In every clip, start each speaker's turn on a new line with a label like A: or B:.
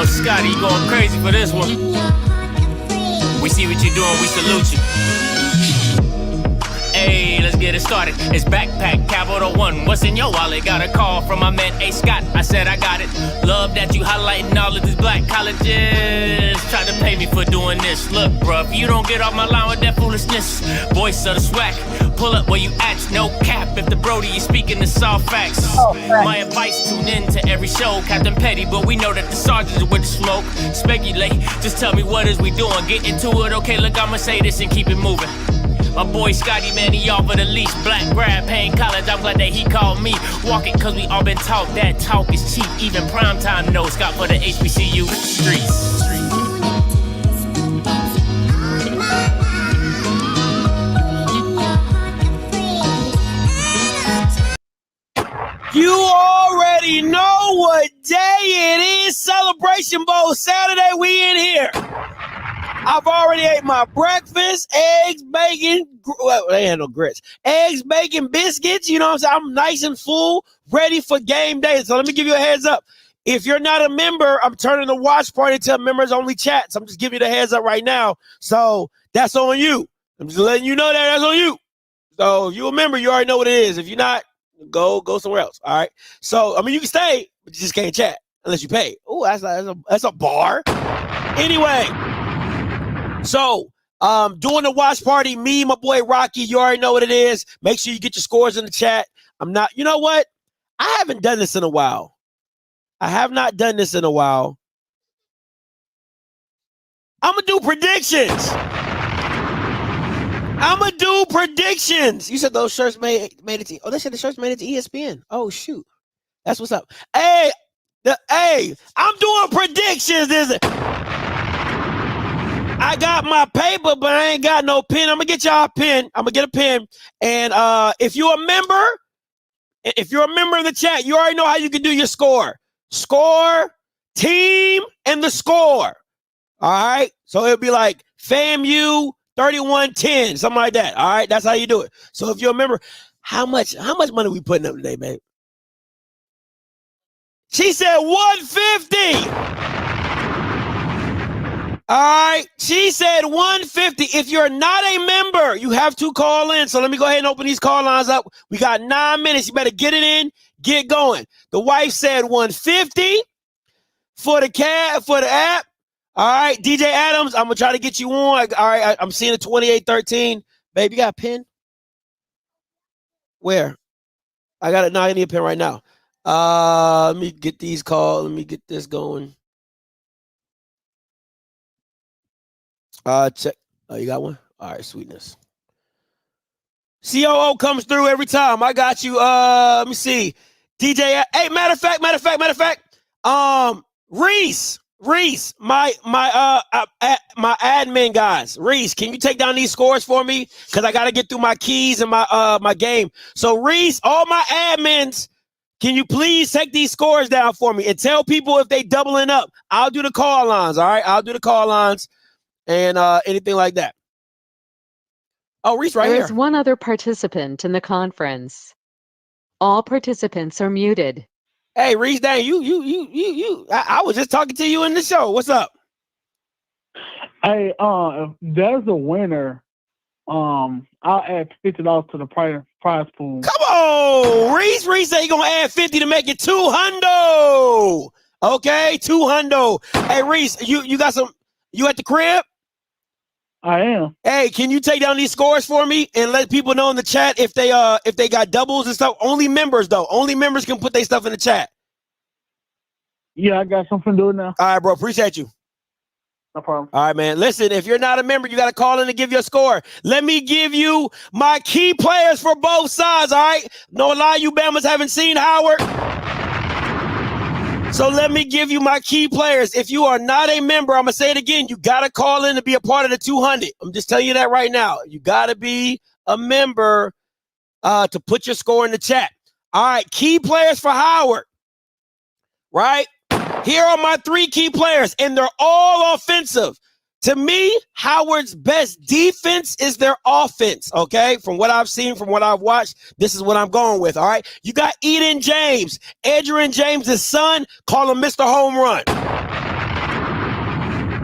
A: Yo, Scotty, you going crazy for this one. We see what you're doing, we salute you. Hey, let's get it started. It's Backpack Capital One. What's in your wallet? Got a call from my man A. Scott. I said I got it. Love that you highlighting all of these black colleges. Try to pay me for doing this. Look, bruh, if you don't get off my line with that foolishness, voice of the swag, pull up where you at. No cap if the Brody is speaking the soft facts. My advice, tune in to every show. Captain Petty, but we know that the sergeants are with the smoke. Speculate, just tell me what is we doing. Get into it, okay, look, I'ma say this and keep it moving. My boy Scotty, man, he offered the leash. Black grad, paying college, I'm glad that he called me. Walking, cause we all been taught that talk is cheap. Even primetime knows Scott for the HBCU streets.
B: You already know what day it is. Celebration Bowl Saturday, we in here. I've already ate my breakfast, eggs, bacon, well, they ain't no grits. Eggs, bacon, biscuits, you know what I'm saying? I'm nice and full, ready for game day. So let me give you a heads up. If you're not a member, I'm turning the watch party to a members only chat. So I'm just giving you the heads up right now. So that's on you. I'm just letting you know that's on you. So if you're a member, you already know what it is. If you're not, go somewhere else. All right. So, I mean, you can stay, but you just can't chat unless you pay. Oh, that's a bar. Anyway. So, doing the watch party, me, my boy Rocky, you already know what it is. Make sure you get your scores in the chat. You know what? I haven't done this in a while. I have not done this in a while. I'm going to do predictions. You said those shirts made it to, oh, they said the shirts made it to ESPN. Oh, shoot. That's what's up. Hey, I'm doing predictions. I got my paper, but I ain't got no pen. I'm going to get y'all a pen. I'm going to get a pen. And if you're a member in the chat, you already know how you can do your score. Score, team, and the score. All right? So it'll be like FAMU 31-10, something like that. All right? That's how you do it. So if you're a member, how much money we putting up today, babe? She said 150. All right, she said 150. If you're not a member, you have to call in. So let me go ahead and open these call lines up. We got 9 minutes. You better get it in, get going. The wife said 150 for the app. All right, DJ Adams, I'm gonna try to get you on. All right, I'm seeing a 2813. Babe, you got a pen? Where? I got it. No, I need a pen right now. Let me get these calls. Let me get this going. Check. Oh, you got one? All right, sweetness. COO comes through every time. I got you. Let me see. DJ. Hey, matter of fact. Reese, my admin guys. Reese, can you take down these scores for me? Because I got to get through my keys and my game. So Reese, all my admins, can you please take these scores down for me and tell people if they doubling up? I'll do the call lines. All right, I'll do the call lines. And anything like that. Oh, Reese right here.
C: There is one other participant in the conference. All participants are muted.
B: Hey, Reese, dang, you. I was just talking to you in the show. What's up?
D: Hey, if there's a winner, I'll add $50 to the prize pool.
B: Come on, Reese. Reese said you're gonna add 50 to make it 200. Okay, 200. Hey, Reese, you got some. You at the crib?
D: I am.
B: Hey, can you take down these scores for me and let people know in the chat if they got doubles and stuff? Only members though. Only members can put their stuff in the chat.
D: Yeah, I got something to do now.
B: All right, bro. Appreciate you.
D: No problem.
B: All right, man. Listen, if you're not a member, you got to call in to give your score. Let me give you my key players for both sides. All right. No lie, you Bammers haven't seen Howard. So let me give you my key players. If you are not a member, I'm going to say it again. You got to call in to be a part of the 200. I'm just telling you that right now. You got to be a member to put your score in the chat. All right. Key players for Howard. Right? Here are my 3 key players, and they're all offensive. To me, Howard's best defense is their offense, okay? From what I've seen, from what I've watched, this is what I'm going with, all right? You got Eden James, Adrian James' son, call him Mr. Home Run.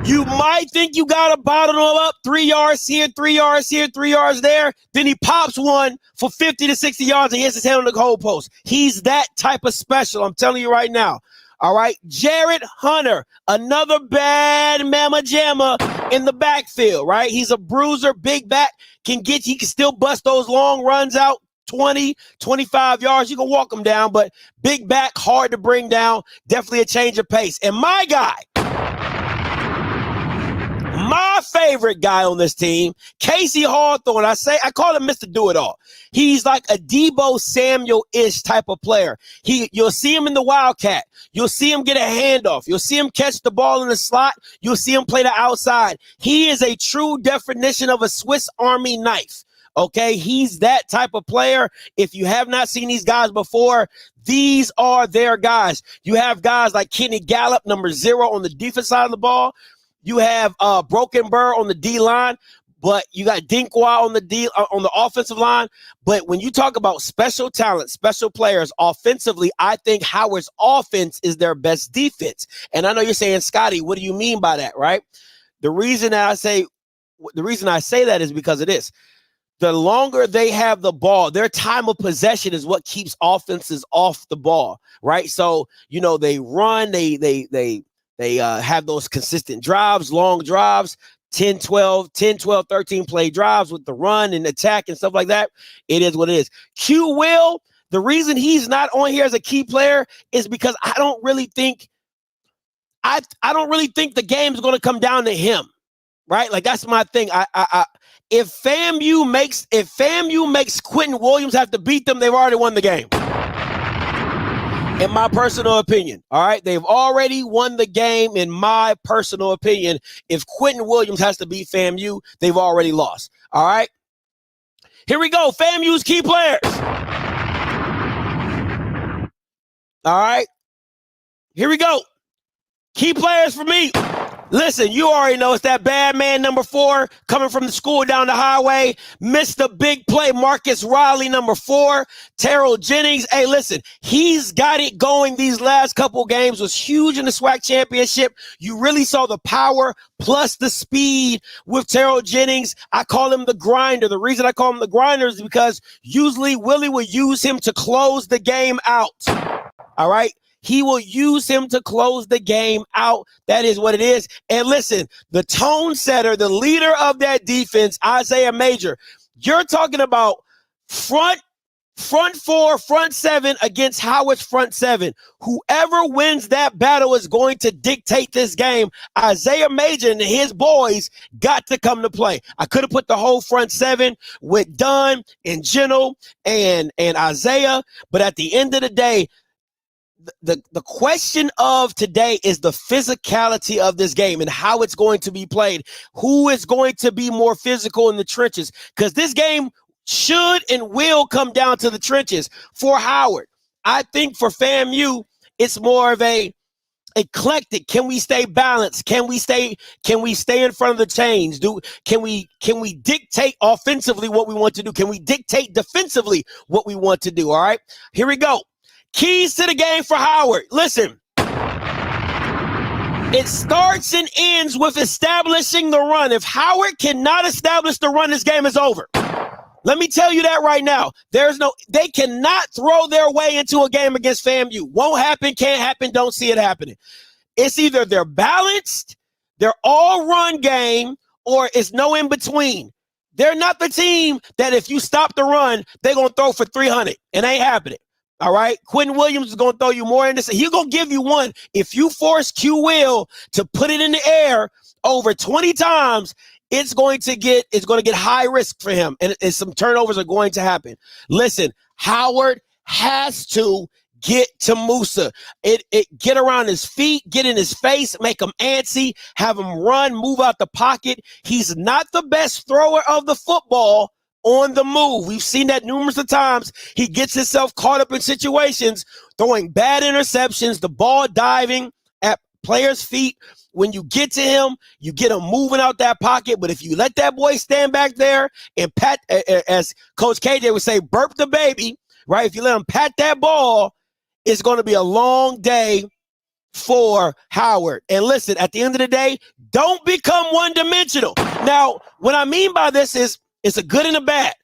B: You might think you got to bottle him up 3 yards here, 3 yards here, 3 yards there. Then he pops one for 50 to 60 yards and hits his head on the goalpost. He's that type of special. I'm telling you right now. All right. Jared Hunter, another bad mamma jamma in the backfield, right? He's a bruiser, big back, he can still bust those long runs out. 20, 25 yards. You can walk him down, but big back, hard to bring down. Definitely a change of pace. And my guy, my favorite guy on this team, Casey Hawthorne. I call him Mr. Do-It-All. He's like a Debo Samuel-ish type of player. You'll see him in the Wildcat. You'll see him get a handoff. You'll see him catch the ball in the slot. You'll see him play the outside. He is a true definition of a Swiss Army knife. Okay, he's that type of player. If you have not seen these guys before, these are their guys. You have guys like Kenny Gallup, number 0 on the defense side of the ball. You have Broken Burr on the D line, but you got Dinkwa on the offensive line. But when you talk about special talent, special players offensively, I think Howard's offense is their best defense. And I know you're saying, Scotty, what do you mean by that, right? The reason I say that is because of this. The longer they have the ball, their time of possession is what keeps offenses off the ball, right? So, they run, they have those consistent drives, long drives, 10, 12, 13 play drives with the run and attack and stuff like that. It is what it is. Q Will, the reason he's not on here as a key player is because I don't really think the game is going to come down to him, right? Like, that's my thing. If FAMU makes Quentin Williams have to beat them, they've already won the game. In my personal opinion, all right? They've already won the game, in my personal opinion. If Quentin Williams has to beat FAMU, they've already lost, all right? Here we go, FAMU's key players. All right? Here we go. Key players for me. Listen, you already know it's that bad man number 4 coming from the school down the highway. Mr. Big Play, Marcus Riley, number 4. Terrell Jennings. Hey, listen, he's got it going these last couple games. Was huge in the SWAC championship. You really saw the power plus the speed with Terrell Jennings. I call him the grinder. The reason I call him the grinder is because usually Willie will use him to close the game out. All right? He will use him to close the game out. That is what it is. And listen, the tone setter, the leader of that defense, Isaiah Major, you're talking about front 4, front 7 against Howard's front 7. Whoever wins that battle is going to dictate this game. Isaiah Major and his boys got to come to play. I could have put the whole front 7 with Dunn and Geno and Isaiah, but at the end of the day, the question of today is the physicality of this game and how it's going to be played. Who is going to be more physical in the trenches? Because this game should and will come down to the trenches for Howard. I think for FAMU, it's more of a eclectic. Can we stay balanced? Can we stay in front of the chains? Can we dictate offensively what we want to do? Can we dictate defensively what we want to do? All right, here we go. Keys to the game for Howard. Listen, it starts and ends with establishing the run. If Howard cannot establish the run, this game is over. Let me tell you that right now. They cannot throw their way into a game against FAMU. Won't happen, can't happen, don't see it happening. It's either they're balanced, they're all run game, or it's no in between. They're not the team that if you stop the run, they're going to throw for 300. It ain't happening. All right. Quentin Williams is going to throw you more in this. He's going to give you one. If you force Q Will to put it in the air over 20 times, it's going to get high risk for him. And some turnovers are going to happen. Listen, Howard has to get to Musa. Get around his feet, get in his face, make him antsy, have him run, move out the pocket. He's not the best thrower of the football on the move. We've seen that numerous of times. He gets himself caught up in situations, throwing bad interceptions, the ball diving at players' feet. When you get to him, you get him moving out that pocket. But if you let that boy stand back there and pat, as Coach KJ would say, burp the baby, right? If you let him pat that ball, it's going to be a long day for Howard. And listen, at the end of the day, don't become one-dimensional. Now, what I mean by this is it's a good and a bad.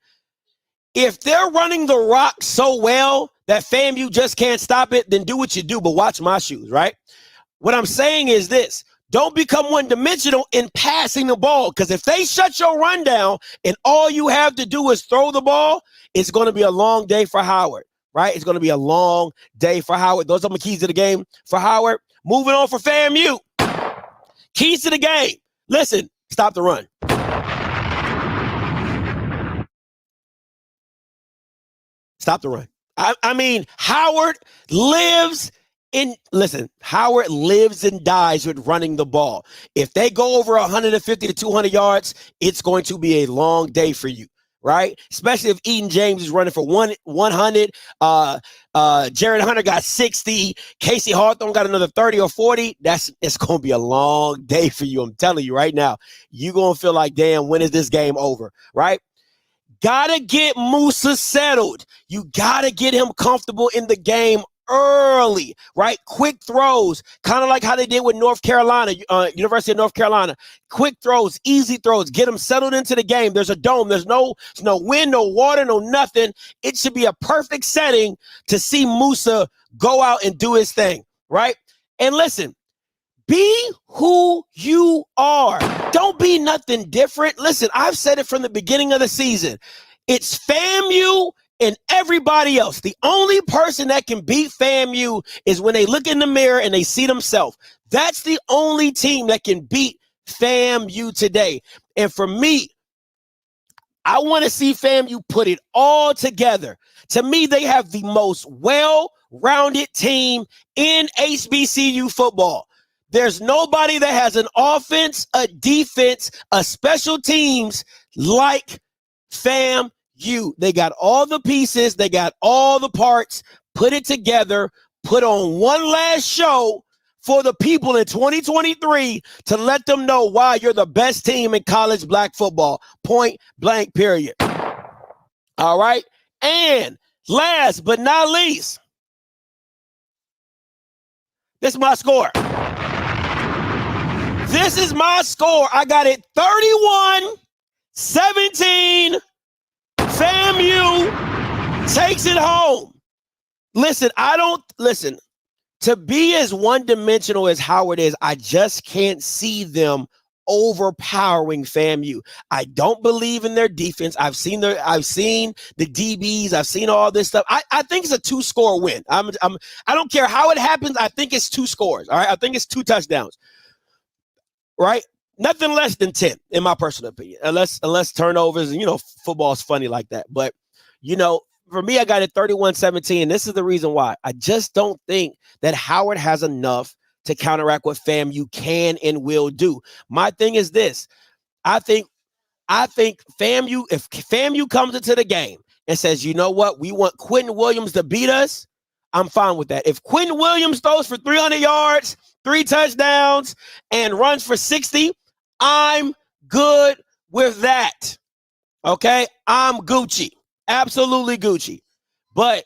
B: If they're running the rock so well that FAMU just can't stop it, then do what you do, but watch my shoes, right? What I'm saying is this. Don't become one-dimensional in passing the ball, because if they shut your run down and all you have to do is throw the ball, it's going to be a long day for Howard, right? It's going to be a long day for Howard. Those are my keys to the game for Howard. Moving on for FAMU. Keys to the game. Listen, stop the run. Stop the run. I mean, Howard lives and dies with running the ball. If they go over 150 to 200 yards, it's going to be a long day for you, right? Especially if Eden James is running for 100. Jared Hunter got 60. Casey Hawthorne got another 30 or 40. It's going to be a long day for you. I'm telling you right now. You're going to feel like, damn, when is this game over, right? Gotta get Musa settled. You gotta get him comfortable in the game early, right? Quick throws, kind of like how they did with North Carolina, University of North Carolina. Quick throws, easy throws, get him settled into the game. There's a dome. There's no wind, no water, no nothing. It should be a perfect setting to see Musa go out and do his thing, right? And listen, be who you are. Don't be nothing different. Listen, I've said it from the beginning of the season. It's FAMU and everybody else. The only person that can beat FAMU is when they look in the mirror and they see themselves. That's the only team that can beat FAMU today. And for me, I want to see FAMU put it all together. To me, they have the most well-rounded team in HBCU football. There's nobody that has an offense, a defense, a special teams like FAMU. They got all the pieces. They got all the parts. Put it together. Put on one last show for the people in 2023 to let them know why you're the best team in college black football. Point blank, period. All right. And last but not least, this is my score. This is my score. I got it 31-17. FAMU takes it home. Listen, to be as one-dimensional as Howard is, I just can't see them overpowering FAMU. I don't believe in their defense. I've seen the DBs. I've seen all this stuff. I think it's a 2-score win. I don't care how it happens. I think it's 2 scores. All right. I think it's 2 touchdowns. Right? Nothing less than 10, in my personal opinion, unless turnovers, and, football's funny like that. But, for me, I got it 31-17. This is the reason why. I just don't think that Howard has enough to counteract what FAMU can and will do. My thing is this. I think FAMU, if FAMU comes into the game and says, you know what, we want Quentin Williams to beat us, I'm fine with that. If Quentin Williams throws for 300 yards, 3 touchdowns, and runs for 60, I'm good with that. Okay? I'm Gucci. Absolutely Gucci. But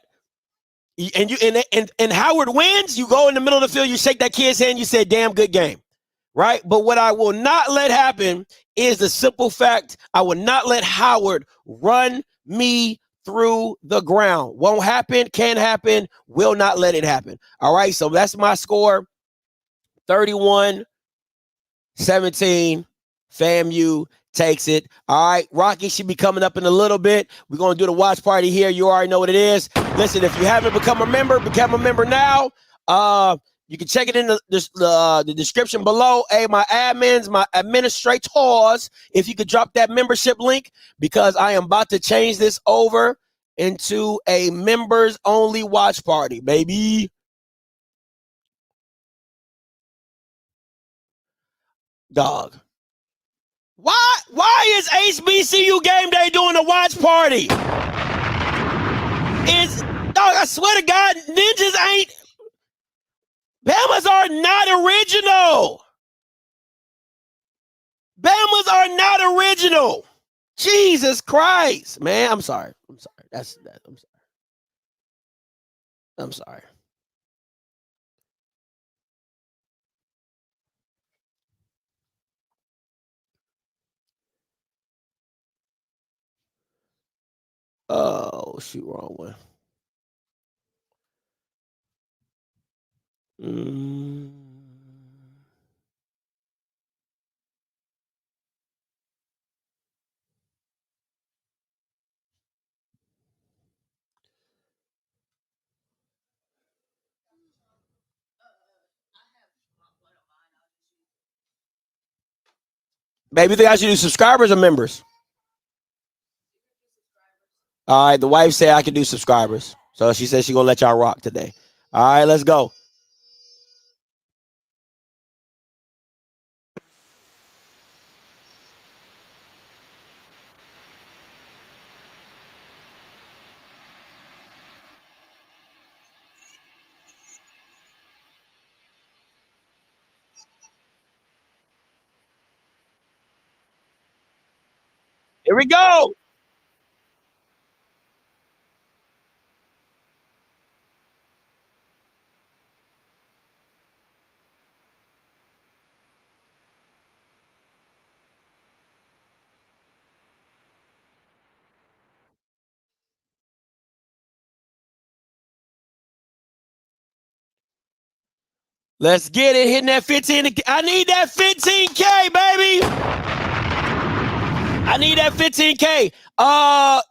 B: and Howard wins, you go in the middle of the field, you shake that kid's hand, you say, damn good game. Right? But what I will not let happen is the simple fact I will not let Howard run me through the ground. Won't happen, can't happen, will not let it happen. All right, so that's my score. 31-17. FAMU takes it. All right, Rocky should be coming up in a little bit. We're going to do the watch party here. You already know what it is. Listen, if you haven't become a member now. You can check it in the description below. Hey, my admins, my administrators, if you could drop that membership link, because I am about to change this over into a members-only watch party, baby. Dog. Why is HBCU game day doing a watch party? I swear to God, ninjas ain't. Bamas are not original. Bamas are not original. Jesus Christ, man. I'm sorry. I'm sorry. Oh, shoot, wrong one. Baby, you think I should do subscribers or members? All right, the wife said I could do subscribers. So she said she's going to let y'all rock today. All right, let's go. Here we go. Let's get it. Hitting that 15. I need that 15K, baby. I need that 15K.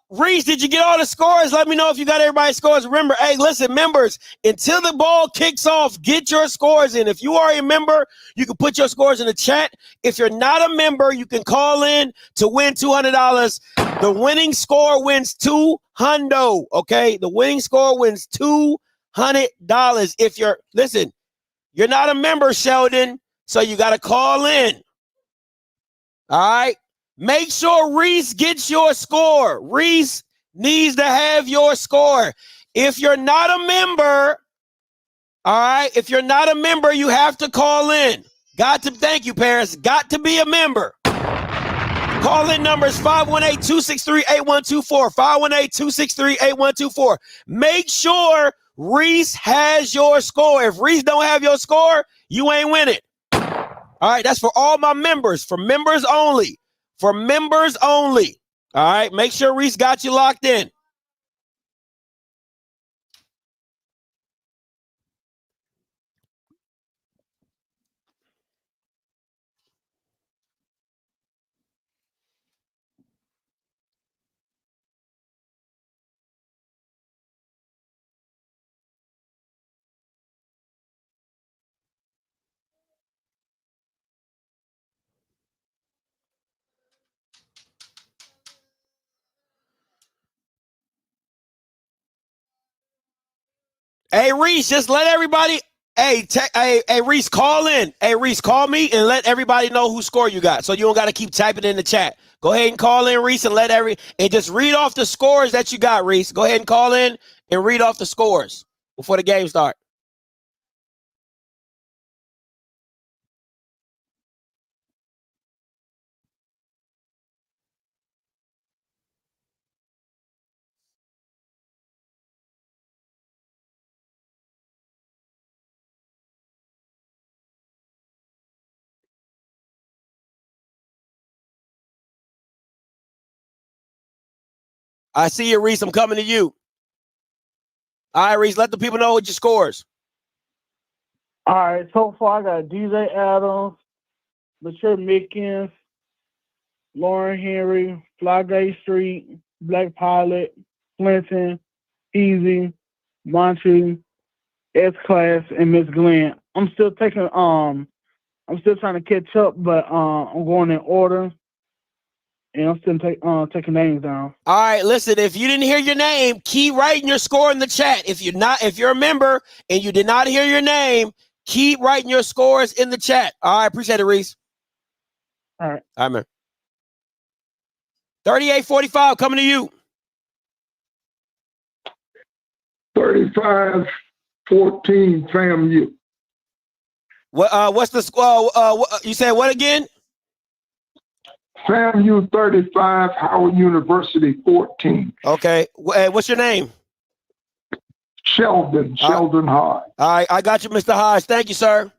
B: Reese, did you get all the scores? Let me know if you got everybody's scores. Remember, hey, listen, members, until the ball kicks off, get your scores in. If you are a member, you can put your scores in the chat. If you're not a member, you can call in to win $200. The winning score wins $200. Okay, the winning score wins $200. If you're you're not a member, Sheldon, so you got to call in. All right. Make sure Reese gets your score. Reese needs to have your score. If you're not a member, all right, if you're not a member, you have to call in. Thank you, Paris. Got to be a member. Call in numbers 518-263-8124. 518-263-8124. Make sure Reese has your score. If Reese don't have your score, you ain't winning. All right, that's for all my members, for members only. For members only. All right, make sure Reese got you locked in. Hey, Reese, just let everybody. Hey, Reese, call in. Hey, Reese, call me and let everybody know whose score you got. So you don't got to keep typing in the chat. Go ahead and call in, Reese, and and just read off the scores that you got, Reese. Go ahead and call in and read off the scores before the game starts. I see you, Reese. I'm coming to you. All right, Reese, let the people know what your scores.
D: All right, so far I got DJ Adams, Mature Mickens, Lauren Henry, Flygate Street, Black Pilot, Clinton, Easy, Monty, S-Class, and Miss Glenn. I'm still trying to catch up, but I'm going in order. And I'm still taking names down.
B: All right, listen, if you didn't hear your name, keep writing your score in the chat. If you're a member and you did not hear your name, keep writing your scores in the chat. All right, appreciate it, Reese.
D: All right.
B: All right, man. 38-45 coming to you.
E: 35-14 FAMU.
B: What's the score? You said what again?
E: FAMU 35, Howard University 14.
B: Okay. What's your name?
E: Sheldon Hodge.
B: All right, I got you, Mr. Hodge. Thank you, sir.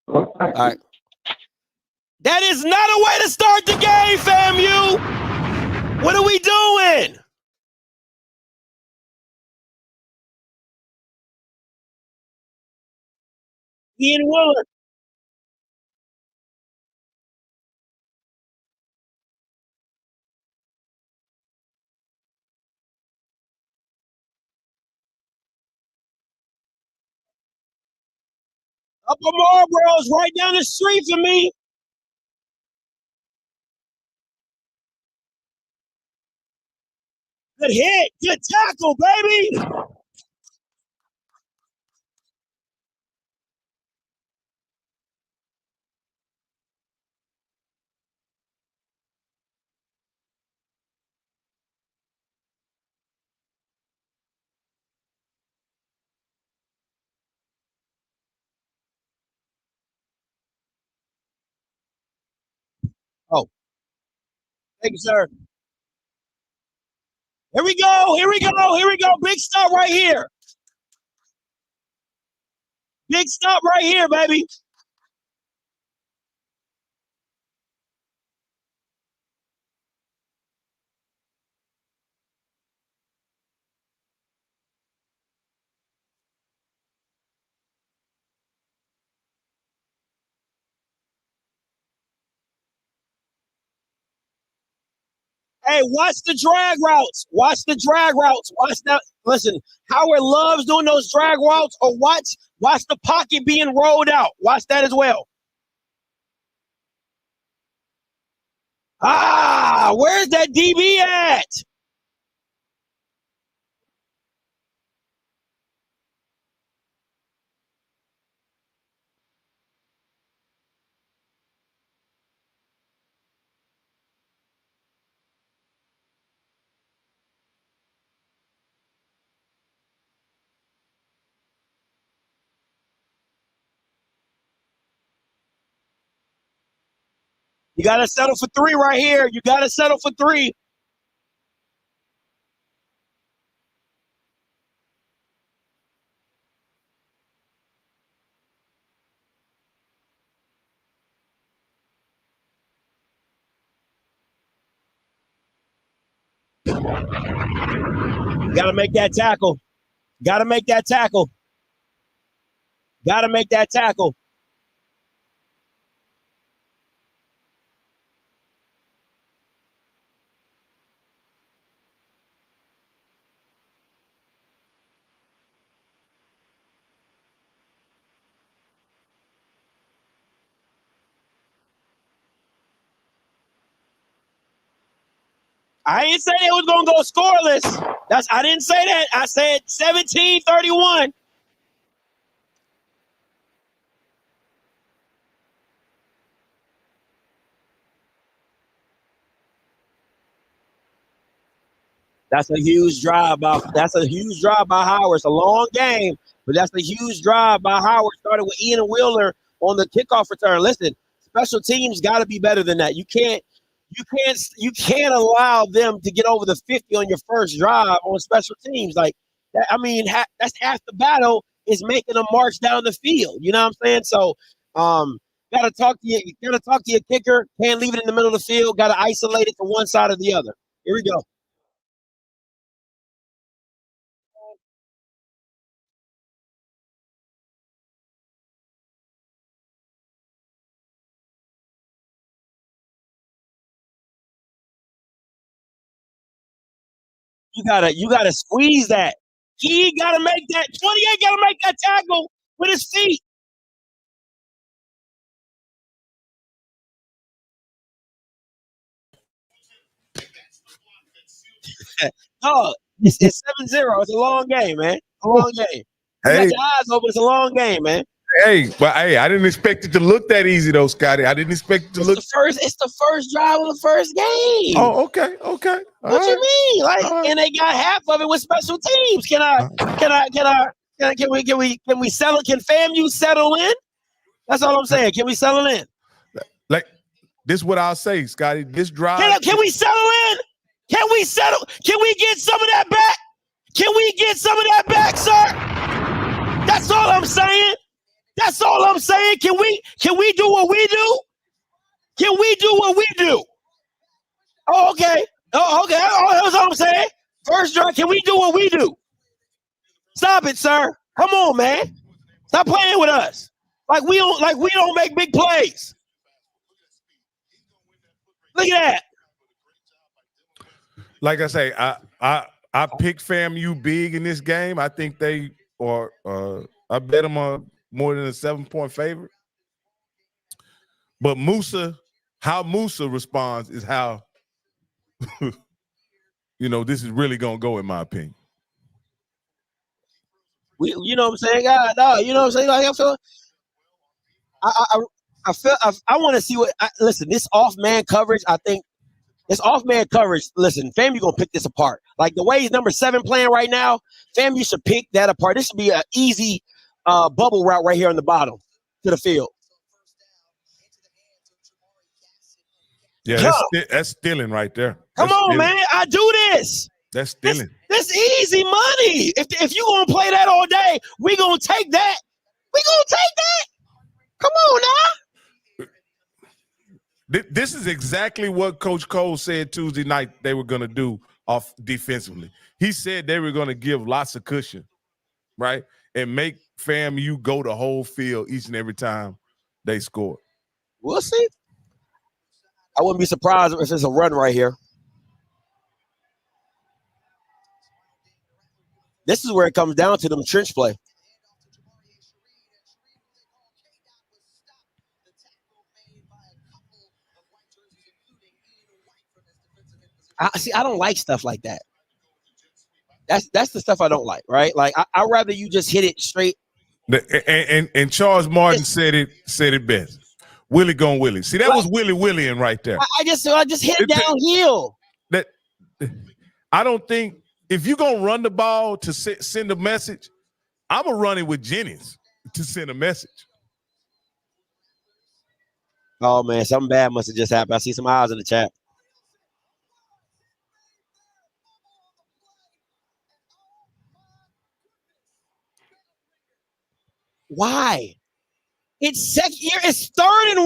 E: All
B: right. That is not a way to start the game, FAMU. What are we doing? Ian Wheeler. Upper Marlboro's right down the street from me. Good hit. Good tackle, baby. Oh, thank you, sir. Here we go. Here we go. Here we go. Big stop right here. Big stop right here, baby. Hey, watch the drag routes. Watch the drag routes. Watch that. Listen, Howard loves doing those drag routes. Or watch the pocket being rolled out. Watch that as well. Ah, where's that DB at? You got to settle for 3 right here. You got to settle for 3. You got to make that tackle. Got to make that tackle. Got to make that tackle. I didn't say it was going to go scoreless. I didn't say that. I said 17-31. That's a huge drive by Howard. It's a long game, but that's a huge drive by Howard. Started with Ian Wheeler on the kickoff return. Listen, special teams got to be better than that. You can't allow them to get over the 50 on your first drive on special teams. Like that, I mean, that's half the battle is making them march down the field. You know what I'm saying? So, gotta talk to your kicker. Can't leave it in the middle of the field. Got to isolate it to one side or the other. Here we go. You gotta squeeze that. He gotta make that 28. Gotta make that tackle with his feet. No, it's 7-0. It's a long game, man. A long game. You got your eyes open. It's a long game, man.
F: Hey, but hey, I didn't expect it to look that easy though, Scotty. I didn't expect it to look.
B: It's the first drive of the first game.
F: Oh, okay.
B: What you mean? Like, and they got half of it with special teams. Can we settle? Can FAMU settle in? That's all I'm saying. Can we settle in?
F: Like, this is what I'll say, Scotty. This drive.
B: Can we settle in? Can we settle? Can we get some of that back? Can we get some of that back, sir? That's all I'm saying. That's all I'm saying. Can we do what we do? Can we do what we do? Oh, okay. Oh, okay. Oh, that's all I'm saying. First drive, can we do what we do? Stop it, sir. Come on, man. Stop playing with us. Like we don't make big plays. Look at that.
F: Like I say, I picked FAMU big in this game. I think they are. I bet them on more than a 7-point favorite. But how Musa responds is how this is really gonna go, in my opinion.
B: You know what I'm saying? You know what I'm saying? Like I want to see what. Listen, this off-man coverage. I think this off-man coverage. Listen, FAMU gonna pick this apart. Like the way he's number 7 playing right now, FAMU should pick that apart. This should be an easy bubble route right here on the bottom to the field.
F: Yeah, that's stealing right there.
B: Come on, man. I do this.
F: That's stealing.
B: That's easy money. If you gonna play that all day, we gonna take that. We gonna take that. Come on now.
F: This is exactly what Coach Cole said Tuesday night they were going to do off defensively. He said they were going to give lots of cushion, right, and make FAMU go the whole field each and every time they score.
B: We'll see. I wouldn't be surprised if it's a run right here. This is where it comes down to them trench play. I don't like stuff like that. That's the stuff I don't like, right? Like I'd rather you just hit it straight.
F: And Charles Martin said it best. Willie gone Willie. See, that was Willie-Willie-ing right there.
B: I just hit it downhill.
F: I don't think if you're gonna run the ball to send a message, I'm gonna run it with Jennings to send a message.
B: Oh man, something bad must have just happened. I see some eyes in the chat. Why? It's second year. It's 3rd and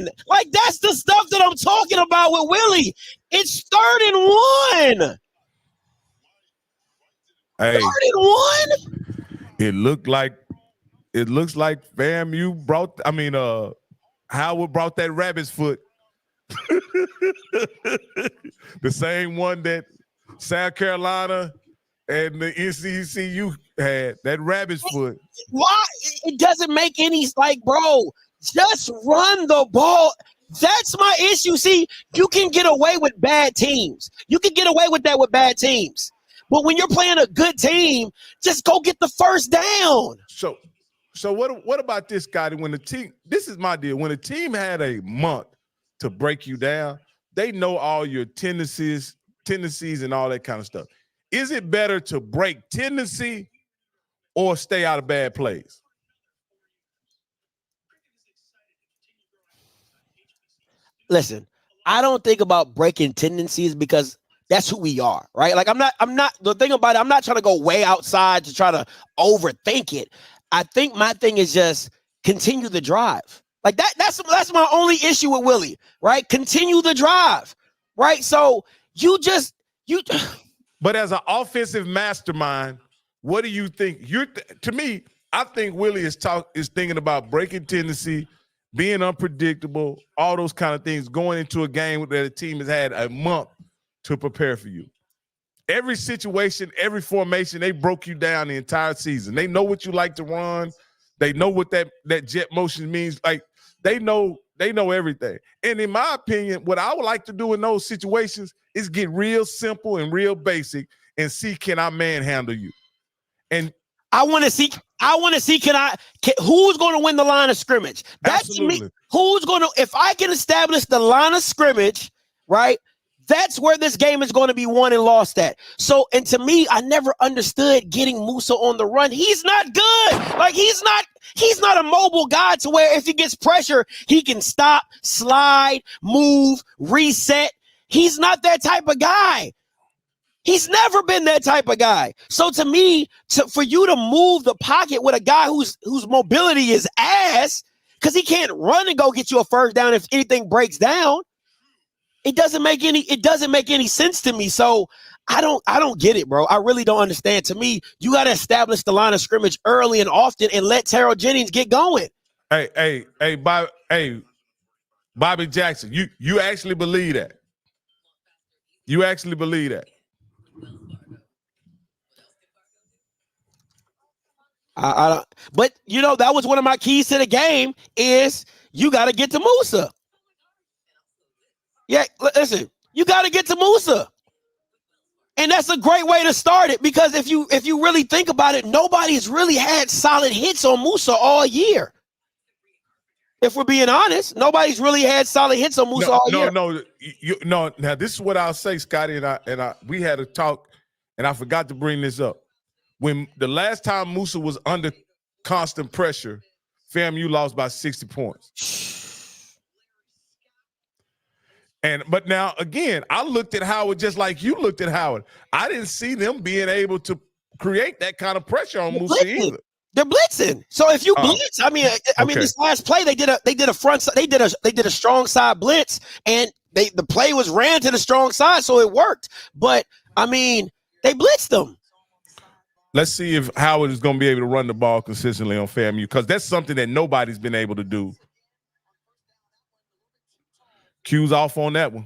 B: 1. Like that's the stuff that I'm talking about with Willie. It's 3rd and 1.
F: Hey,
B: 3rd and 1.
F: It looks like FAMU brought. Howard brought that rabbit's foot. The same one that South Carolina and the NCCU had, that rabbit's foot.
B: Why? It doesn't make any, bro, just run the ball. That's my issue. See, you can get away with bad teams. You can get away with that with bad teams. But when you're playing a good team, just go get the first down.
F: So what about this guy? When the team, this is my deal. When a team had a month to break you down, they know all your tendencies and all that kind of stuff. Is it better to break tendency or stay out of bad plays?
B: Listen, I don't think about breaking tendencies because that's who we are, right? Like I'm not the thing about it, I'm not trying to go way outside to try to overthink it. I think my thing is just continue the drive. Like that's my only issue with Willie, right? Continue the drive, right? So you.
F: But as an offensive mastermind, what do you think? To me, I think Willie is thinking about breaking tendency, being unpredictable, all those kind of things, going into a game that a team has had a month to prepare for you. Every situation, every formation, they broke you down the entire season. They know what you like to run. They know what that jet motion means. Like they know everything. And in my opinion, what I would like to do in those situations is get real simple and real basic and see, can I manhandle you? And
B: I want to see who's going to win the line of scrimmage. That's
F: absolutely.
B: Me. If I can establish the line of scrimmage, right? That's where this game is going to be won and lost at. So, and to me, I never understood getting Musa on the run. He's not good. Like he's not a mobile guy to where if he gets pressure, he can stop, slide, move, reset. He's not that type of guy. He's never been that type of guy. So to me, for you to move the pocket with a guy whose mobility is ass, because he can't run and go get you a first down if anything breaks down. It doesn't make any sense to me. So I don't get it, bro. I really don't understand. To me, you got to establish the line of scrimmage early and often and let Terrell Jennings get going.
F: Bobby Jackson, you actually believe that? You actually believe that?
B: But you know, that was one of my keys to the game is you got to get to Musa. Yeah, listen, you got to get to Musa. And that's a great way to start it because if you really think about it, nobody's really had solid hits on Musa all year. If we're being honest, nobody's really had solid hits on Musa all year.
F: No. Now this is what I'll say, Scotty, and I we had a talk, and I forgot to bring this up. When the last time Musa was under constant pressure, FAMU lost by 60 points. But now again, I looked at Howard just like you looked at Howard. I didn't see them being able to create that kind of pressure on Musa either.
B: They're blitzing. So if you blitz, I mean, this last play they did a strong side blitz, and the play was ran to the strong side, so it worked. But I mean, they blitzed them.
F: Let's see if Howard is going to be able to run the ball consistently on FAMU because that's something that nobody's been able to do. Q's off on that one.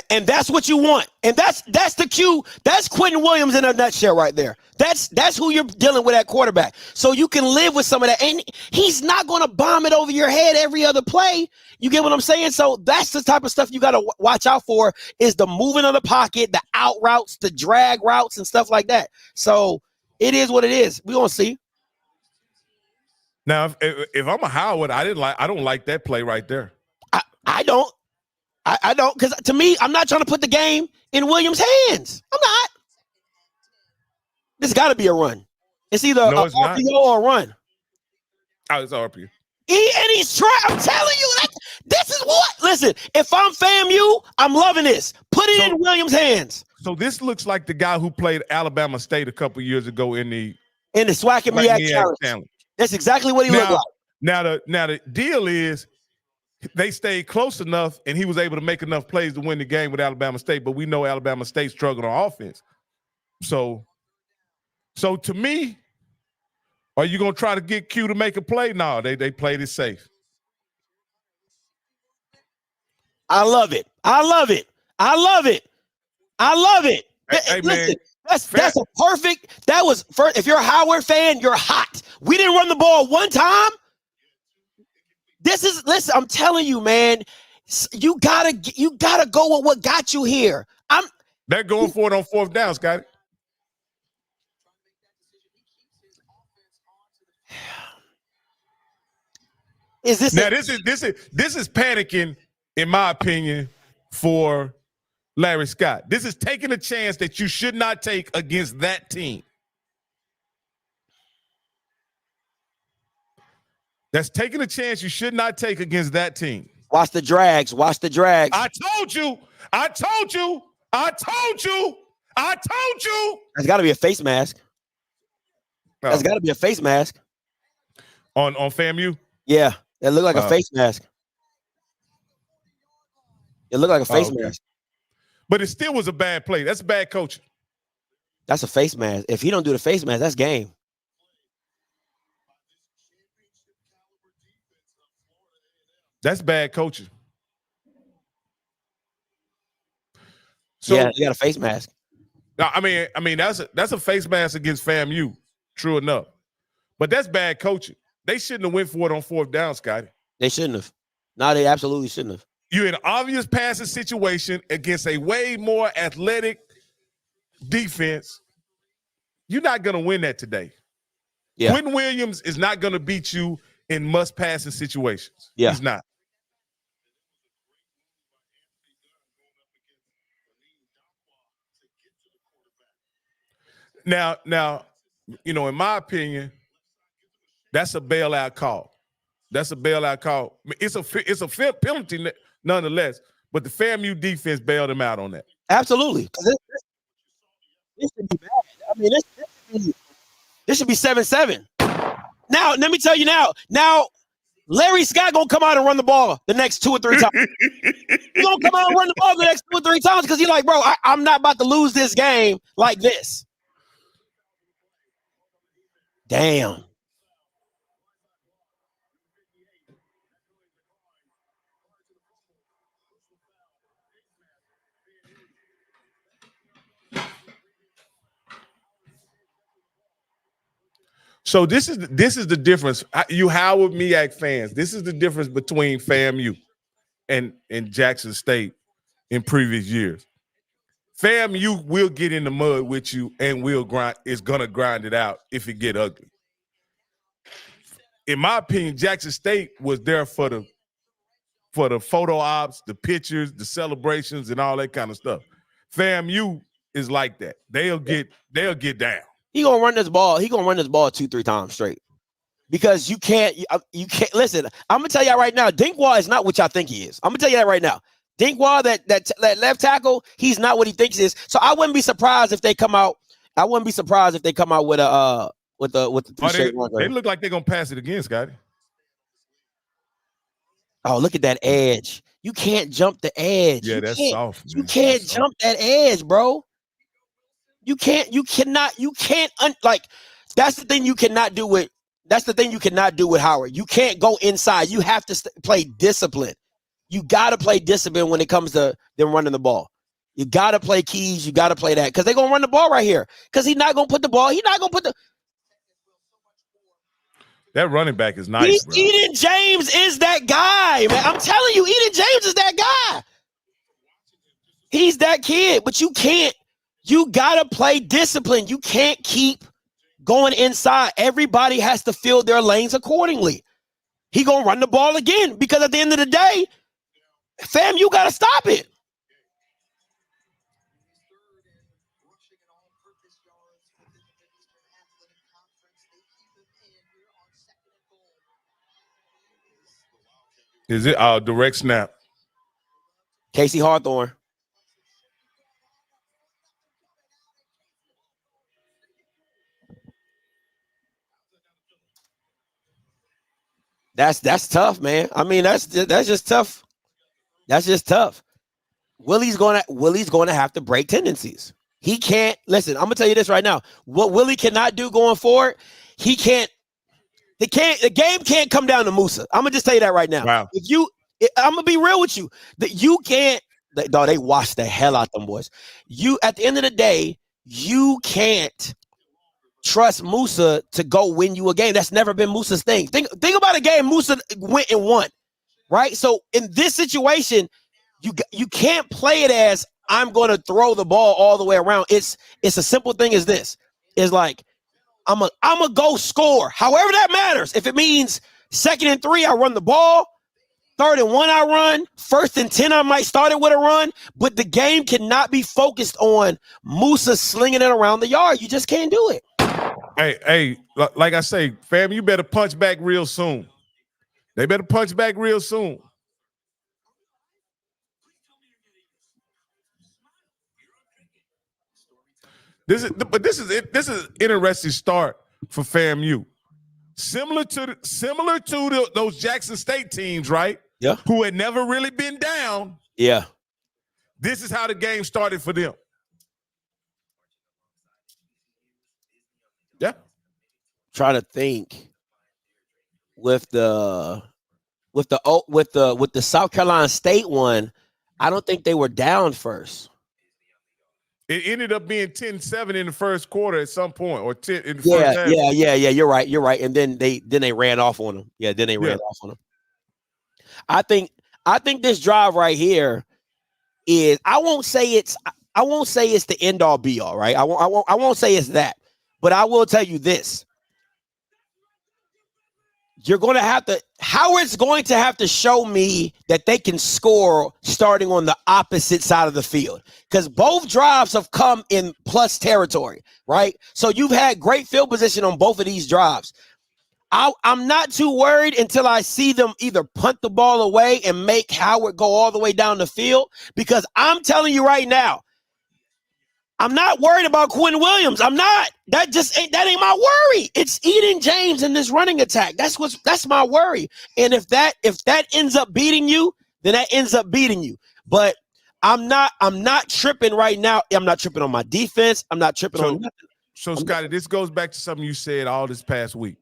B: And that's what you want. And that's the Q. That's Quentin Williams in a nutshell right there. That's who you're dealing with at quarterback. So you can live with some of that. And he's not going to bomb it over your head every other play. You get what I'm saying? So that's the type of stuff you got to watch out for is the moving of the pocket, the out routes, the drag routes, and stuff like that. So it is what it is. We're going to see.
F: Now, if I'm a Howard, I don't like that play right there.
B: I don't. I don't, because to me, I'm not trying to put the game in Williams' hands. I'm not. This got to be a run. It's either an RPO or a run.
F: Oh, it's RPO.
B: And he's trying. I'm telling you, this is what. Listen, if I'm FAMU, I'm loving this. Put it in Williams' hands.
F: So this looks like the guy who played Alabama State a couple years ago in the
B: Swag and React challenge. That's exactly what he looked like.
F: Now the deal is, they stayed close enough, and he was able to make enough plays to win the game with Alabama State. But we know Alabama State struggled on offense. So to me, are you gonna try to get Q to make a play? No, they played it safe.
B: I love it. I love it. I love it. I love it.
F: Hey,
B: listen, that's a perfect. That was first. If you're a Howard fan, you're hot. We didn't run the ball one time. Listen, I'm telling you, man, you gotta go with what got you here.
F: They're going for it on fourth down, Scotty. This is panicking, in my opinion, for Larry Scott. This is taking a chance that you should not take against that team. That's taking a chance you should not take against that team.
B: Watch the drags. Watch the drags.
F: I told you.
B: There's got to be a face mask. There's got to be a face mask.
F: On FAMU?
B: Yeah. It looked like a face mask. It looked like a face mask.
F: But it still was a bad play. That's bad coaching.
B: That's a face mask. If he don't do the face mask, that's game.
F: That's bad coaching. So,
B: yeah, you got a face mask.
F: I mean that's a face mask against FAMU, true enough. But that's bad coaching. They shouldn't have went for it on fourth down, Scotty.
B: They shouldn't have. No, they absolutely shouldn't have.
F: You're in an obvious passing situation against a way more athletic defense. You're not going to win that today.
B: Yeah.
F: Quentin Williams is not going to beat you in must-passing situations.
B: Yeah.
F: He's not. Now, you know, in my opinion, that's a bailout call. It's a fair penalty nonetheless, but the FAMU defense bailed him out on that.
B: Absolutely. This should be bad. I mean, this should be 7-7. Now, let me tell you now, Larry Scott gonna come out and run the ball the next 2 or 3 times. He's gonna come out and run the ball the next 2 or 3 times because he's like, bro, I'm not about to lose this game like this. Damn.
F: So this is the difference. You Howard MEAC fans, this is the difference between FAMU and Jackson State in previous years. FAMU will get in the mud with you and is gonna grind it out if it get ugly. In my opinion, Jackson State was there for the photo ops, the pictures, the celebrations, and all that kind of stuff. FAMU is like that. They'll get down.
B: He gonna run this ball. He gonna run this ball 2-3 times straight. Because you can't listen. I'm gonna tell y'all right now, Dinkwah is not what y'all think he is. I'm gonna tell you that right now. Dinkwah, that left tackle, he's not what he thinks he is. So I wouldn't be surprised if they come out. I wouldn't be surprised if they come out with a with the three straight run.
F: They look like they're gonna pass it again, Scotty.
B: Oh, look at that edge. You can't jump the edge.
F: Yeah, that's soft. Man.
B: You can't jump that edge, bro. You can't. That's the thing you cannot do with. That's the thing you cannot do with Howard. You can't go inside. You have to play discipline. You got to play discipline when it comes to them running the ball. You got to play keys. You got to play that because they're going to run the ball right here because he's not going to put the ball. He's not going to put the.
F: That running back is nice, bro.
B: Eden James is that guy, man. I'm telling you, Eden James is that guy. He's that kid, but you can't. You got to play discipline. You can't keep going inside. Everybody has to fill their lanes accordingly. He gonna run the ball again because at the end of the day, fam, you got to stop it.
F: Is it direct snap?
B: Casey Hawthorne. That's tough, man. I mean, that's just tough. That's just tough. Willie's gonna have to break tendencies. He can't listen. I'm gonna tell you this right now. What Willie cannot do going forward, he can't. The game can't come down to Musa. I'm gonna just tell you that right now.
F: Wow.
B: I'm gonna be real with you. That you can't. They washed the hell out them boys. You at the end of the day, you can't trust Musa to go win you a game. That's never been Musa's thing. Think about a game Musa went and won, right? So in this situation, you can't play it as I'm going to throw the ball all the way around. It's a simple thing as this. It's like I'm a go score. However that matters. If it means 2nd and 3, I run the ball. 3rd and 1, I run. 1st and 10, I might start it with a run. But the game cannot be focused on Musa slinging it around the yard. You just can't do it.
F: Hey, like I say, fam, you better punch back real soon. They better punch back real soon. This is an interesting start for FAMU. Similar to those Jackson State teams, right?
B: Yeah.
F: Who had never really been down.
B: Yeah.
F: This is how the game started for them. Yeah.
B: Trying to think with the South Carolina State one, I don't think they were down first.
F: It ended up being 10-7 in the first quarter at some point, or 10 in the
B: Yeah,
F: first half.
B: yeah. You're right. And then they ran off on them. Yeah, then they ran off on them. I think this drive right here is. I won't say it's the end all be all. Right. I won't say it's that, but I will tell you this. Howard's going to have to show me that they can score starting on the opposite side of the field because both drives have come in plus territory, right? So you've had great field position on both of these drives. I'm not too worried until I see them either punt the ball away and make Howard go all the way down the field because I'm telling you right now, I'm not worried about Quinn Williams. I'm not. That ain't my worry. It's Eden James in this running attack. That's my worry. And if that ends up beating you, then that ends up beating you. But I'm not tripping right now. I'm not tripping on my defense. I'm not tripping on nothing.
F: So Scotty, this goes back to something you said all this past week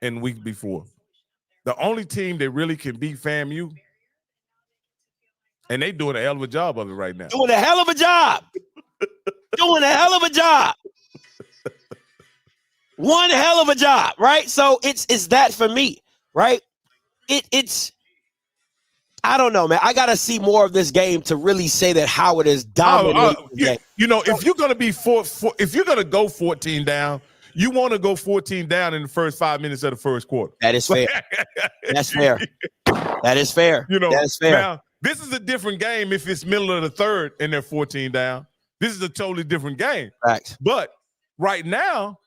F: and week before. The only team that really can beat FAMU, and they doing a hell of a job of it right now.
B: Doing a hell of a job. Doing a hell of a job. one hell of a job, right? So it's that for me, right? It's I don't know, man. I gotta see more of this game to really say that Howard is dominating the game.
F: You know, if you're gonna be if you're gonna go 14 down, you want to go 14 down in the first 5 minutes of the first quarter.
B: That is fair. That's fair. That is fair.
F: You know,
B: that's fair.
F: Now, this is a different game if it's middle of the third and they're 14 down. This is a totally different game.
B: Facts.
F: But right now,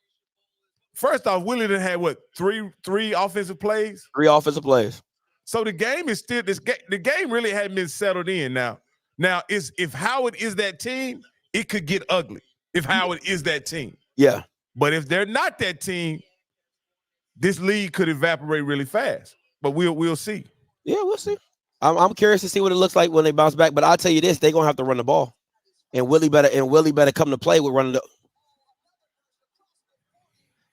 F: first off, Willie done had what three offensive plays?
B: 3 offensive plays.
F: So the game is still the game really hadn't been settled in now. Now, if Howard is that team, it could get ugly. If Howard is that team.
B: Yeah.
F: But if they're not that team, this league could evaporate really fast. But we'll see.
B: Yeah, we'll see. I'm curious to see what it looks like when they bounce back. But I'll tell you this, they're gonna have to run the ball. And Willie better come to play with running the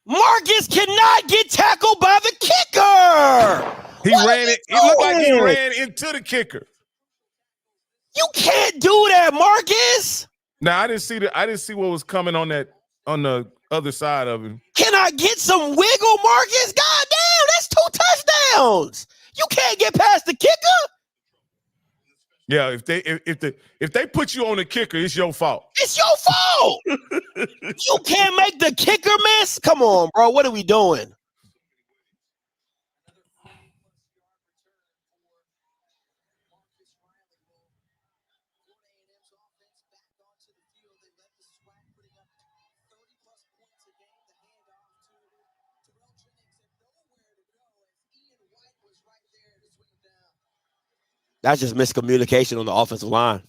B: Marcus cannot get tackled by the kicker.
F: He ran it. It looked like he ran into the kicker.
B: You can't do that, Marcus.
F: Now I didn't see what was coming on the other side of him.
B: Can I get some wiggle, Marcus? God damn, that's 2 touchdowns. You can't get past the kicker.
F: Yeah, if they put you on the kicker, it's your fault.
B: It's your fault. You can't make the kicker miss. Come on, bro. What are we doing? That's just miscommunication on the offensive line.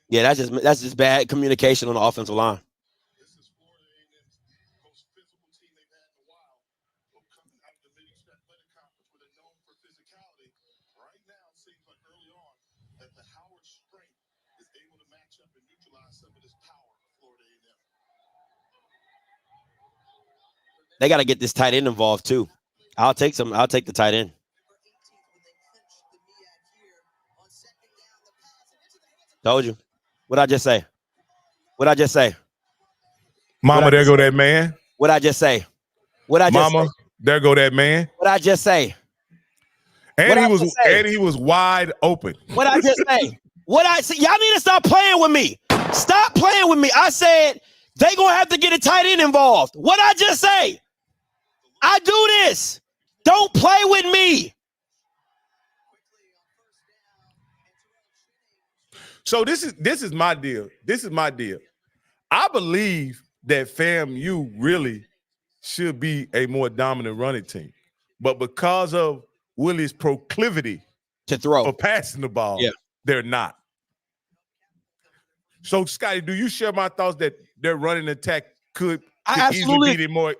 B: Yeah, that's just bad communication on the offensive line. They got to get this tight end involved too. I'll take the tight end. Told you. What'd I just say?
F: Mama, there go that man.
B: What'd I just say?
F: Mama, there go that man.
B: What'd I just say?
F: And he was wide open.
B: What'd I just say? What I say? Y'all need to stop playing with me. Stop playing with me. I said they gonna have to get a tight end involved. What'd I just say? I do this. Don't play with me.
F: So this is my deal. I believe that FAMU really should be a more dominant running team. But because of Willie's proclivity
B: to throw
F: or passing the ball, they're not. So, Scotty, do you share my thoughts that their running attack could easily be the more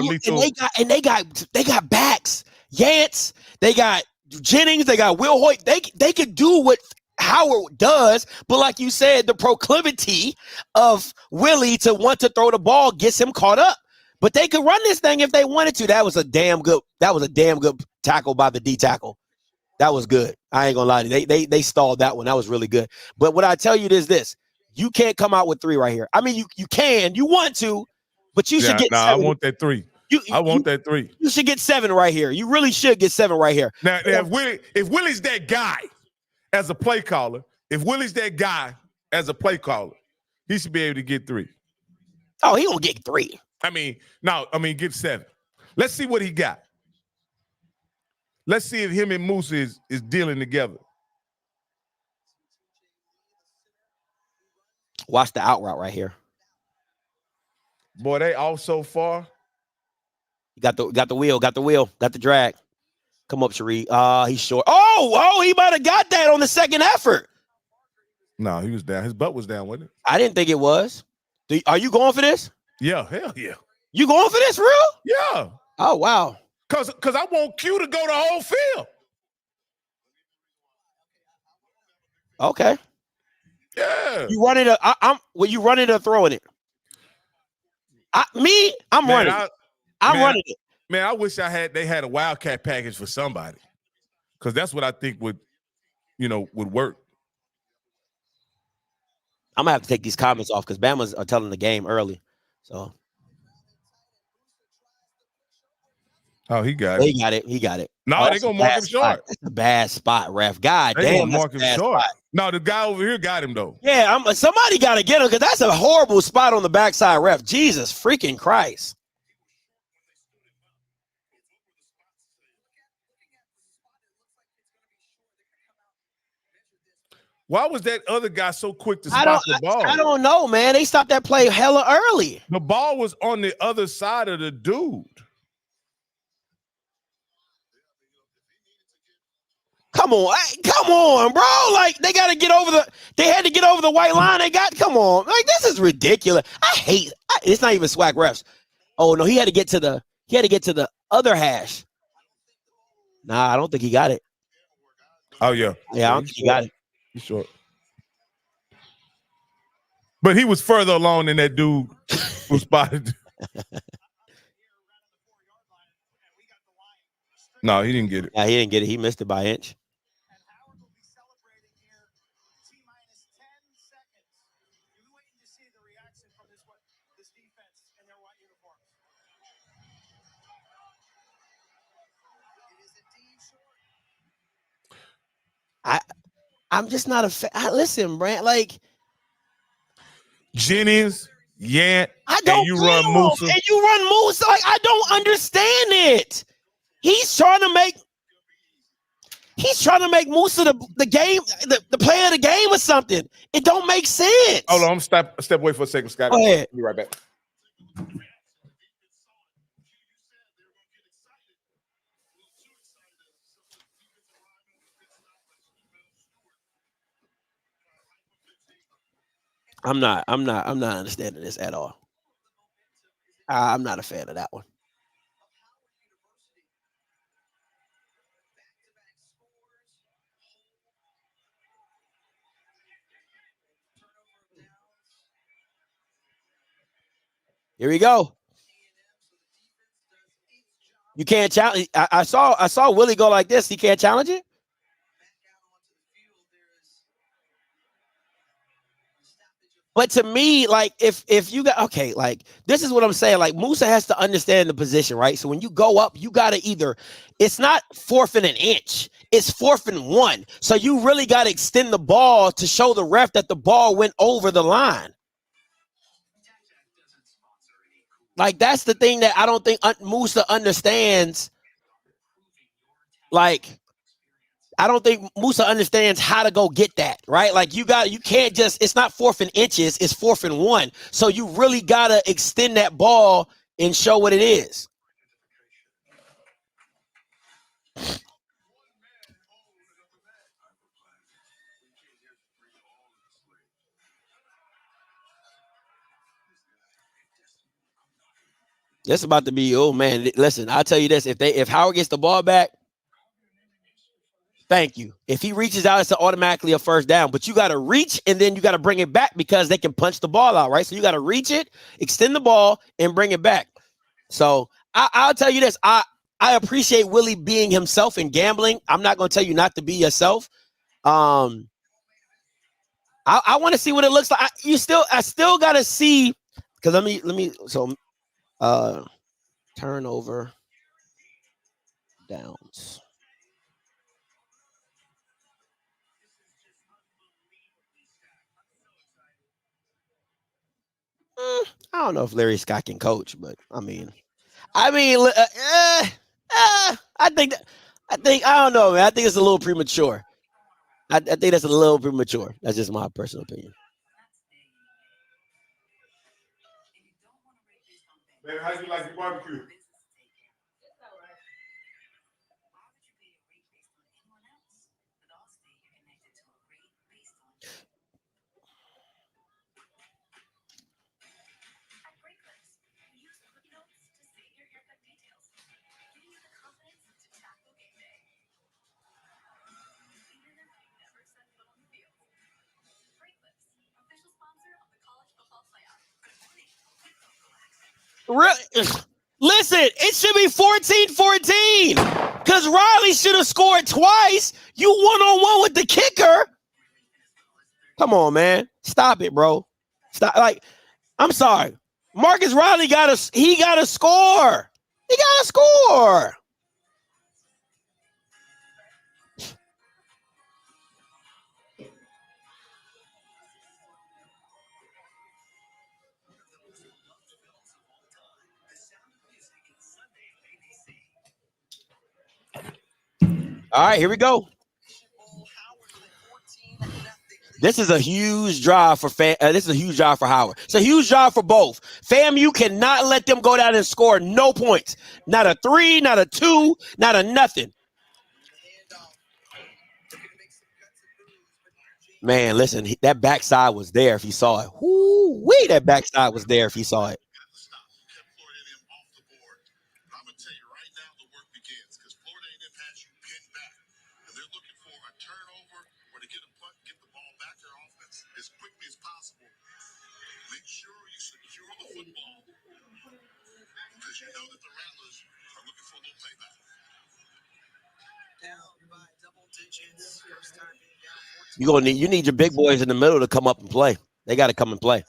F: lethal?
B: And they got backs. Yance, they got Jennings, they got Will Hoyt. They could do what Howard does, but like you said, the proclivity of Willie to want to throw the ball gets him caught up. But they could run this thing if they wanted to. That was a damn good tackle by the D tackle. That was good. I ain't gonna lie to you. They stalled that one. That was really good. But what I tell you is this: you can't come out with 3 right here. I mean, you can, you want to, but you should get 7.
F: I want that 3. I want that 3.
B: You should get 7 right here. You really should get 7 right here.
F: Now if Willie's that guy as a play caller, he should be able to get 3.
B: Oh, he gonna get 3.
F: Get 7. Let's see what he got. Let's see if him and Moose is dealing together.
B: Watch the out route right here.
F: Boy, they all so far.
B: Got the wheel, got the drag. Come up, Sheree. He's short. Oh, he might have got that on the second effort.
F: No, he was down. His butt was down, wasn't it?
B: I didn't think it was. Are you going for this?
F: Yeah, hell yeah.
B: You going for this, real?
F: Yeah.
B: Oh, wow.
F: Cause I want Q to go the whole field.
B: Okay.
F: Yeah.
B: You running it? You running or throwing it? I'm running. I'm running it.
F: Man, I wish they had a Wildcat package for somebody, because that's what I think would work.
B: I'm gonna have to take these comments off because Bama's are telling the game early. So
F: Oh, he got it.
B: He got it. He got it.
F: No, they gonna mark him short.
B: That's a bad spot, ref. God
F: They
B: damn,
F: gonna mark him
B: that's a bad
F: short.
B: spot.
F: No, the guy over here got him though.
B: Yeah, somebody got to get him because that's a horrible spot on the backside, ref. Jesus freaking Christ.
F: Why was that other guy so quick to spot the ball?
B: I don't know, man. They stopped that play hella early.
F: The ball was on the other side of the dude.
B: Come on, bro. Like they got to get over they had to get over the white line. Come on. Like this is ridiculous. It's not even swag refs. Oh no, he had to get to the other hash. Nah, I don't think he got it.
F: Oh yeah.
B: Yeah, I don't think he got it.
F: He's short. But he was further along than that dude who spotted. No, he didn't get it.
B: Yeah, he didn't get it. He missed it by an inch. I'm just not a fan. Listen, Brant, like
F: Jennings, Yant,
B: I don't
F: and you run Musa.
B: And you run Musa. Like I don't understand it. He's trying to make Musa the game, the player of the game or something. It don't make sense.
F: Hold on, I'm step away for a second, Scott.
B: Go ahead.
F: Be right back.
B: I'm not understanding this at all. I'm not a fan of that one. Here we go. You can't challenge. I saw Willie go like this. He can't challenge it. But to me, like if you got like this is what I'm saying. Like Musa has to understand the position, right? So when you go up, you gotta it's not 4th and an inch, it's 4th and 1. So you really gotta extend the ball to show the ref that the ball went over the line. Like that's the thing that I don't think Musa understands. Like I don't think Musa understands how to go get that, right? Like you can't just, it's not 4th and inches, it's 4th and 1. So you really got to extend that ball and show what it is. This is about to be, oh man, listen, I'll tell you this, if Howard gets the ball back, thank you. If he reaches out, it's automatically a first down. But you got to reach and then you got to bring it back because they can punch the ball out, right? So you got to reach it, extend the ball, and bring it back. So I'll tell you this. I appreciate Willie being himself and gambling. I'm not going to tell you not to be yourself. I want to see what it looks like. I still got to see because let me. So turnover downs. I don't know if Larry Scott can coach, but I think I don't know, man. I think it's a little premature. I think that's a little premature. That's just my personal opinion.
F: Man, how you like your barbecue?
B: Listen, it should be 14-14 because Riley should have scored twice. You one-on-one with the kicker. Come on, man. Stop it, bro. Stop. Like, I'm sorry. Marcus Riley got to score. He got to score. All right, here we go. This is a huge drive for this is a huge drive for Howard. It's a huge drive for both. FAMU cannot let them go down and score no points. Not a 3, not a 2, not a nothing. Man, listen, that backside was there if he saw it. Woo-wee, that backside was there if he saw it. You need your big boys in the middle to come up and play. They got to come and play.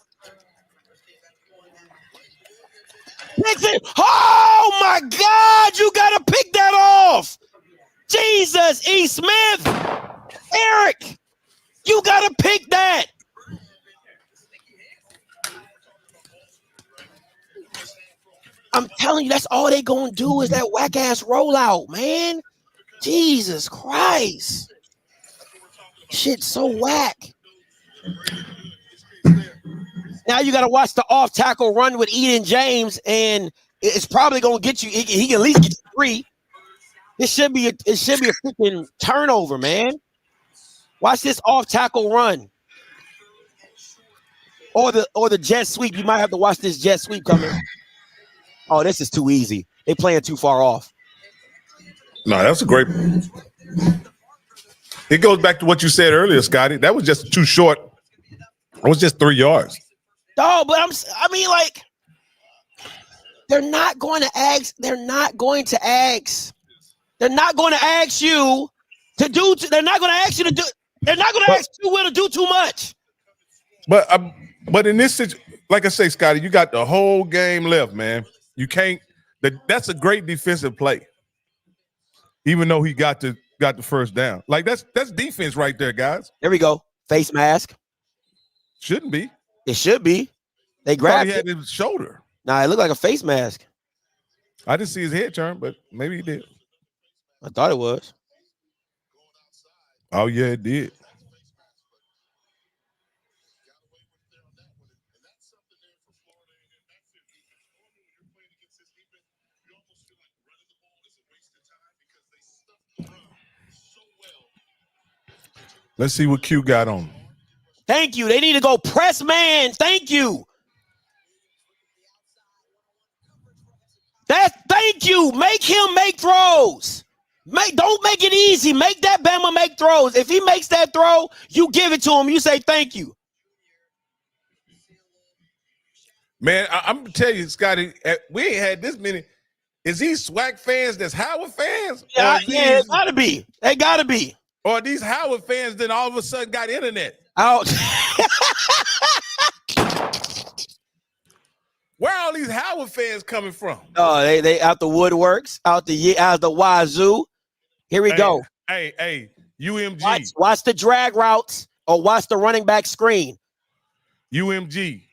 B: Oh my God! You got to pick that off. Jesus, E. Smith, Eric, you got to pick that. I'm telling you, that's all they gonna do is that whack ass rollout, man. Jesus Christ. Shit's so whack. Now you got to watch the off tackle run with Eden James, and it's probably going to get you. He can at least get you 3. It should be a freaking turnover, man. Watch this off tackle run, or the jet sweep. You might have to watch this jet sweep coming. Oh, this is too easy. They playing too far off.
F: No, that's a great. It goes back to what you said earlier, Scotty. That was just too short. It was just 3 yards.
B: No, but I mean, like, they're not going to ask you to do. They're not going to ask you to do. They're not going to ask you to do too much.
F: But in this situation, like I say, Scotty, you got the whole game left, man. You can't. That's a great defensive play. Even though he got the first down. Like that's defense right there, guys.
B: There we go. Face mask.
F: Shouldn't be.
B: It should be. They grabbed
F: he had his shoulder.
B: Nah, it looked like a face mask.
F: I didn't see his head turn, but maybe he did.
B: I thought it was.
F: Oh, yeah, it did. Let's see what Q got on.
B: Thank you. They need to go press man. Thank you. Thank you. Make him make throws. Don't make it easy. Make that Bama make throws. If he makes that throw, you give it to him. You say thank you.
F: Man, I'm gonna tell you, Scotty, we ain't had this many. Is these SWAC fans that's Howard fans?
B: Yeah, it gotta be. They gotta be.
F: Or these Howard fans then all of a sudden got internet.
B: Out.
F: Where are all these Howard fans coming from?
B: Oh, they out the woodworks, out the wazoo. Here we go.
F: Hey, UMG.
B: Watch the drag routes or watch the running back screen.
F: UMG.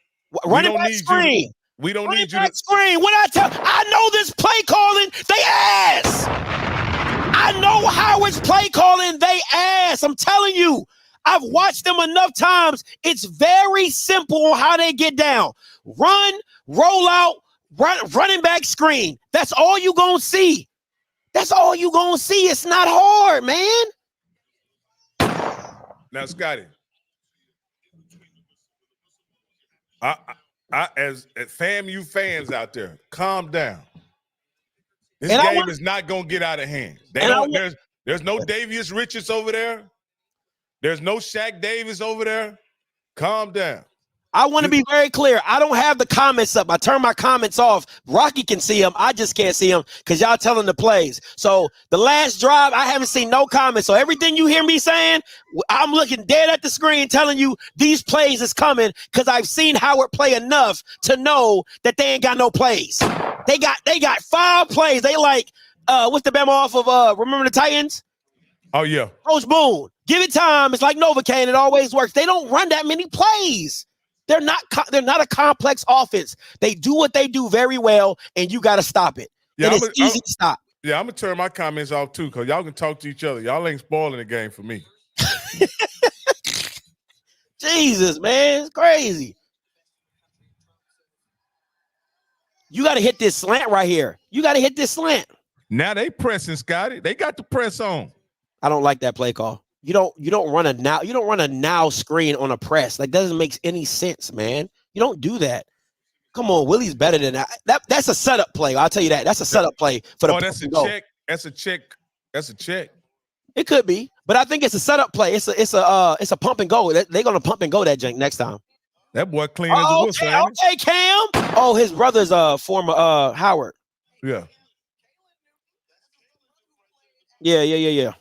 B: Running back screen.
F: We don't need you
B: to screen. I know this play calling, they ass. I know Howard's play calling, they ass. I'm telling you. I've watched them enough times. It's very simple on how they get down. Run, roll out, running back screen. That's all you gonna see. That's all you gonna see. It's not hard, man.
F: Now, Scotty, I as FAMU fans out there, calm down. This game is not gonna get out of hand. There's no Davius Richards over there. There's no Shaq Davis over there. Calm down.
B: I want to be very clear. I don't have the comments up. I turn my comments off. Rocky can see them. I just can't see them because y'all telling the plays. So the last drive, I haven't seen no comments. So everything you hear me saying, I'm looking dead at the screen telling you these plays is coming because I've seen Howard play enough to know that they ain't got no plays. They got 5 plays. They like, what's the Bama off of, remember the Titans?
F: Oh, yeah.
B: Coach Boone, give it time. It's like Novocaine. It always works. They don't run that many plays. They're not a complex offense. They do what they do very well, and you got to stop it.
F: Yeah,
B: it's easy to stop.
F: Yeah, I'm going to turn my comments off, too, because y'all can talk to each other. Y'all ain't spoiling the game for me.
B: Jesus, man. It's crazy. You got to hit this slant right here. You got to hit this slant.
F: Now they pressing, Scotty. They got the press on.
B: I don't like that play call. You don't run a now screen on a press. That doesn't make any sense, man. You don't do that. Come on, Willie's better than that. That's a setup play. I'll tell you that. That's a setup play for the.
F: Oh, that's a check. That's a check. That's a check.
B: It could be, but I think it's a setup play. It's a pump and go. They're gonna pump and go that jank next time.
F: That boy clean as a whistle.
B: Okay, Cam. Oh, his brother's former Howard.
F: Yeah.
B: Yeah.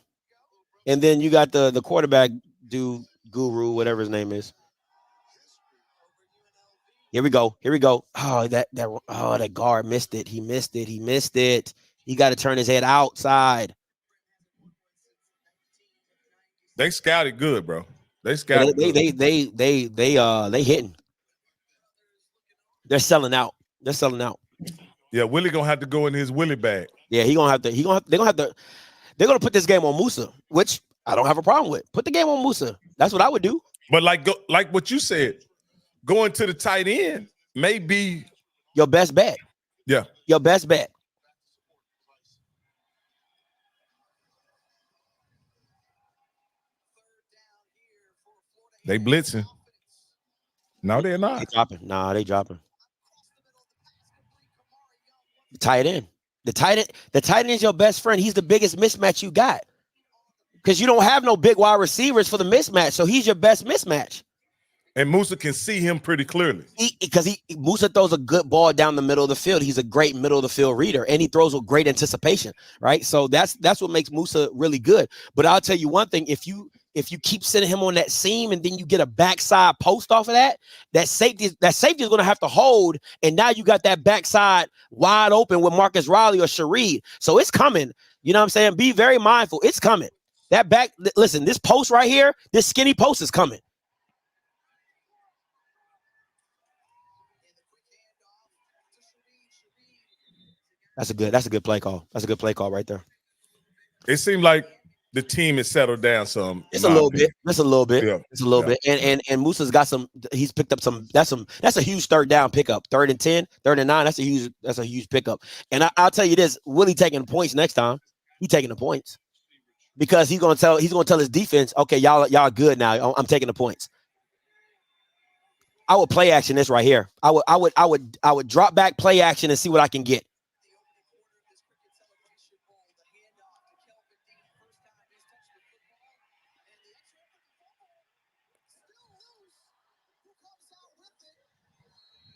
B: And then you got the quarterback dude, Guru, whatever his name is. Here we go. Oh, that guard missed it. He missed it. He got to turn his head outside.
F: They scouted good, bro. They scouted.
B: They hitting. They're selling out.
F: Yeah, Willie gonna have to go in his Willie bag.
B: Yeah, they're gonna put this game on Musa, which I don't have a problem with. Put the game on Musa. That's what I would do.
F: But like what you said, going to the tight end may be
B: your best bet.
F: Yeah.
B: Your best bet.
F: They blitzing. No, they're not.
B: They dropping. The tight end. The tight end is your best friend. He's the biggest mismatch you got. Because you don't have no big wide receivers for the mismatch. So he's your best mismatch.
F: And Musa can see him pretty clearly.
B: Because Musa throws a good ball down the middle of the field. He's a great middle of the field reader. And he throws with great anticipation. Right. So that's what makes Musa really good. But I'll tell you one thing, if you keep sending him on that seam and then you get a backside post off of that safety is going to have to hold. And now you got that backside wide open with Marcus Riley or Shareed. So it's coming. You know what I'm saying? Be very mindful. It's coming. Listen, this post right here, this skinny post is coming. That's a good play call. That's a good play call right there.
F: It seemed like the team has settled down some.
B: It's a little bit. It's a little bit.
F: Yeah.
B: It's a little bit. And Musa's got some. He's picked up some. That's a huge third down pickup. 3rd and 10, 3rd and 9. That's a huge pickup. And I'll tell you this: Willie taking the points next time. He taking the points because he's gonna tell his defense, okay, y'all good now. I'm taking the points. I would play action this right here. I would drop back, play action, and see what I can get.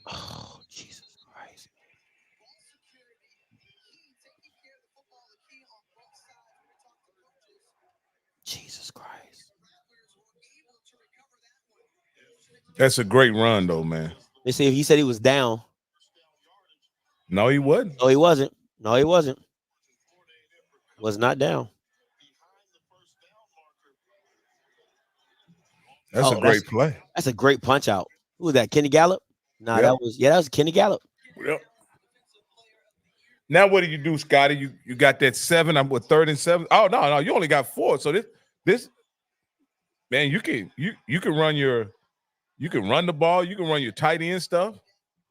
B: Oh, Jesus Christ. Jesus Christ.
F: That's a great run, though, man.
B: They see if he said he was down.
F: No, he wasn't.
B: No, he wasn't. Was not down.
F: That's a great play.
B: That's a great punch out. Who was that? Kenny Gallup? Nah, that was Kenny Gallup.
F: Yep. Now what do you do, Scotty? You got that 7. I'm with 3rd and 7. Oh no, you only got 4. So this man, you can run the ball. You can run your tight end stuff.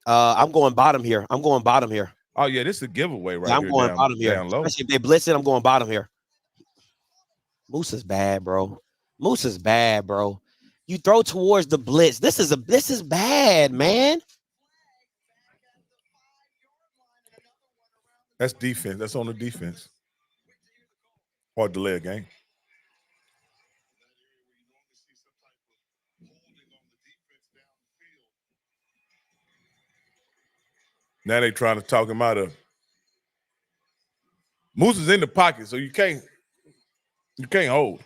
B: I'm going bottom here.
F: Oh yeah, this is a giveaway right here.
B: I'm going bottom here.
F: Down low.
B: Especially if they blitz it, I'm going bottom here. Moose's bad, bro. You throw towards the blitz. This is bad, man.
F: That's defense. That's on the defense. Or delay a game. Now they trying to talk him out of. Moose is in the pocket, so you can't hold.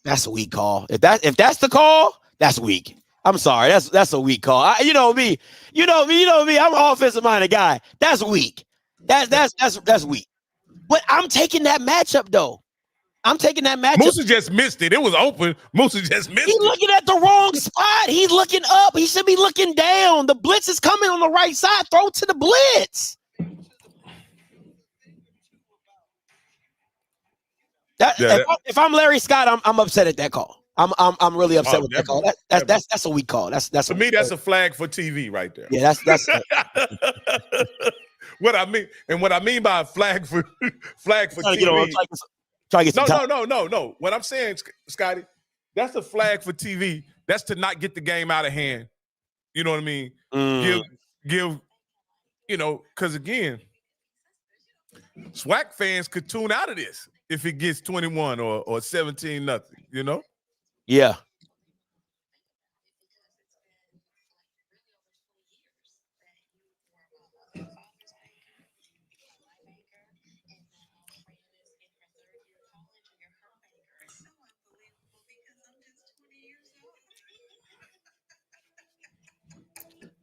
B: That's a weak call. If that's the call, that's weak. I'm sorry. That's a weak call. You know me. I'm an offensive minded guy. That's weak. That's weak. But I'm taking that matchup though. I'm taking that matchup.
F: Moose just missed it. It was open. Moose just missed it.
B: He's looking at the wrong spot. He's looking up. He should be looking down. The blitz is coming on the right side. Throw to the blitz. If I'm Larry Scott, I'm upset at that call. I'm really upset with that call. That's a weak call. That's
F: to me, that's a flag for TV right there.
B: Yeah, that's
F: what I mean. And what I mean by flag for TV. No. What I'm saying, Scotty, that's a flag for TV. That's to not get the game out of hand. You know what I mean? Give, because again, SWAC fans could tune out of this if it gets 21 or 17-0,
B: Yeah.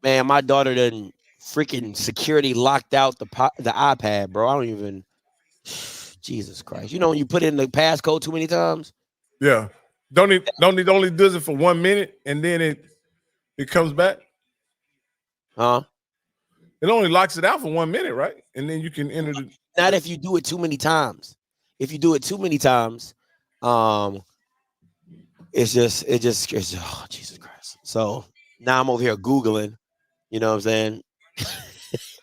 B: Man, my daughter done freaking security locked out the iPad, bro. I don't even. Jesus Christ! When you put in the passcode too many times.
F: Yeah, don't it only does it for 1 minute and then it comes back.
B: Huh?
F: It only locks it out for 1 minute, right? And then you can enter the.
B: Not if you do it too many times. If you do it too many times, it's just oh Jesus Christ! So now I'm over here Googling. You know what I'm saying?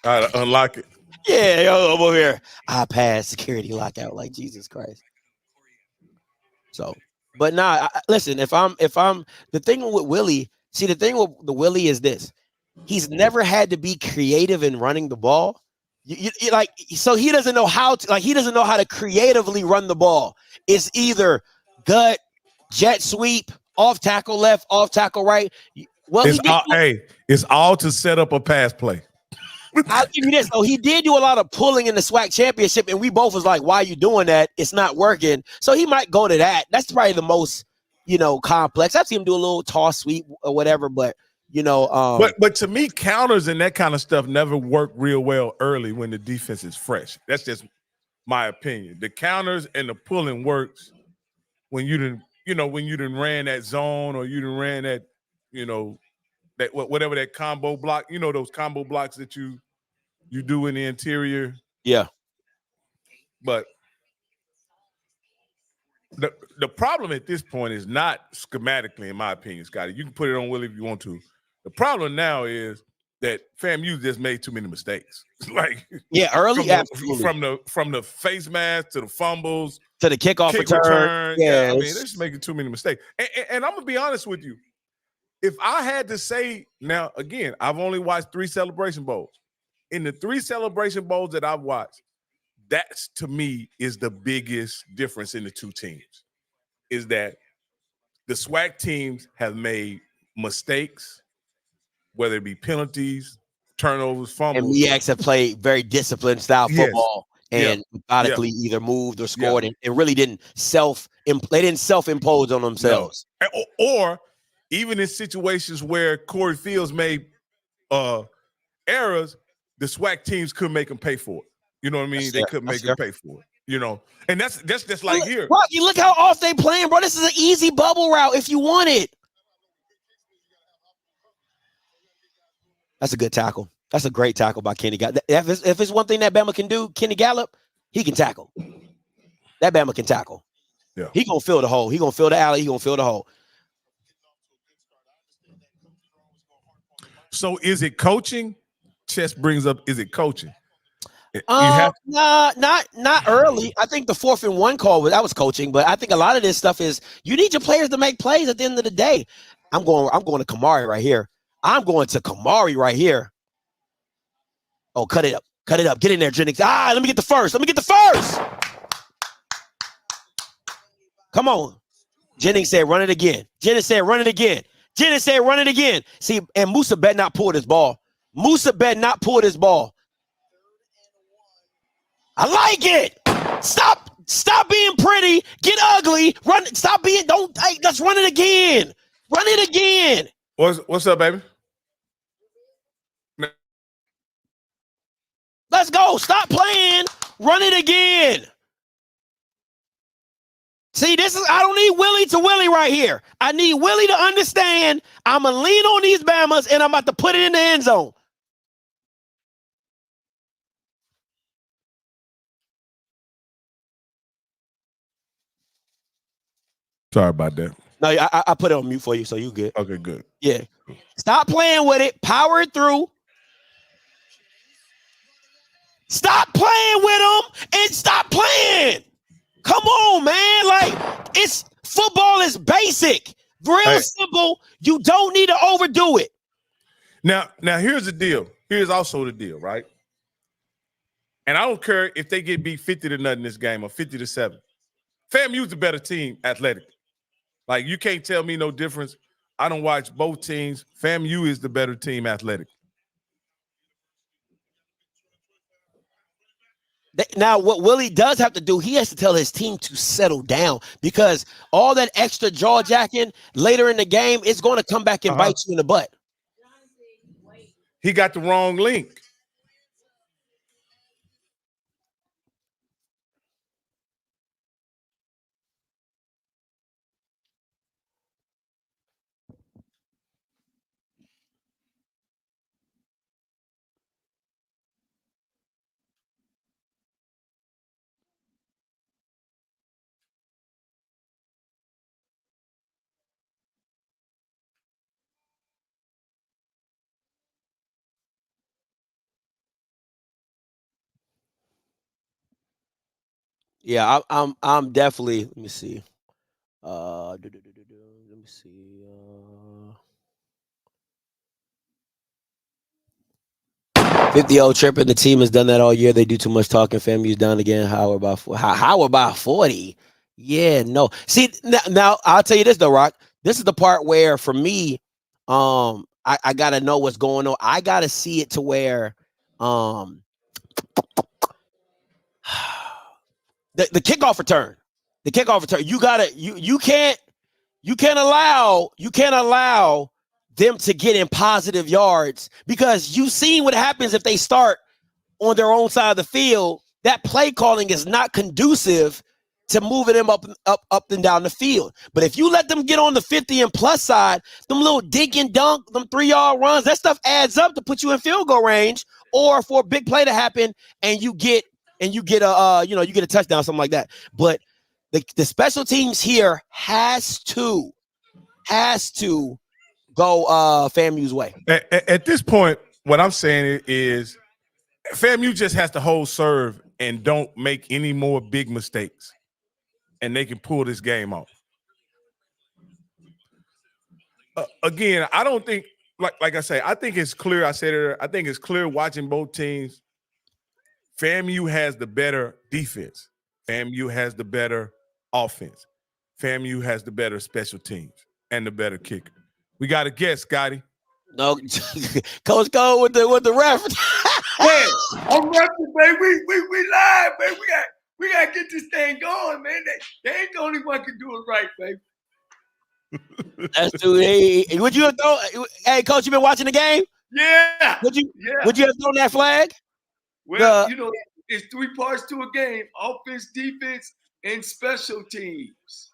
F: How to unlock it.
B: Yeah, yo, I'm over here. iPad security lockout, like Jesus Christ. So, but nah, listen, if I'm the thing with Willie, the thing with the Willie is this. He's never had to be creative in running the ball. So he doesn't know how to creatively run the ball. It's either gut, jet sweep, off tackle left, off tackle right. Well,
F: it's all to set up a pass play.
B: I'll give you this. So he did do a lot of pulling in the SWAC championship, and we both was like, why are you doing that? It's not working. So he might go to that. That's probably the most, complex. I've seen him do a little toss sweep or whatever, but
F: but to me, counters and that kind of stuff never work real well early when the defense is fresh. That's just my opinion. The counters and the pulling works when you didn't ran that zone or you didn't ran that, that whatever that combo block, those combo blocks that you do in the interior.
B: Yeah.
F: But the problem at this point is not schematically, in my opinion, Scotty. You can put it on Willie if you want to. The problem now is that FAMU just made too many mistakes.
B: Early
F: from the face mask to the fumbles
B: to the kickoff return.
F: Yeah, I mean, they're just making too many mistakes. And I'm gonna be honest with you. If I had to say, now again, I've only watched 3 Celebration Bowls. In the 3 Celebration Bowls that I've watched, that's to me is the biggest difference in the two teams. Is that the SWAC teams have made mistakes, whether it be penalties, turnovers, fumbles.
B: And MEX have played very disciplined style football and methodically either moved or scored and really didn't self-impose on themselves.
F: No. Or even in situations where Corey Fields made errors, the SWAC teams couldn't make them pay for it. You know what I mean? They couldn't make them pay for it. And that's just like here.
B: Rocky, look how off they playing, bro. This is an easy bubble route if you want it. That's a good tackle. That's a great tackle by Kenny Gallup. If it's one thing that Bama can do, Kenny Gallup, he can tackle. That Bama can tackle.
F: Yeah.
B: He gonna fill the hole. He gonna fill the alley. He gonna fill the hole.
F: So is it coaching? Chess brings up, is it coaching?
B: Not early. I think the 4th and 1 call that was coaching, but I think a lot of this stuff is you need your players to make plays at the end of the day. I'm going to Kamari right here. Oh, cut it up. Get in there, Jennings. Let me get the first. Come on. Jennings said, run it again. Jennings said, run it again. Jennings said, run it again. See, and Musa better not pull this ball. Musa better not pull this ball. I like it. Stop being pretty. Get ugly. Run. Stop being. Don't. Hey, let's run it again. Run it again.
F: What's up, baby?
B: Let's go. Stop playing. Run it again. See, I don't need Willie to Willie right here. I need Willie to understand I'm going to lean on these Bamas and I'm about to put it in the end zone.
F: Sorry about that.
B: No, I put it on mute for you, so you good.
F: Okay, good.
B: Yeah. Stop playing with it. Power it through. Stop playing with them and stop playing. Come on, man. Like, football is basic. Real simple. You don't need to overdo it.
F: Now here's the deal. Here's also the deal, right? And I don't care if they get beat 50-0 in this game or 50-7. FAMU's the better team athletically. Like, you can't tell me no difference. I don't watch both teams. FAMU is the better team athletic.
B: Now, what Willie does have to do, he has to tell his team to settle down because all that extra jaw jacking later in the game is going to come back and bite you in the butt.
F: He got the wrong link.
B: Yeah, I'm definitely. Let me see. Let me see. 50-0 tripping. The team has done that all year. They do too much talking. FAMU's down again. How about 40? Yeah, no. See, now I'll tell you this though, Rock. This is the part where, for me, I gotta know what's going on. I gotta see it to where, the kickoff return. The kickoff return. You can't allow them to get in positive yards because you've seen what happens if they start on their own side of the field. That play calling is not conducive to moving them up and down the field. But if you let them get on the 50 and plus side, them little dink and dunk, them 3-yard runs, that stuff adds up to put you in field goal range, or for a big play to happen and you get a touchdown, something like that. But the special teams here has to go FAMU's way.
F: At this point, what I'm saying is FAMU just has to hold serve and don't make any more big mistakes, and they can pull this game off. Again, I don't think, like I say, I think it's clear. I said it. I think it's clear watching both teams. FAMU has the better defense. FAMU has the better offense. FAMU has the better special teams and the better kicker. We got a guest, Scotty.
B: No, Coach Cole with the ref.
G: Hey, I'm repping, baby. We live, baby. We got to get this thing going, man. They ain't the only one can do it right, baby.
B: That's true. Hey, would you have thrown? Hey, Coach, you been watching the game?
G: Yeah.
B: Would you have thrown that flag?
G: Well, it's 3 parts to a game: offense, defense, and special teams.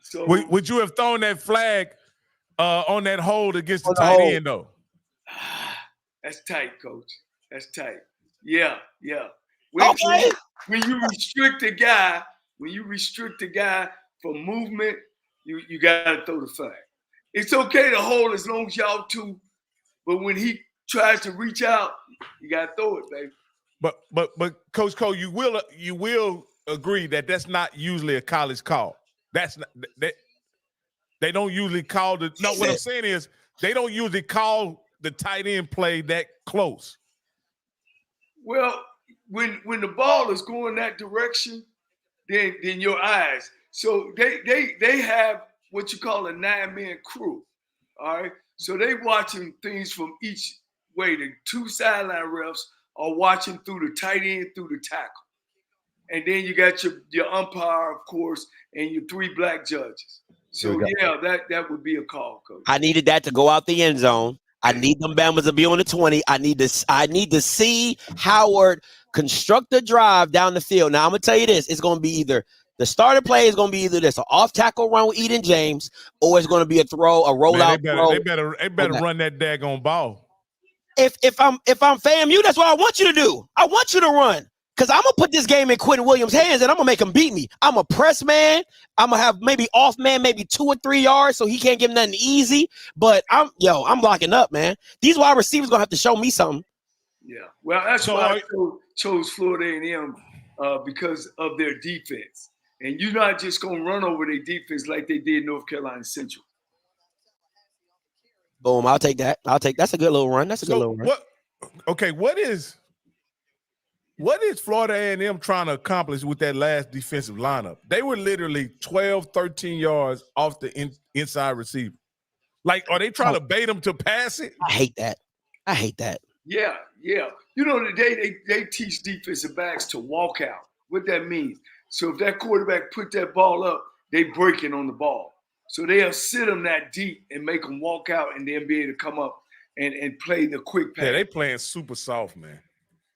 G: So,
F: would you have thrown that flag on that hold against the tight end, though?
G: That's tight, Coach. That's tight. Yeah.
B: Okay.
G: When you restrict a guy, for movement, you gotta throw the flag. It's okay to hold as long as y'all two, but when he tries to reach out, you gotta throw it, baby.
F: But Coach Cole, you will agree that that's not usually a college call. That's not that they don't usually call the. No, what I'm saying is they don't usually call the tight end play that close.
G: Well, when the ball is going that direction, then your eyes. So they have what you call a 9-man crew. All right. So they watching things from each way. The 2 sideline refs are watching through the tight end, through the tackle. And then you got your umpire, of course, and your 3 black judges. So yeah, that would be a call, Coach.
B: I needed that to go out the end zone. I need them Bama's to be on the 20. I need to see Howard construct the drive down the field. Now I'm gonna tell you this: it's gonna be either the starter play is gonna be either this, an off tackle run with Eden James, or it's gonna be a throw, a rollout.
F: They better run that daggone ball.
B: If I'm FAMU, that's what I want you to do. I want you to run. Because I'm going to put this game in Quentin Williams' hands and I'm going to make him beat me. I'm a press man. I'm going to have maybe off man, maybe 2 or 3 yards so he can't give nothing easy. But I'm locking up, man. These wide receivers going to have to show me something.
G: Yeah. Well, that's why I chose Florida A&M because of their defense. And you're not just going to run over their defense like they did North Carolina Central.
B: Boom. I'll take that. That's a good little run. That's a good little run.
F: What is Florida A&M trying to accomplish with that last defensive lineup? They were literally 12, 13 yards off the inside receiver. Like, are they trying to bait them to pass it?
B: I hate that.
G: Yeah. You know, today they teach defensive backs to walk out. What that means. So if that quarterback put that ball up, they breaking on the ball. So they'll sit them that deep and make them walk out and then be able to come up and play the quick pass.
F: Yeah, they playing super soft, man.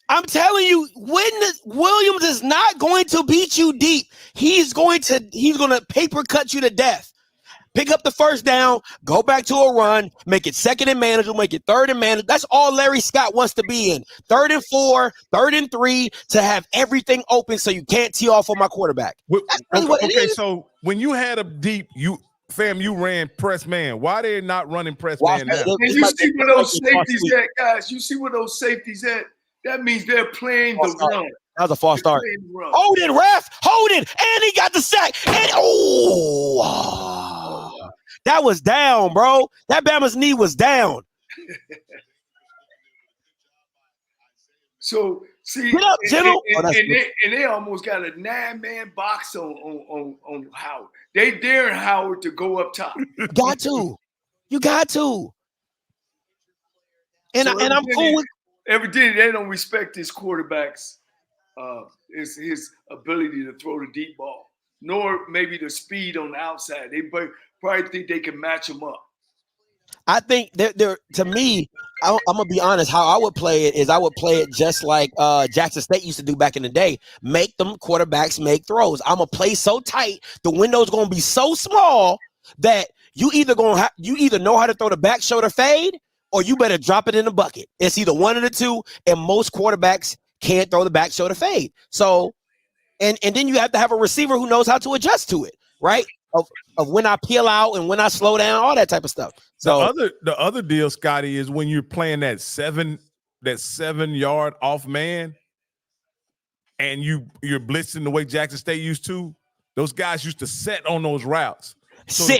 B: I'm telling you, Williams is not going to beat you deep. He's going to paper cut you to death. Pick up the first down, go back to a run, make it second and manageable, make it third and manageable. That's all Larry Scott wants to be in. 3rd and 4, 3rd and 3 to have everything open so you can't tee off on my quarterback. That's really what it is.
F: So when you had a deep, you ran press man. Why they not running press man now?
G: And you see where those safeties at, guys. You see where those safeties at? That means they're playing the run.
B: That was a false start. Hold it, ref. Hold it. And he got the sack. And that was down, bro. That Bama's knee was down.
G: So see,
B: get up, General.
G: And they almost got a 9-man box on Howard. They daring Howard to go up top.
B: You got to. And I'm cool with.
G: Evidently, they don't respect his quarterback's his ability to throw the deep ball, nor maybe the speed on the outside. They probably think they can match him up.
B: I think they're to me, I'm gonna be honest. How I would play it is I would play it just like Jackson State used to do back in the day. Make them quarterbacks make throws. I'm gonna play so tight, the window's gonna be so small that you either know how to throw the back shoulder fade, or you better drop it in the bucket. It's either one of the two, and most quarterbacks can't throw the back shoulder fade. So, and then you have to have a receiver who knows how to adjust to it, right? Of when I peel out and when I slow down, all that type of stuff. So
F: the other deal, Scotty, is when you're playing that 7-yard off man, and you're blitzing the way Jackson State used to. Those guys used to set on those routes. So the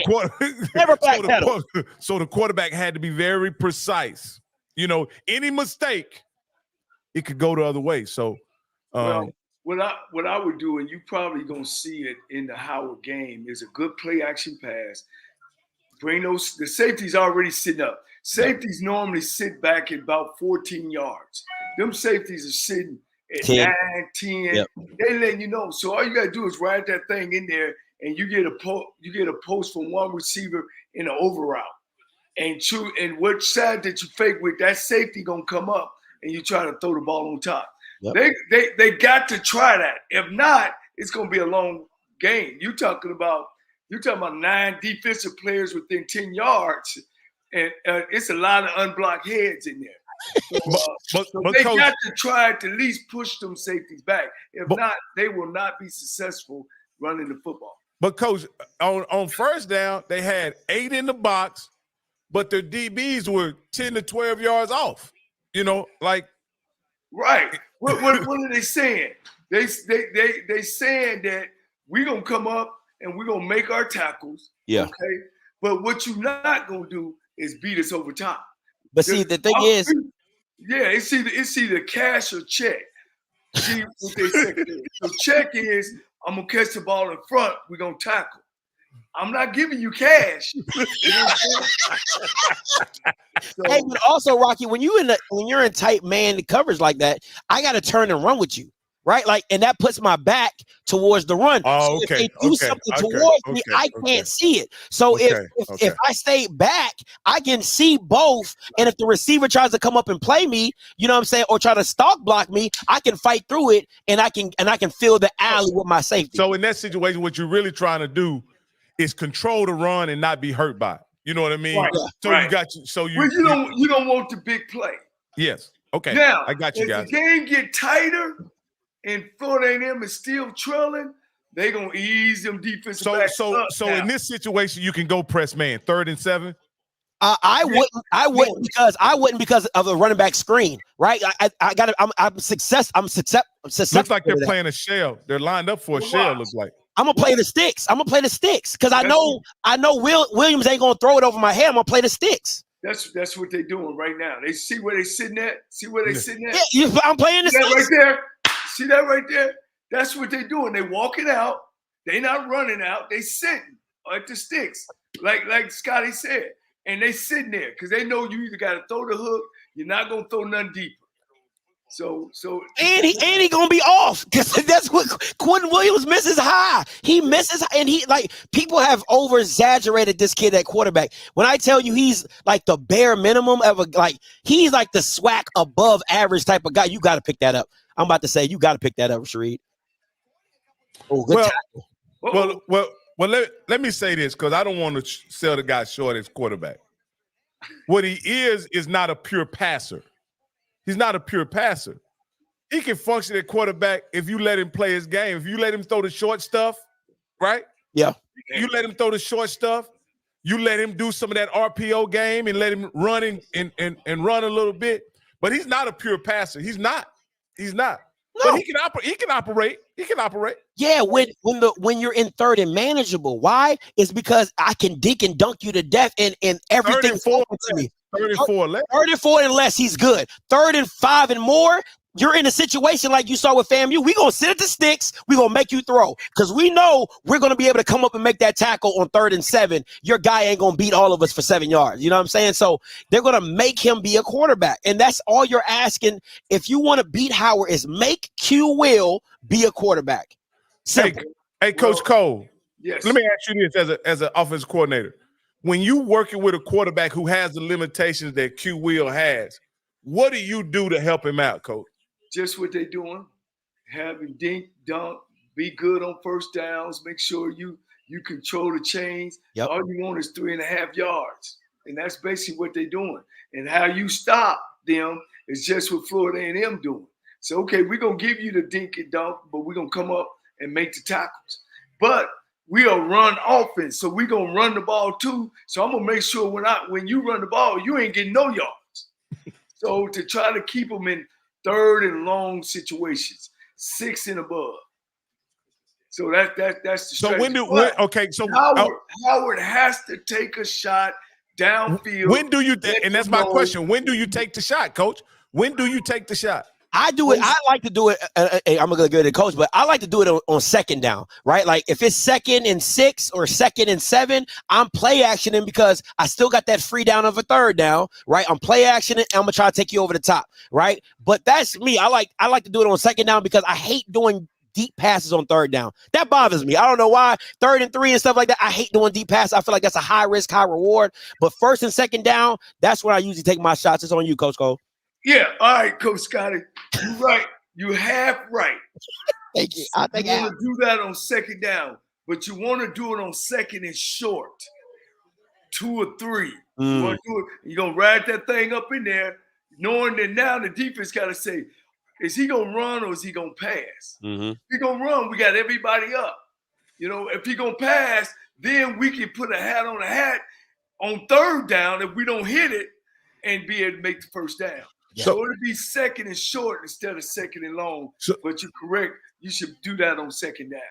F: quarterback had to be very precise. You know, any mistake, it could go the other way. So,
G: what I would do, and you probably gonna see it in the Howard game, is a good play action pass. Bring the safeties already sitting up. Safeties normally sit back at about 14 yards. Them safeties are sitting at 10. 9, 10. Yep. They letting you know. So all you gotta do is ride that thing in there. And you get a post from one receiver in an over route, and which side that you fake with, that safety gonna come up, and you try to throw the ball on top. Yep. They got to try that. If not, it's gonna be a long game. You're talking about 9 defensive players within 10 yards, and it's a lot of unblocked heads in there. So they Coach, got to try to at least push them safeties back. If not, they will not be successful running the football.
F: But Coach, on first down, they had 8 in the box, but their DBs were 10 to 12 yards off. You know, like
G: right. What are they saying? They saying that we're gonna come up and we're gonna make our tackles.
B: Yeah.
G: Okay. But what you're not gonna do is beat us over time.
B: But see, the thing is,
G: it's either cash or check. See what they say. So check is I'm gonna catch the ball in front. We're gonna tackle. I'm not giving you cash. You know what I'm saying?
B: Hey, but also, Rocky, when you're in tight man coverage like that, I got to turn and run with you, right? Like, and that puts my back towards the run.
F: Oh,
B: so if
F: okay,
B: they do something towards me, I can't see it. So if I stay back, I can see both. And if the receiver tries to come up and play me, you know what I'm saying, or try to stalk block me, I can fight through it, and I can fill the alley with my safety.
F: So in that situation, what you're really trying to do is control the run and not be hurt by it. You know what I mean?
G: Right.
F: So you got you. So
G: you don't want the big play.
F: Yes. Okay.
G: Now
F: I got you guys.
G: If the game get tighter and Florida A&M is still trailing, they gonna ease them defensive backs up.
F: So in this situation, you can go press man 3rd and 7.
B: I wouldn't because of the running back screen, right? I'm susceptible.
F: Looks like they're playing a shell. They're lined up for a shell. Looks like.
B: I'm gonna play the sticks. because I know Williams ain't gonna throw it over my head. I'm gonna play the sticks.
G: That's what they're doing right now. They see where they sitting at.
B: Yeah, I'm playing the sticks
G: right there. See that right there? That's what they're doing. They walking out. They not running out. They sitting at the sticks, like Scotty said, and they sitting there because they know you either got to throw the hook. You're not gonna throw nothing deeper. So
B: and he gonna be off because that's what Quentin Williams misses high. He misses, and people have over exaggerated this kid at quarterback. When I tell you he's like the bare minimum of he's like the SWAC above average type of guy. You got to pick that up. I'm about to say you got to pick that up, Shareed. Oh, good tackle.
F: Well. Let me say this because I don't want to sell the guy short as quarterback. What he is not a pure passer. He's not a pure passer. He can function at quarterback if you let him play his game. If you let him throw the short stuff, right?
B: Yeah.
F: You let him throw the short stuff. You let him do some of that RPO game and let him run and run a little bit. But he's not a pure passer. He's not. No. But he can operate. He can operate.
B: Yeah, when you're in 3rd and manageable. Why? It's because I can dink and dunk you to death and everything's open to me.
F: 3rd and 4 less.
B: 3rd and 4 and less, he's good. 3rd and 5 and more, you're in a situation like you saw with FAMU. We're going to sit at the sticks. We're going to make you throw because we know we're going to be able to come up and make that tackle on 3rd and 7. Your guy ain't going to beat all of us for 7 yards. You know what I'm saying? So they're going to make him be a quarterback. And that's all you're asking. If you want to beat Howard is make Q Will be a quarterback. Simple.
F: Hey, Coach Cole.
G: Yes.
F: Let me ask you this as an offense coordinator. When you working with a quarterback who has the limitations that Q Will has, what do you do to help him out, Coach?
G: Just what they're doing. Have him dink, dunk, be good on first downs, make sure you control the chains.
B: Yep.
G: All you want is 3.5 yards. And that's basically what they're doing. And how you stop them is just what Florida A&M doing. So, okay, we're going to give you the dink and dunk, but we're going to come up and make the tackles. But we are run offense, so we're going to run the ball too. So I'm going to make sure when you run the ball, you ain't getting no yards. So to try to keep them in 3rd and long situations, 6 and above. So that's the strategy. Howard has to take a shot downfield.
F: When do you and that's my question. When do you take the shot, Coach? When do you take the shot?
B: I do it. I like to do it. I'm gonna go to the coach, but I like to do it on 2nd down, right? Like if it's 2nd and 6 or 2nd and 7, I'm play actioning because I still got that free down of a 3rd down, right? I'm play actioning. And I'm gonna try to take you over the top, right? But that's me. I like to do it on 2nd down because I hate doing deep passes on 3rd down. That bothers me. I don't know why. 3rd and 3 and stuff like that. I hate doing deep passes. I feel like that's a high risk, high reward. But 1st and 2nd down, that's when I usually take my shots. It's on you, Coach Cole.
G: Yeah, all right, Coach Scotty. You're right. You half right.
B: Thank you.
G: I think you want to do that on 2nd down, but you want to do it on 2nd and short, 2 or 3. You want to do it. You're gonna ride that thing up in there, knowing that now the defense got to say, is he gonna run or is he gonna pass?
B: Mm-hmm.
G: If he gonna run, we got everybody up. You know, if he gonna pass, then we can put a hat on a hat on 3rd down if we don't hit it and be able to make the 1st down. So it'll be 2nd and short instead of 2nd and long. But you're correct. You should do that on 2nd down.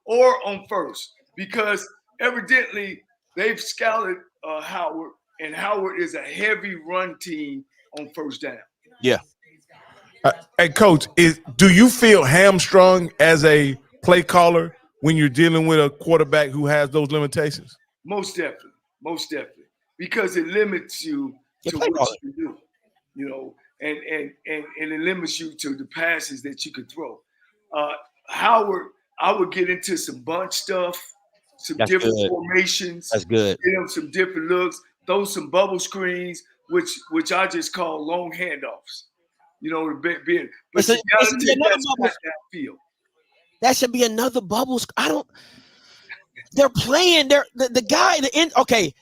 G: Or on 1st. Because evidently they've scouted Howard, and Howard is a heavy run team on 1st down.
B: Yeah.
F: Hey, Coach, do you feel hamstrung as a play caller when you're dealing with a quarterback who has those limitations?
G: Most definitely, because it limits you to what you can do, you know, and it limits you to the passes that you could throw. Howard, I would get into some bunch stuff, some different formations.
B: That's good.
G: Get him some different looks, throw some bubble screens, which I just call long handoffs. You know, but you gotta take that spot downfield.
B: That should be another bubble. They're playing. The guy. Okay.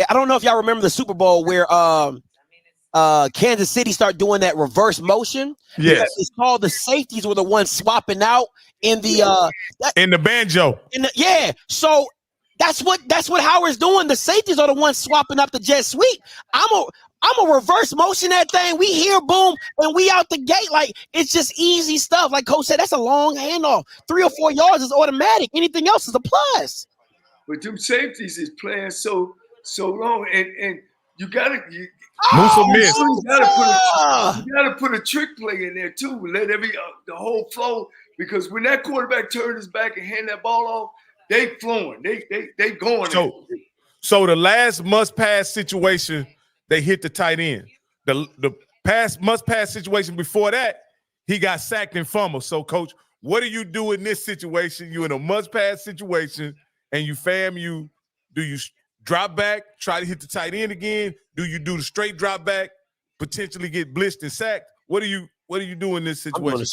B: I don't know if y'all remember the Super Bowl where Kansas City started doing that reverse motion.
F: Yes,
B: it's called the safeties were the ones swapping out in the
F: banjo.
B: Yeah. So that's what Howard's doing. The safeties are the ones swapping up the jet sweep. I'm a reverse motion that thing. We hear boom and we out the gate. Like, it's just easy stuff. Like Coach said, that's a long handoff. 3 or 4 yards is automatic. Anything else is a plus.
G: But them safeties is playing so long, and you gotta
F: miss.
G: You gotta put a trick play in there too. Let the whole flow, because when that quarterback turns his back and hand that ball off, they flowing. They going.
F: So the last must pass situation, they hit the tight end. The must pass situation before that, he got sacked and fumbled. So, Coach, what do you do in this situation? You're in a must pass situation, and you FAMU. Do you drop back, try to hit the tight end again? Do you do the straight drop back, potentially get blitzed and sacked? What do you do in this situation?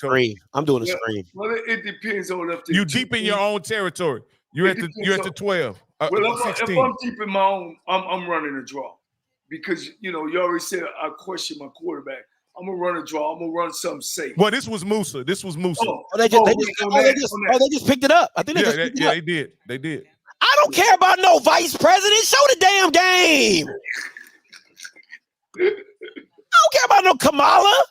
B: I'm doing a screen.
G: Well, it depends on if
F: you deep in your own territory. You're at the 12.
G: Well, if I'm deep in my own, I'm running a draw. Because, you already said I question my quarterback. I'm going to run a draw. I'm going to run something safe.
F: Well, this was Musa.
B: They just picked it up. I think
F: they did. They did.
B: I don't care about no vice president. Show the damn game. I don't care about no Kamala.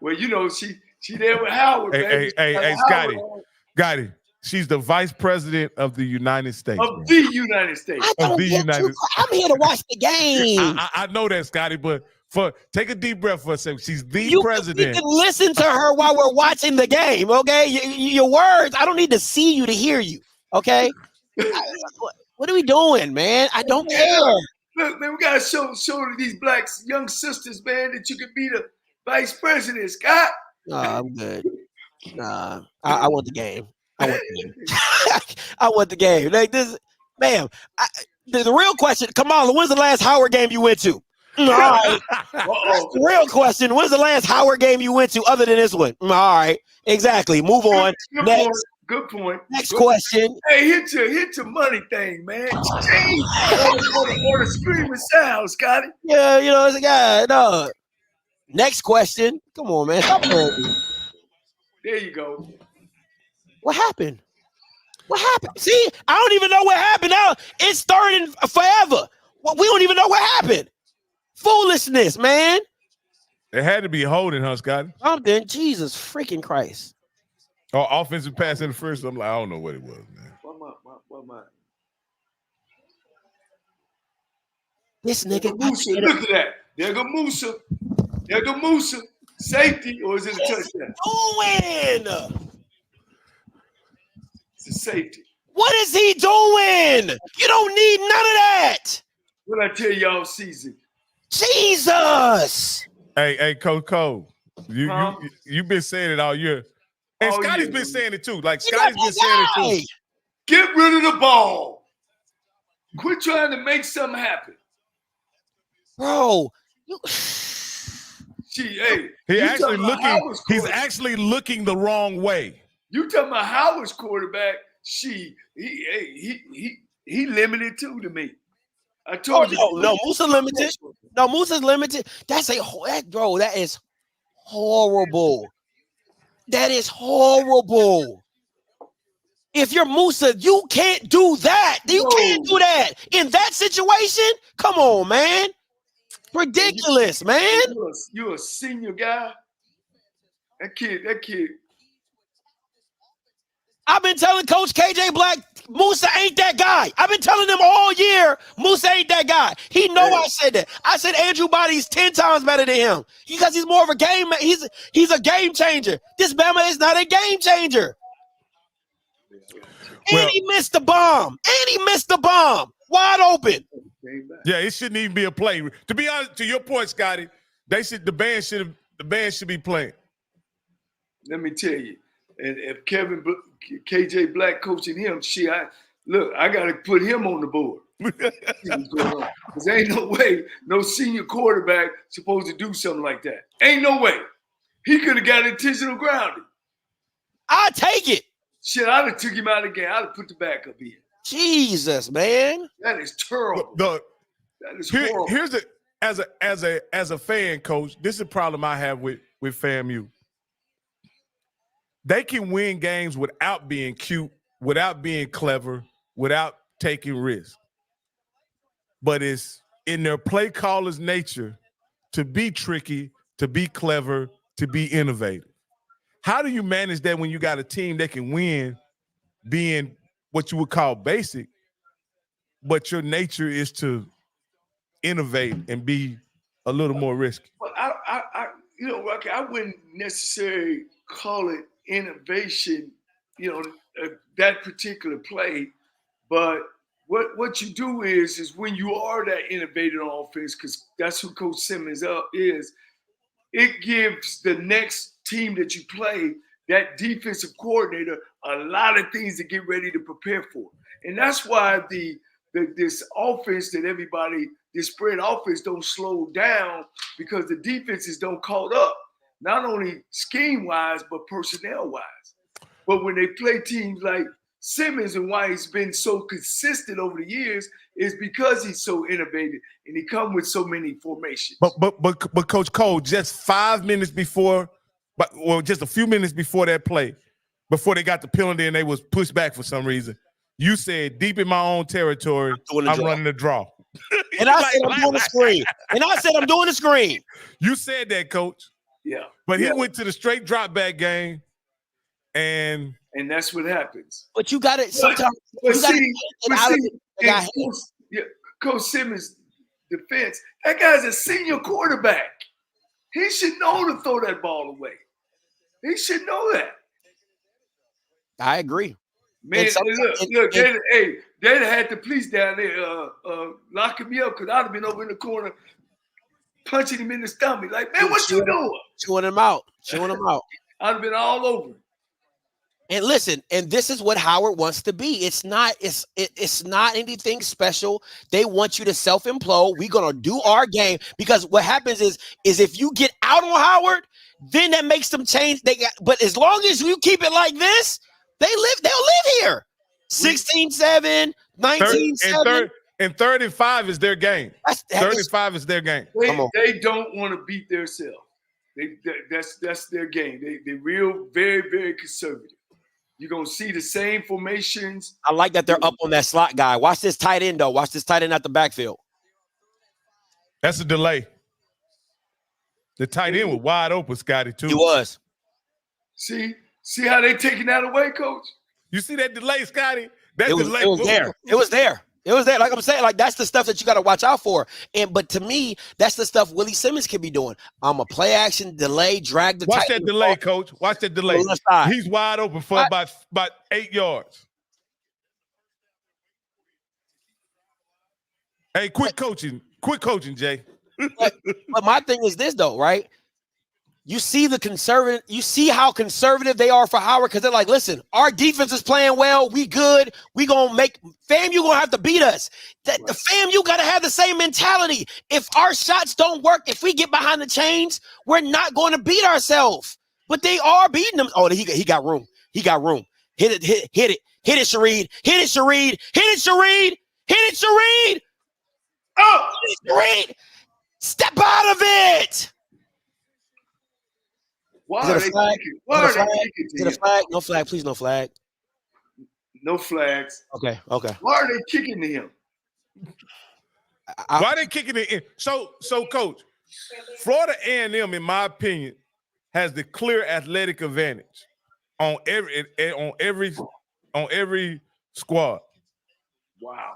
G: Well, she there with Howard.
F: Hey, Scotty. She's the vice president of the United States.
G: Of the United States.
B: I'm here to watch the game.
F: I know that, Scotty, but take a deep breath for a second. She's the president.
B: You can listen to her while we're watching the game, okay? Your words, I don't need to see you to hear you, okay? What are we doing, man? I don't care.
G: Look, man, we got to show these black young sisters, man, that you can be the vice president, Scott.
B: No, I'm good. Nah, I want the game. I want the game. Like this, ma'am. The real question, Kamala, when's the last Howard game you went to? All right. The real question, when's the last Howard game you went to other than this one? All right. Exactly. Move on. Next.
G: Good point.
B: Next question.
G: Hey, hit your money thing, man. or the screaming sound, Scotty.
B: Yeah, it's a guy. No. Next question. Come on, man. Stop playing.
G: There you go.
B: What happened? See, I don't even know what happened now. It's third and forever. Well, we don't even know what happened. Foolishness, man.
F: It had to be holding, huh, Scotty?
B: Something. Jesus freaking Christ.
F: Oh, offensive pass in the first. I'm like, I don't know what it was, man.
G: What am I?
B: This nigga.
G: Musa, look at that. There go Musa. Safety, or is it a touchdown?
B: Doing?
G: It's a safety.
B: What is he doing? You don't need none of that.
G: What I tell you all season?
B: Jesus.
F: Hey, Coach Cole, you've been saying it all year. And Scotty's been saying it too. Like, Scotty's been saying it too.
G: Get rid of the ball. Quit trying to make something happen.
B: Bro.
F: He's actually looking the wrong way.
G: You talking about Howard's quarterback? He limited too to me. I told you.
B: No, Musa limited. No, Musa's limited. That is horrible. That is horrible. If you're Musa, you can't do that. You can't do that in that situation. Come on, man. Ridiculous, man.
G: You're a senior guy. That kid.
B: I've been telling Coach KJ Black, Musa ain't that guy. I've been telling him all year, Musa ain't that guy. He know I said that. I said Andrew Body's 10 times better than him because he's more of a game. He's a game changer. This Bama is not a game changer.
F: Well,
B: And he missed the bomb. Wide open.
F: Yeah, it shouldn't even be a play. To be honest, to your point, Scotty, the band should be playing.
G: Let me tell you, and if KJ Black coaching him, I got to put him on the board. Because ain't no way no senior quarterback supposed to do something like that. Ain't no way. He could have got intentional grounding.
B: I take it.
G: Shit, I'd have took him out of the game. I'd have put the backup in.
B: Jesus, man.
G: That is terrible. That is horrible.
F: Here's as a fan, coach, this is a problem I have with FAMU. They can win games without being cute, without being clever, without taking risks. But it's in their play caller's nature to be tricky, to be clever, to be innovative. How do you manage that when you got a team that can win being what you would call basic, but your nature is to innovate and be a little more risky?
G: Well, Rocky, I wouldn't necessarily call it innovation, that particular play. But what you do is when you are that innovative on offense, because that's who Coach Simmons is, it gives the next team that you play, that defensive coordinator, a lot of things to get ready to prepare for. And that's why this offense that everybody, this spread offense don't slow down, because the defenses don't caught up, not only scheme-wise, but personnel-wise. But when they play teams like Simmons, and why he's been so consistent over the years is because he's so innovative and he come with so many formations.
F: But Coach Cole, just 5 minutes before, just a few minutes before that play, before they got the penalty and they was pushed back for some reason, you said, deep in my own territory, I'm running the draw.
B: And I said I'm doing the screen.
F: You said that, Coach.
G: Yeah.
F: But he went to the straight drop back game, and
G: that's what happens.
B: But you got it sometimes.
G: Coach Simmons' defense, that guy's a senior quarterback. He should know to throw that ball away. He should know that.
B: I agree.
G: Man, look, they'd had the police down there locking me up because I'd have been over in the corner punching him in the stomach. Like, man, what you doing?
B: Chewing him out.
G: I'd have been all over him.
B: And listen, and this is what Howard wants to be. It's not anything special. They want you to self-implode. We're gonna do our game, because what happens is if you get out on Howard, then that makes them change. But as long as you keep it like this, they'll live here. 16-7, 19-7.
F: And 35 is their game. 35 is their game.
G: They don't want to beat themselves. That's their game. They're real, very, very conservative. You're going to see the same formations.
B: I like that they're up on that slot guy. Watch this tight end, though. Watch this tight end at the backfield.
F: That's a delay. The tight end was wide open, Scotty, too.
B: He was.
G: See how they taking that away, Coach?
F: You see that delay, Scotty?
B: It was there. Like I'm saying, like that's the stuff that you got to watch out for. But to me, that's the stuff Willie Simmons can be doing. I'm a play action, delay, drag the.
F: Watch that delay, Coach. Watch that delay. He's wide open for about 8 yards. Hey, quick coaching, Jay.
B: But my thing is this, though, right? You see how conservative they are for Howard, because they're like, listen, our defense is playing well. We good. We gonna make FAMU gonna have to beat us. The FAMU gotta have the same mentality. If our shots don't work, if we get behind the chains, we're not going to beat ourselves. But they are beating them. Oh, he got room. Hit it, Shareed. Hit it, Shareed. Oh, Shareed. Step out of it.
G: Why are they kicking? Is
B: it a flag? No flag, please, no flag.
G: No flags.
B: Okay.
G: Why are they kicking to him?
F: Why are they kicking it in? So, Coach, Florida A&M, in my opinion, has the clear athletic advantage on every on every squad.
G: Wow.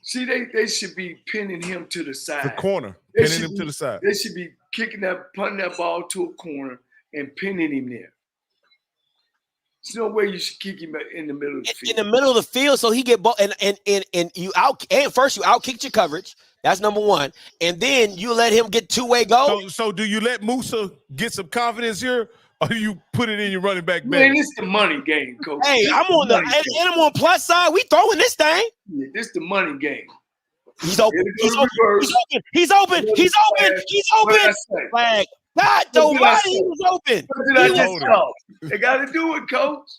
G: See, they should be pinning him to the side.
F: The corner,
G: They
F: pinning
G: should
F: him to the side.
G: They should be punting that ball to a corner and pinning him there. There's no way you should kick him in the middle of the field.
B: In the middle of the field, so he get ball and you out. And first you out kicked your coverage. That's number one, and then you let him get two-way go.
F: So do you let Musa get some confidence here, or do you put it in your running back?
G: Man, it's the money game, coach.
B: Hey, I'm on the and I'm on plus side. We throwing this thing.
G: Yeah, this the money game.
B: He's open. He's open. He's open. He's open. He's open. Flag. God, nobody was open.
G: What did I just call? They got to do it, coach.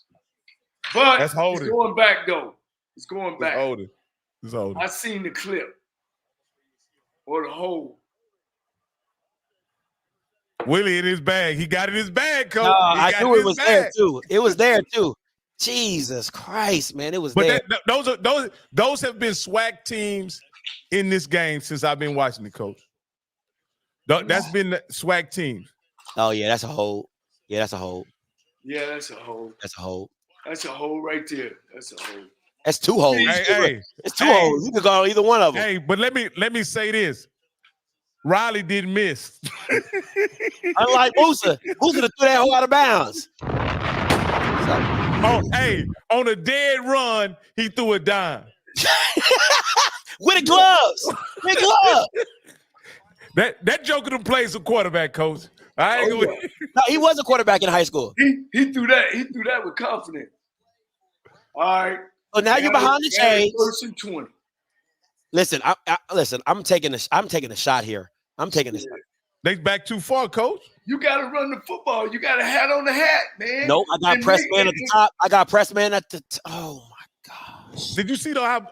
G: But
F: that's holding.
G: It's going back though. It's going back.
F: It's holding.
G: I seen the clip or the hold.
F: Willie in his bag. He got in his bag, coach.
B: I knew it was there too. It was there too. Jesus Christ, man, it was there.
F: Those have been SWAC teams in this game since I've been watching the coach. That's been the SWAC teams.
B: Oh yeah, that's a hold. Yeah, that's a hold.
G: Yeah, that's a hold.
B: That's a hold.
G: That's a hold right there. That's a hold.
B: That's two holds. It's two holds. You could go on either one of them.
F: Hey, but let me say this. Riley didn't miss.
B: Unlike Musa. Musa threw that hole out of bounds.
F: On a dead run, he threw a dime.
B: With the gloves. With gloves.
F: That joker done plays a quarterback, coach.
B: No, he was a quarterback in high school.
G: He threw that. He threw that with confidence. All right.
B: So now you're behind the chains.
G: First and 20.
B: Listen, I'm taking a shot here. I'm taking a shot.
F: They back too far, coach.
G: You got to run the football. You got a hat on the hat, man.
B: Nope, I got press man at the top. I got press man at the oh my gosh.
F: Did you see how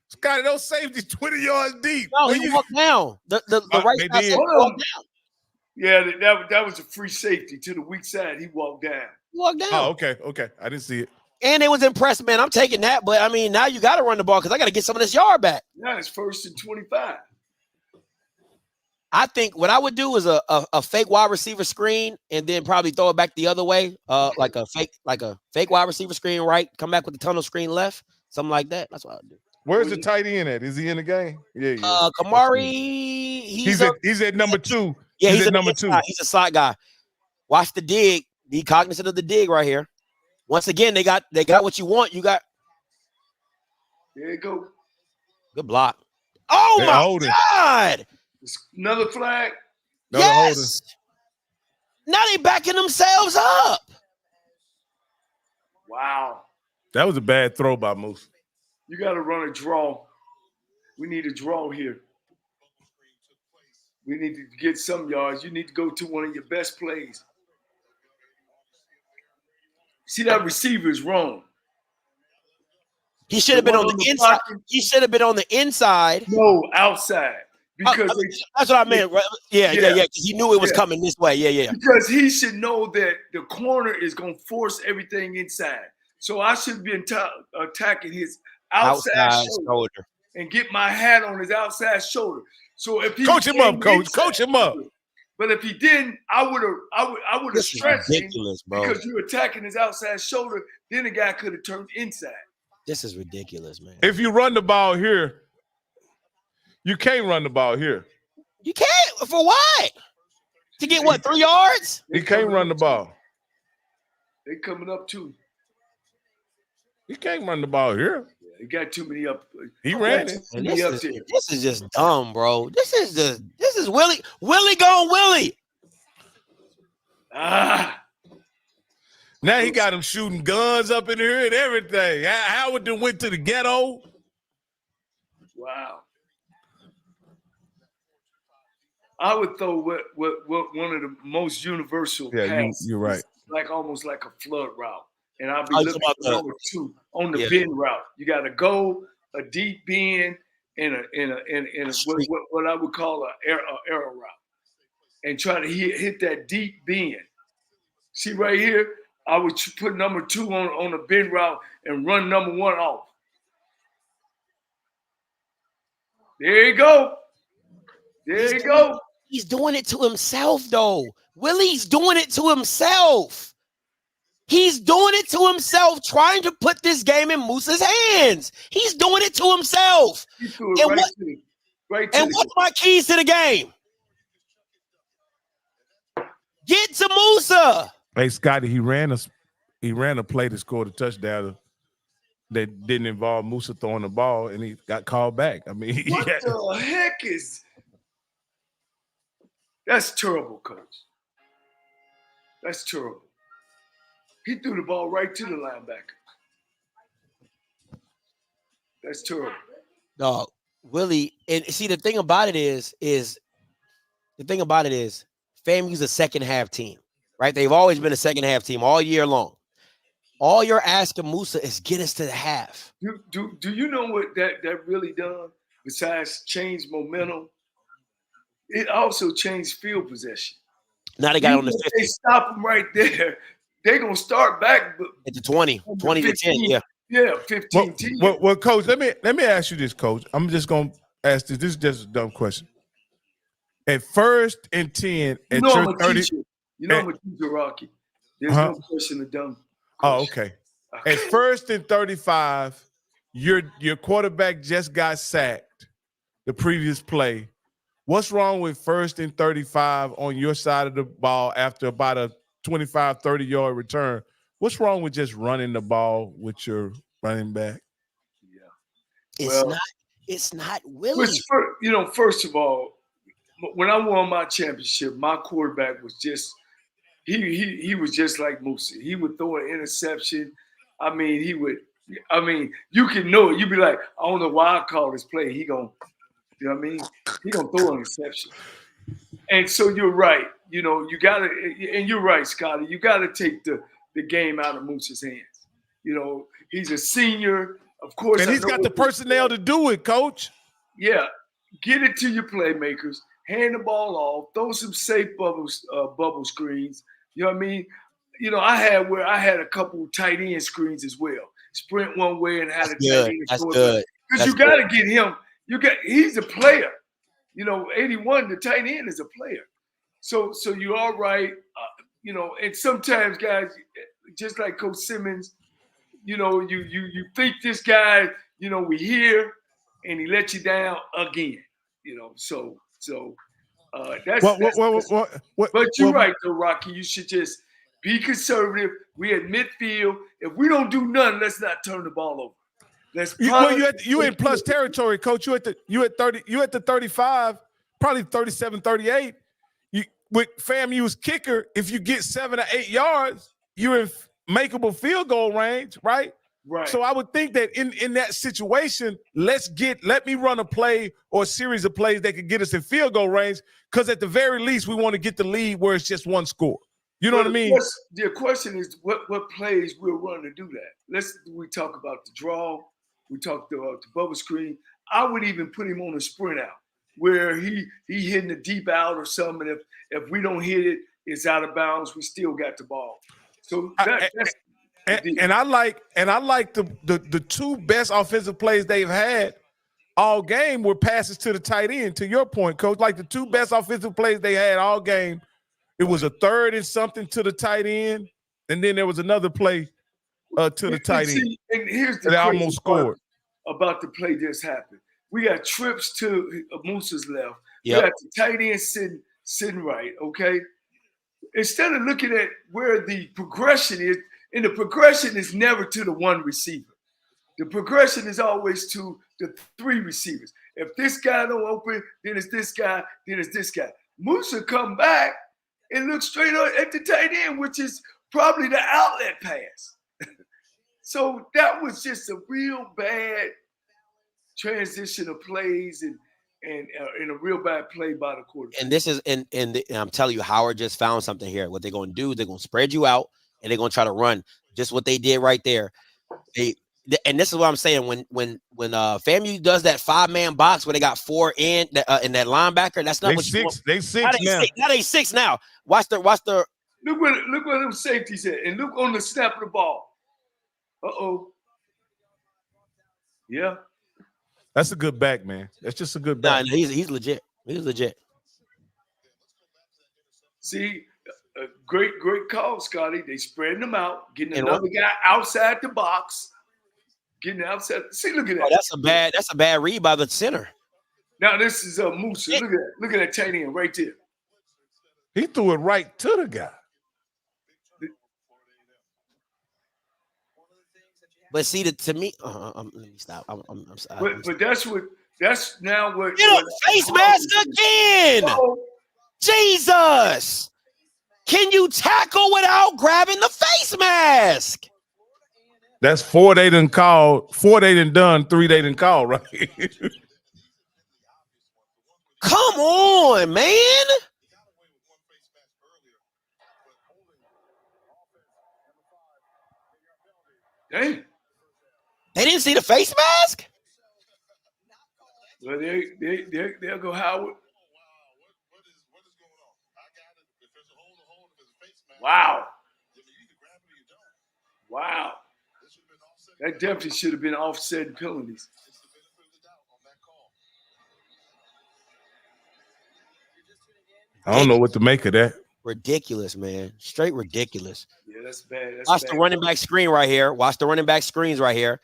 F: Scotty, those safeties 20 yards deep?
B: No, he walked down. The right side safety walked down.
G: Yeah, that was a free safety to the weak side. He walked down.
B: He walked down.
F: Oh, okay. I didn't see it.
B: And it was impressed, man. I'm taking that, but I mean, now you got to run the ball because I got to get some of this yard back.
G: Now it's first and 25.
B: I think what I would do is a fake wide receiver screen and then probably throw it back the other way, like a fake wide receiver screen right, come back with the tunnel screen left, something like that. That's what I would do.
F: Where's the tight end at? Is he in the game? Yeah.
B: Kamari,
F: he's at number 2.
B: Yeah, he's
F: at number 2.
B: He's a slot guy. Watch the dig. Be cognizant of the dig right here. Once again, they got what you want. You got.
G: There you go.
B: Good block. Oh my God!
G: Another flag.
B: Yes. Now they backing themselves up.
G: Wow.
F: That was a bad throw by Moose.
G: You got to run a draw. We need a draw here. We need to get some yards. You need to go to one of your best plays. See, that receiver is wrong.
B: He should have been on the inside. He should have been on the inside.
G: No, outside. Because
B: that's what I meant. Right? Yeah. He knew it was coming this way. Yeah.
G: Because he should know that the corner is going to force everything inside. So I should be attacking his outside shoulder and get my hat on his outside shoulder. So if he
F: coach him up, coach. Coach him up.
G: But if he didn't, I would have stretched him
B: bro.
G: Because you're attacking his outside shoulder. Then the guy could have turned inside.
B: This is ridiculous, man.
F: If you run the ball here, you can't run the ball here.
B: You can't for what? To get what 3 yards?
F: He can't run the ball.
G: They coming up too.
F: He can't run the ball here.
G: He got too many up.
F: He ran it.
B: This is just dumb, bro. This is Willie going Willie.
F: Now he got him shooting guns up in here and everything. Howard done went to the ghetto.
G: Wow. I would throw what one of the most universal passes.
F: You're right.
G: Like almost like a flood route. And I'll be looking for number 2 on the bend route. You got to go a deep bend in a what I would call an arrow route, and try to hit that deep bend. See right here, I would put number 2 on the bend route and run number 1 off. There you go.
B: He's doing it to himself, though. Willie's doing it to himself. He's doing it to himself, trying to put this game in Moose's hands. He's doing it to himself.
G: He threw it
B: And
G: right to
B: what's my keys to the game? Get to Musa.
F: Hey, Scotty, he ran a play to score the touchdown that didn't involve Musa throwing the ball, and he got called back. I mean,
G: What the heck is that's terrible, coach. That's terrible. He threw the ball right to the linebacker. That's terrible.
B: No, Willie, and see the thing about it is FAMU's a second half team, right? They've always been a second half team all year long. All you're asking Musa is get us to the half.
G: Do you know what that really done besides change momentum? It also changed field possession.
B: Now they got on the 50.
G: They stop them right there. They're going to start back
B: At the 20 to 10, yeah.
G: Yeah, 15
F: well, Coach, let me ask you this, Coach. I'm just going to ask this. This is just a dumb question. At 1st and 10 at your 30.
G: I'm a teacher, Rocky. There's no question of dumb.
F: Oh, okay. At 1st and 35, your quarterback just got sacked the previous play. What's wrong with 1st and 35 on your side of the ball after about a 25, 30-yard return? What's wrong with just running the ball with your running back?
G: Yeah.
B: It's not Willie.
G: First of all, when I won my championship, my quarterback was just he was just like Musa. He would throw an interception. I mean, you can know it. You'd be like, I don't know why I call this play. He gonna throw an interception. And so you're right. You gotta, and you're right, Scotty. You gotta take the game out of Musa's hands. He's a senior, of course.
F: And he's got the personnel to do it, Coach.
G: Yeah. Get it to your playmakers. Hand the ball off. Throw some safe bubble screens. You know what I mean? I had a couple tight end screens as well. Sprint one way and had a tight end.
B: That's good.
G: Because you got to get him. He's a player. 81, the tight end is a player. So you're all right. And sometimes guys, just like Coach Simmons, you think this guy, we here, and he let you down again. That's but you're right though, Rocky. You should just be conservative. We at midfield. If we don't do nothing, let's not turn the ball over.
F: You in plus territory, Coach. You at the 35, probably 37, 38. With FAMU's kicker, if you get 7 or 8 yards, you're in makeable field goal range, right?
G: Right.
F: So I would think that in that situation, let me run a play or a series of plays that could get us in field goal range, because at the very least we want to get the lead where it's just one score. You know what I mean?
G: The question is what plays we'll run to do that. We talk about the draw, we talk about the bubble screen. I would even put him on a sprint out where he hitting the deep out or something. If we don't hit it, it's out of bounds. We still got the ball. So that's.
F: And I like the two best offensive plays they've had all game were passes to the tight end. To your point, Coach, like the two best offensive plays they had all game, it was a 3rd and something to the tight end, and then there was another play to the tight end.
G: And here's the
F: they almost scored
G: about the play just happened. We got trips to Moose's left.
B: Yep.
G: We got the tight end sitting right. Okay, instead of looking at where the progression is. And the progression is never to the one receiver. The progression is always to the 3 receivers. If this guy don't open, then it's this guy, then it's this guy. Musa come back and look straight at the tight end, which is probably the outlet pass. So that was just a real bad transition of plays and a real bad play by the quarterback.
B: And this is and I'm telling you, Howard just found something here. What they're going to do, they're going to spread you out. And they're gonna try to run just what they did right there. And this is what I'm saying. When FAMU does that 5-man box where they got 4 in that linebacker, that's not what you want.
F: They 6 now.
B: Now they 6 now. Watch the.
G: Look where them safeties at, and look on the snap of the ball. Yeah.
F: That's a good back, man. That's just a good back.
B: Nah, he's legit. He's legit.
G: See, A great call, Scotty. They spreading them out, getting
B: And
G: another guy outside the box, getting outside. See, look at that.
B: Oh, that's a bad read by the center.
G: Now this is Musa. Look at that. Look at that tight end right there.
F: He threw it right to the guy.
B: But see, to me, let me stop.
G: But that's now what.
B: Get up, face mask again.
G: Oh,
B: Jesus. Can you tackle without grabbing the face mask?
F: That's 4 they done called, 4 they done done, 3 they done called, right?
B: Come on, man.
G: dang.
B: They didn't see the face mask?
G: Well, they'll go Howard. Wow. Wow. That definitely should have been offset penalties.
F: I don't know what to make of that.
B: Ridiculous, man. Straight ridiculous.
G: Yeah, that's bad.
B: Watch the running back screen right here. Watch the running back screens right here.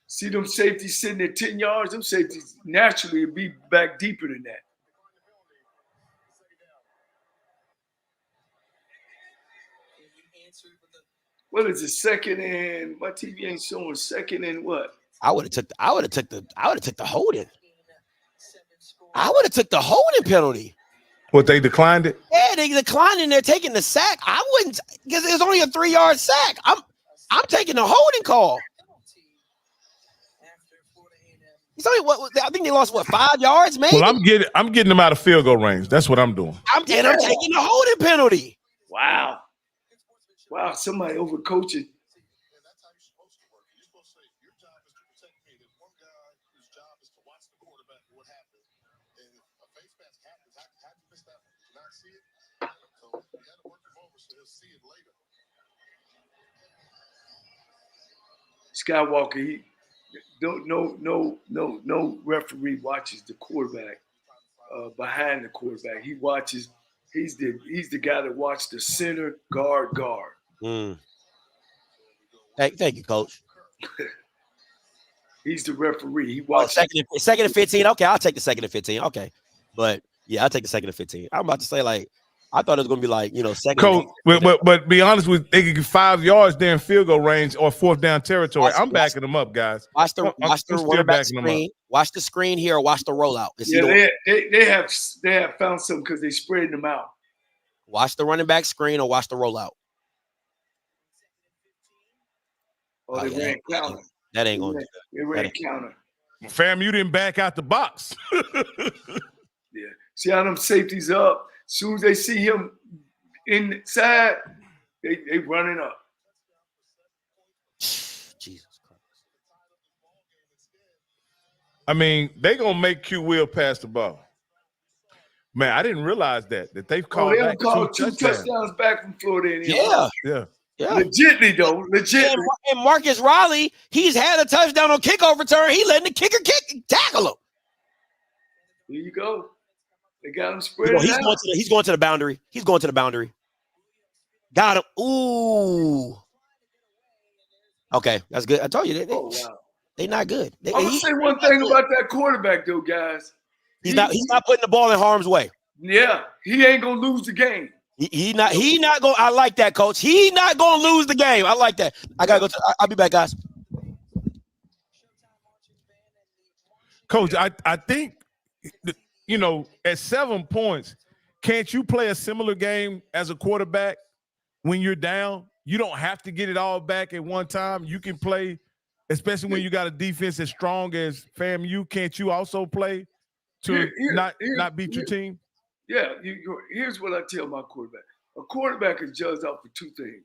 G: See them safeties sitting at 10 yards? Them safeties naturally would be back deeper than that. What is it? Second and my TV ain't showing second and what?
B: I would have took the holding. I would have took the holding penalty.
F: What, they declined it?
B: Yeah, they declined and they're taking the sack. I wouldn't, because it was only a 3-yard sack. I'm taking the holding call. It's only I think they lost 5 yards, maybe.
F: Well, I'm getting them out of field goal range. That's what I'm doing.
B: I'm taking the holding penalty.
G: Wow. Wow, somebody overcoaching. Skywalker, he no referee watches the quarterback behind the quarterback. He watches. He's the guy that watched the center guard.
B: Thank you, Coach.
G: He's the referee. He watches.
B: Second and 15. Okay, I'll take the second and 15. Okay, but yeah, I'll take the second and 15. I'm about to say, like, I thought it was gonna be like, second.
F: Coach, but be honest with, they could get 5 yards there in field goal range or 4th down territory. I'm backing them up, guys.
B: Watch the running back screen. Watch the screen here. Watch the rollout.
G: They have found something because they spreading them out.
B: Watch the running back screen or watch the rollout.
G: Oh, they ran counter.
B: That ain't gonna.
G: They ran counter.
F: FAMU didn't back out the box.
G: Yeah. See how them safeties up. As soon as they see him inside, they running up.
B: Jesus Christ.
F: I mean, they gonna make Q Will pass the ball. Man, I didn't realize that they've called.
G: They called two touchdowns back from Florida.
B: Yeah.
G: Legitly though, legitly.
B: And Marcus Riley, he's had a touchdown on kickoff return. He letting the kicker tackle him.
G: Here you go. They got him spread.
B: He's going to the boundary. He's going to the boundary. Got him. Ooh. Okay, that's good. I told you they not good.
G: I'm gonna say one thing about that quarterback though, guys.
B: He's not putting the ball in harm's way.
G: Yeah, he ain't gonna lose the game.
B: He not going. I like that, Coach. He not going to lose the game. I like that. I gotta go. I'll be back, guys.
F: Coach, I think at 7 points, can't you play a similar game as a quarterback when you're down? You don't have to get it all back at one time. You can play, especially when you got a defense as strong as FAMU. Can't you also play to not beat your team?
G: Yeah, here's what I tell my quarterback. A quarterback is judged off of 2 things.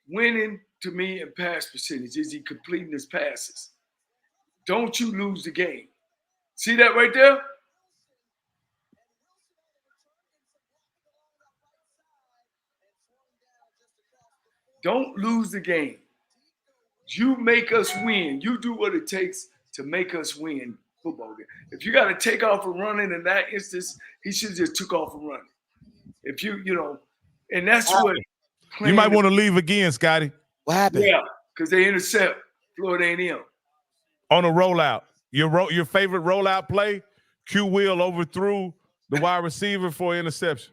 G: Winning, to me, and pass percentage. Is he completing his passes? Don't you lose the game. See that right there? Don't lose the game. You make us win. You do what it takes to make us win football game. If you got to take off and running in that instance, he should have just took off and running. If And that's what
F: You might want to leave again, Scotty.
B: What happened?
G: Yeah, because they intercept Florida A&M.
F: On a rollout. Your favorite rollout play, Q Will overthrew the wide receiver for interception.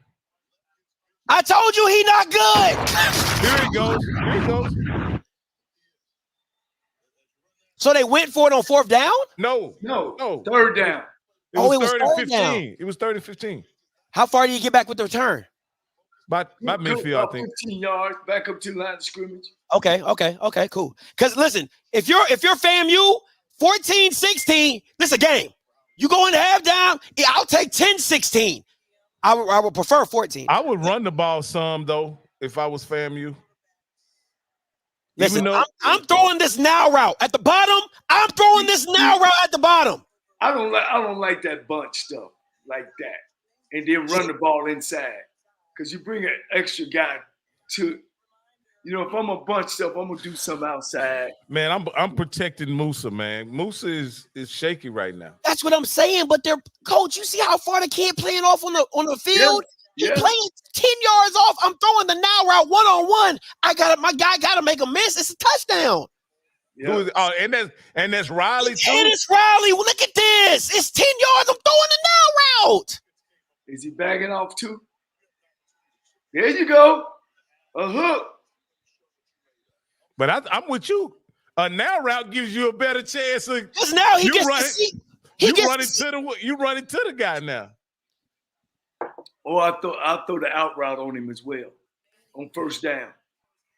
B: I told you he not good.
F: Here he goes. Here he goes.
B: So they went for it on 4th down?
G: No. Third down.
F: It was 3rd and 15. It was 3rd and 15.
B: How far do you get back with the return?
F: By midfield, I think.
G: 15 yards back up to the line of scrimmage.
B: Okay, cool. Because listen, if you're FAMU, 14-16, this is a game. You go into halftime, I'll take 10-16. I would prefer 14.
F: I would run the ball some, though, if I was FAMU.
B: Listen, I'm throwing this now route at the bottom. I'm throwing this now route at the bottom.
G: I don't like that bunch stuff like that. And then run the ball inside. Because you bring an extra guy to, if I'm a bunch stuff, I'm gonna do something outside.
F: Man, I'm protecting Musa, man. Musa is shaky right now.
B: That's what I'm saying. But coach, you see how far the kid playing off on the field?
G: Yeah.
B: He's playing 10 yards off. I'm throwing the now route 1-on-1. My guy gotta make a miss. It's a touchdown.
F: Yeah. And that's Riley too.
B: And it's Riley. Well, look at this. It's 10 yards. I'm throwing the now route.
G: Is he bagging off too? There you go. A hook.
F: But I'm with you. A now route gives you a better chance.
B: Because now he gets to see.
F: You run into the guy now.
G: Oh, I'll throw the out route on him as well. On 1st down.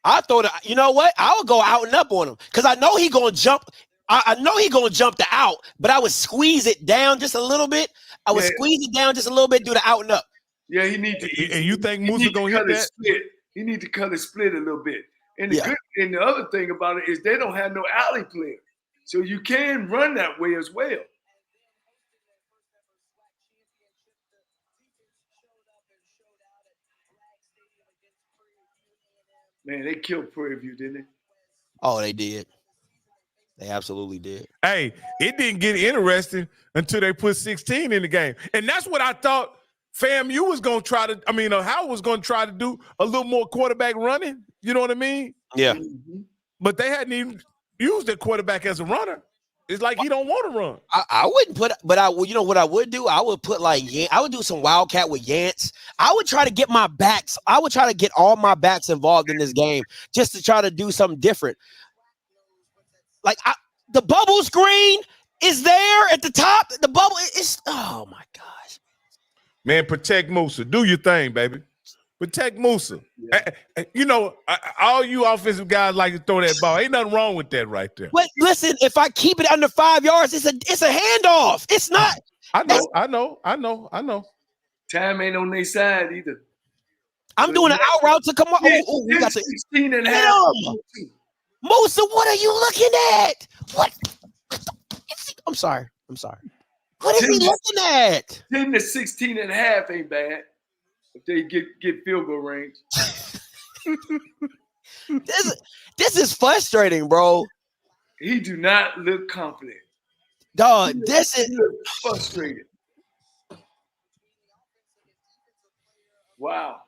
B: I throw the, you know what? I would go out and up on him. Because I know he gonna jump. I know he gonna jump the out, but I would squeeze it down just a little bit. Squeeze it down just a little bit, do the out and up.
G: Yeah, he needs to.
F: And you think Musa gonna hit that?
G: Split. He needs to cut his split a little bit. And the other thing about it is they don't have no alley player, so you can run that way as well. Man, they killed Prairie View, didn't they?
B: Oh, they did. They absolutely did.
F: Hey, it didn't get interesting until they put 16 in the game. And that's what I thought FAMU was going to try to, Howard was going to try to do a little more quarterback running. You know what I mean?
B: Yeah.
G: Mm-hmm.
F: But they hadn't even used their quarterback as a runner. It's like he don't want to run.
B: I wouldn't put, but you know what I would do? I would put I would do some wildcat with Yance. I would try to get my backs. I would try to get all my backs involved in this game just to try to do something different. The bubble screen is there at the top. The bubble is, oh my gosh.
F: Man, protect Musa. Do your thing, baby. Protect Musa. Yeah. All you offensive guys like to throw that ball. Ain't nothing wrong with that right there.
B: But listen, if I keep it under 5 yards, it's a handoff. It's not.
F: I know.
G: Time ain't on their side either.
B: I'm doing an out route to come up.
G: We got 16 and a half.
B: Musa, what are you looking at? What? I'm sorry. What is he looking at?
G: 10 to 16 and a half ain't bad. If they get field goal range.
B: This is frustrating, bro.
G: He do not look confident.
B: Dog, this is
G: frustrated. Wow.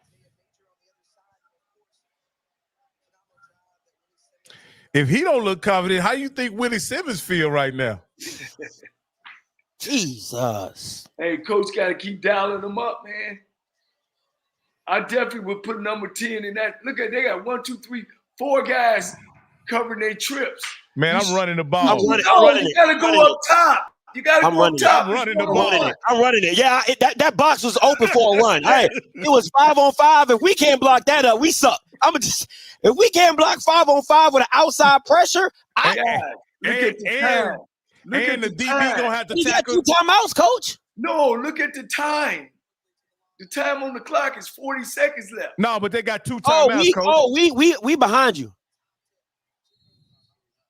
F: If he don't look confident, how you think Willie Simmons feel right now?
B: Jesus.
G: Hey, coach got to keep dialing them up, man. I definitely would put number 10 in that. Look at, they got 1, 2, 3, 4 guys covering their trips.
F: Man, I'm running the ball.
B: I'm running
G: you got to go up top. You got to go up top.
F: I'm running the ball.
B: I'm running it. Yeah, that box was open for a run. Hey, it was 5-on-5. If we can't block that up, we suck. If we can't block 5-on-5 with an outside pressure,
G: look at the time.
F: And the DB gonna have to tackle.
B: Got 2 timeouts, coach.
G: No, look at the time. The time on the clock is 40 seconds left.
F: No, but they got 2 timeouts, coach.
B: We behind you.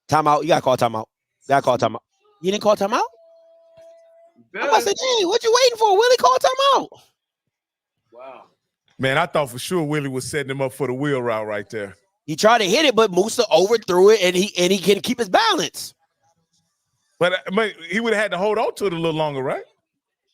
B: Timeout. You gotta call timeout. You didn't call timeout? I'm about to say, hey, what you waiting for? Willie, call timeout.
G: Wow.
F: Man, I thought for sure Willie was setting him up for the wheel route right there.
B: He tried to hit it, but Musa overthrew it, and he can keep his balance.
F: But he would have had to hold on to it a little longer, right?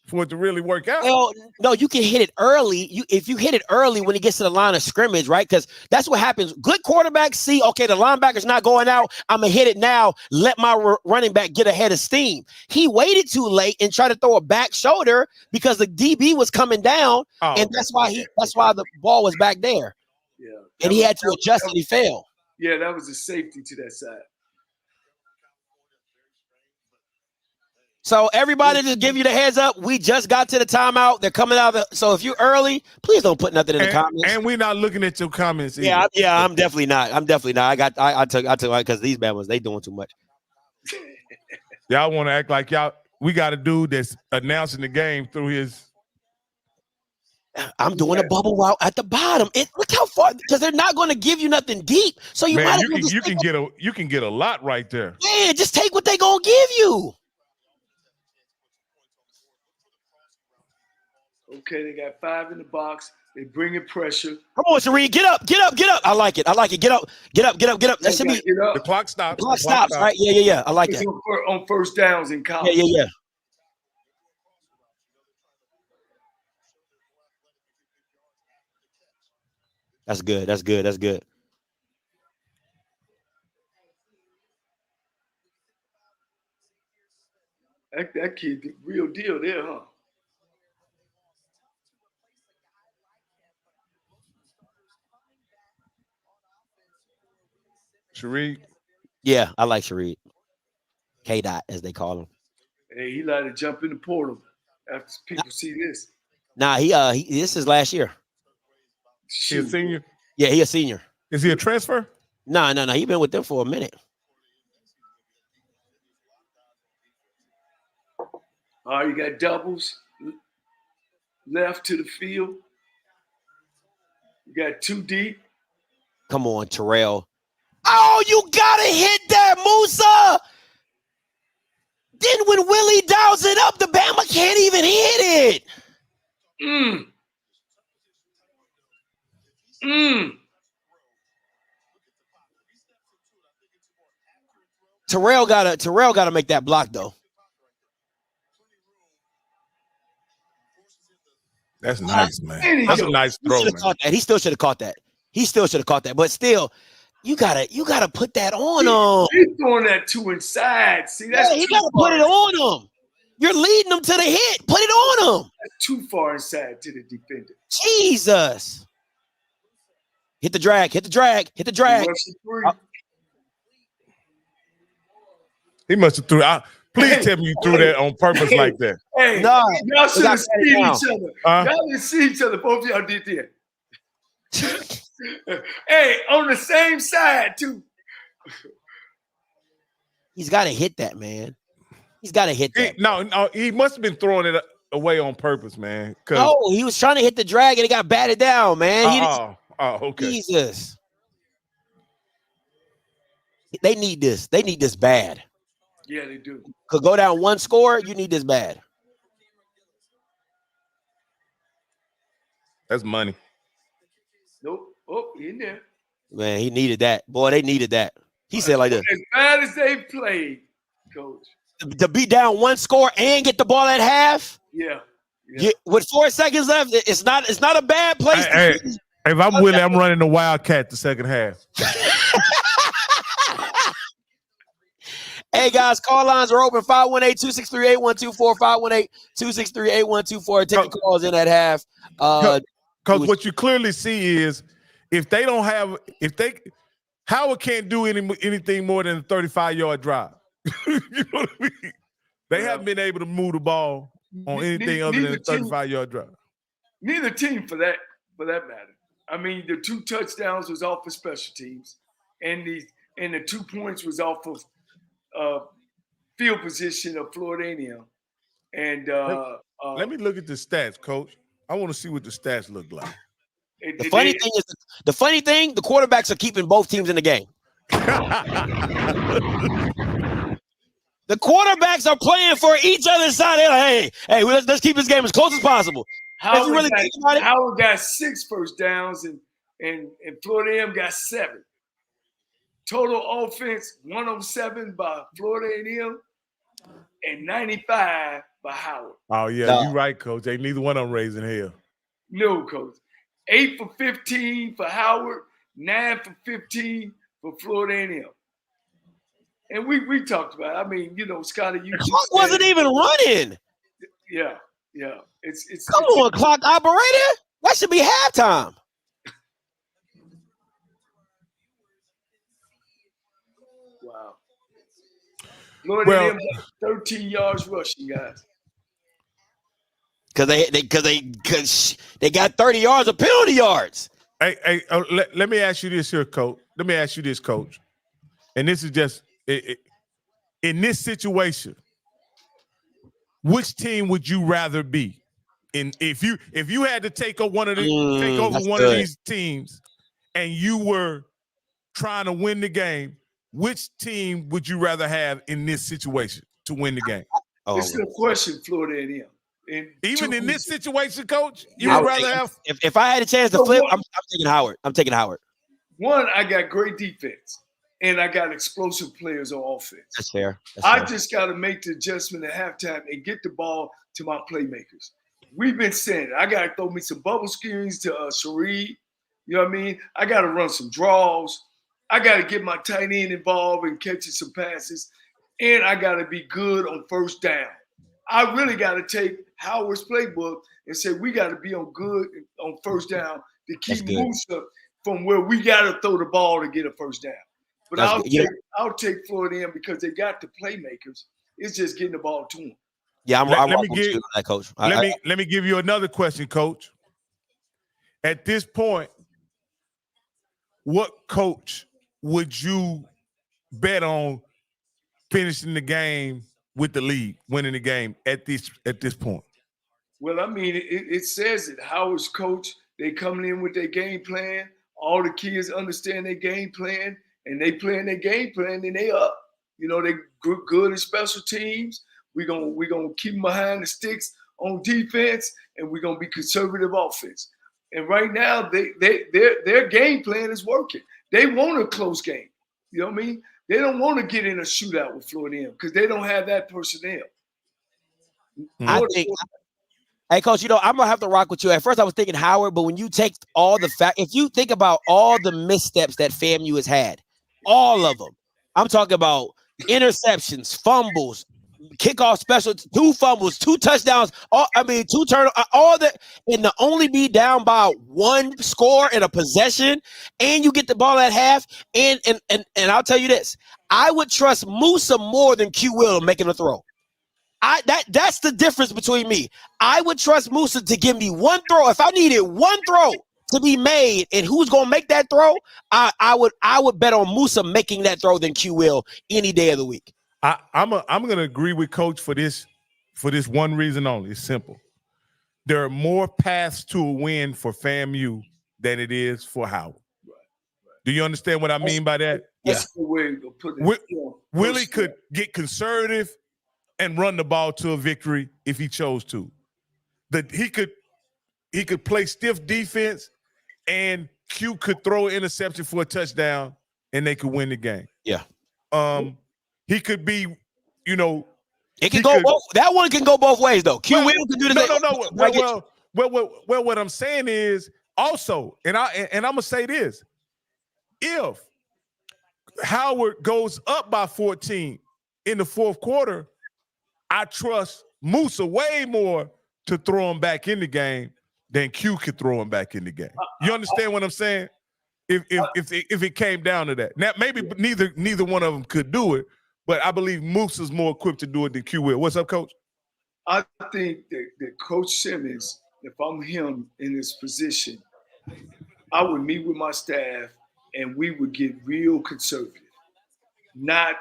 F: for it to really work out.
B: Well, no, you can hit it early. If you hit it early when he gets to the line of scrimmage, right? Because that's what happens. Good quarterbacks see, okay, the linebacker's not going out. I'm gonna hit it now. Let my running back get ahead of steam. He waited too late and tried to throw a back shoulder because the DB was coming down, and that's why the ball was back there.
G: Yeah,
B: and he had to adjust, and he failed.
G: Yeah, that was a safety to that side.
B: So everybody, just give you the heads up. We just got to the timeout. They're coming out. So if you're early, please don't put nothing in the comments.
F: And we're not looking at your comments either.
B: Yeah, I'm definitely not. I took because these bad ones, they doing too much.
F: Y'all want to act like y'all. We got a dude that's announcing the game through his.
B: I'm doing a bubble route at the bottom. Look how far, because they're not going to give you nothing deep. So you might
F: you can get a lot right there.
B: Man, just take what they gonna give you.
G: Okay, they got 5 in the box. They bringing pressure.
B: Come on, Sheree, get up. I like it. Get up. That should be
F: the clock stops.
B: The clock stops, right? Yeah. I like it.
G: On first downs in college.
B: Yeah. That's good.
G: That kid, the real deal there, huh?
F: Sheree.
B: Yeah, I like Sheree. K-Dot, as they call him.
G: Hey, he like to jump in the portal after people see this.
B: Nah, he this is last year.
F: He a senior?
B: Yeah, he a senior.
F: Is he a transfer?
B: No. He been with them for a minute.
G: All right, you got doubles left to the field. You got 2 deep.
B: Come on, Terrell. Oh, you gotta hit that, Musa. Then when Willie dials it up, the Bama can't even hit it. Terrell gotta make that block though.
F: That's nice, man. That's a nice throw, man.
B: He still should have caught that. But still, you gotta put that on him.
G: He's throwing that 2 inside. See, that's
B: he gotta put it on him. You're leading him to the hit. Put it on him.
G: That's too far inside to the defender.
B: Jesus. Hit the drag.
F: He must have threw out. Please tell me you threw that on purpose like that.
G: Hey,
B: no,
G: y'all should have seen each other. Y'all didn't see each other. Both of y'all did that. Hey, on the same side, too.
B: He's got to hit that, man. He's got to hit that.
F: No, he must have been throwing it away on purpose, man.
B: No, he was trying to hit the drag and it got batted down, man.
F: Okay.
B: Jesus. They need this. They need this bad.
G: Yeah, they do.
B: Could go down 1 score. You need this bad.
F: That's money.
G: Nope. Oh, he in there.
B: Man, he needed that. Boy, they needed that. He said like this.
G: As bad as they played, Coach.
B: To be down 1 score and get the ball at half.
G: Yeah.
B: With 4 seconds left, it's not a bad place.
F: Hey, if I'm Willie, I'm running the Wildcat the second half.
B: Hey, guys, call lines are open. 518-263-8124, 518-263-8124. Take the calls in at half.
F: Because what you clearly see is Howard can't do anything more than a 35-yard drive. You know what I mean? They haven't been able to move the ball on anything other than a 35-yard drive.
G: Neither team for that matter. I mean, the 2 touchdowns was off of special teams, and the 2 points was off of field position of Florida A&M. And
F: let me look at the stats, Coach. I want to see what the stats look like.
B: The funny thing, the quarterbacks are keeping both teams in the game. The quarterbacks are playing for each other's side. They're like, hey, let's keep this game as close as possible.
G: Howard got 6 first downs, and Florida A&M got 7. Total offense, 107 by Florida A&M and 95 by Howard.
F: Oh yeah,
B: No.
F: you're right, Coach. Ain't neither one of them raising hell.
G: No, Coach. 8 for 15 for Howard, 9 for 15 for Florida A&M. And we talked about it. I mean, you know, Scotty, you
B: Clock wasn't even running.
G: Yeah.
B: Come on, clock operator. That should be halftime.
G: Wow. Florida
F: Well-
G: A&M got 13 yards rushing, guys.
B: Because they got 30 yards of penalty yards.
F: Hey, let me ask you this here, Coach. Let me ask you this, Coach. And this is just in this situation, which team would you rather be? If you had to take over one of these teams, and you were trying to win the game, which team would you rather have in this situation to win the game?
G: It's a question, Florida A&M.
F: Even in this situation, Coach, you
B: I
F: would
B: would
F: rather
B: take-
F: have.
B: If I had a chance to flip, I'm taking Howard. I'm taking Howard.
G: One, I got great defense, and I got explosive players on offense.
B: That's fair.
G: I just got to make the adjustment at halftime and get the ball to my playmakers. We've been saying it. I got to throw me some bubble screens to Sharee. You know what I mean? I got to run some draws. I got to get my tight end involved and catching some passes. And I got to be good on first down. I really got to take Howard's playbook and say we got to be on good on first down to keep Musa from where we got to throw the ball to get a first down. But I'll take Florida in because they got the playmakers. It's just getting the ball to them.
B: Yeah,
F: let
B: me give that, Coach.
F: Let me give you another question, Coach. At this point, what coach would you bet on finishing the game with the lead, winning the game at this point?
G: Well, I mean, it says it. Howard's coach, they coming in with their game plan. All the kids understand their game plan, and they playing their game plan, and they up. You know, they good in special teams. We're gonna keep them behind the sticks on defense, and we're gonna be conservative offense. And right now, their game plan is working. They want a close game. You know what I mean? They don't want to get in a shootout with Florida because they don't have that personnel.
B: Hey, Coach, you know, I'm gonna have to rock with you. At first, I was thinking Howard, but when you take if you think about all the missteps that FAMU has had, all of them, I'm talking about interceptions, fumbles, kickoff special, 2 fumbles, 2 touchdowns, 2 turnovers, all that, and to only be down by 1 score in a possession, and you get the ball at half, and I'll tell you this, I would trust Musa more than Q Will making a throw. That's the difference between me. I would trust Musa to give me 1 throw. If I needed 1 throw to be made, and who's gonna make that throw, I would bet on Musa making that throw than Q Will any day of the week.
F: I'm gonna agree with Coach for this one reason only. It's simple. There are more paths to a win for FAMU than it is for Howard. Right. Do you understand what I mean by that?
G: That's the way to put it.
F: Willie could get conservative and run the ball to a victory if he chose to. He could play stiff defense, and Q could throw an interception for a touchdown, and they could win the game.
B: Yeah.
F: He could be, you know,
B: it can go both. That one can go both ways, though. Q Will can do the
F: No. Well, what I'm saying is also, and I'm gonna say this: if Howard goes up by 14 in the 4th quarter, I trust Musa way more to throw him back in the game than Q could throw him back in the game. You understand what I'm saying? If it came down to that, now maybe neither one of them could do it, but I believe Musa's more equipped to do it than Q will. What's up, Coach?
G: I think that Coach Simmons, if I'm him in this position, I would meet with my staff and we would get real conservative. Not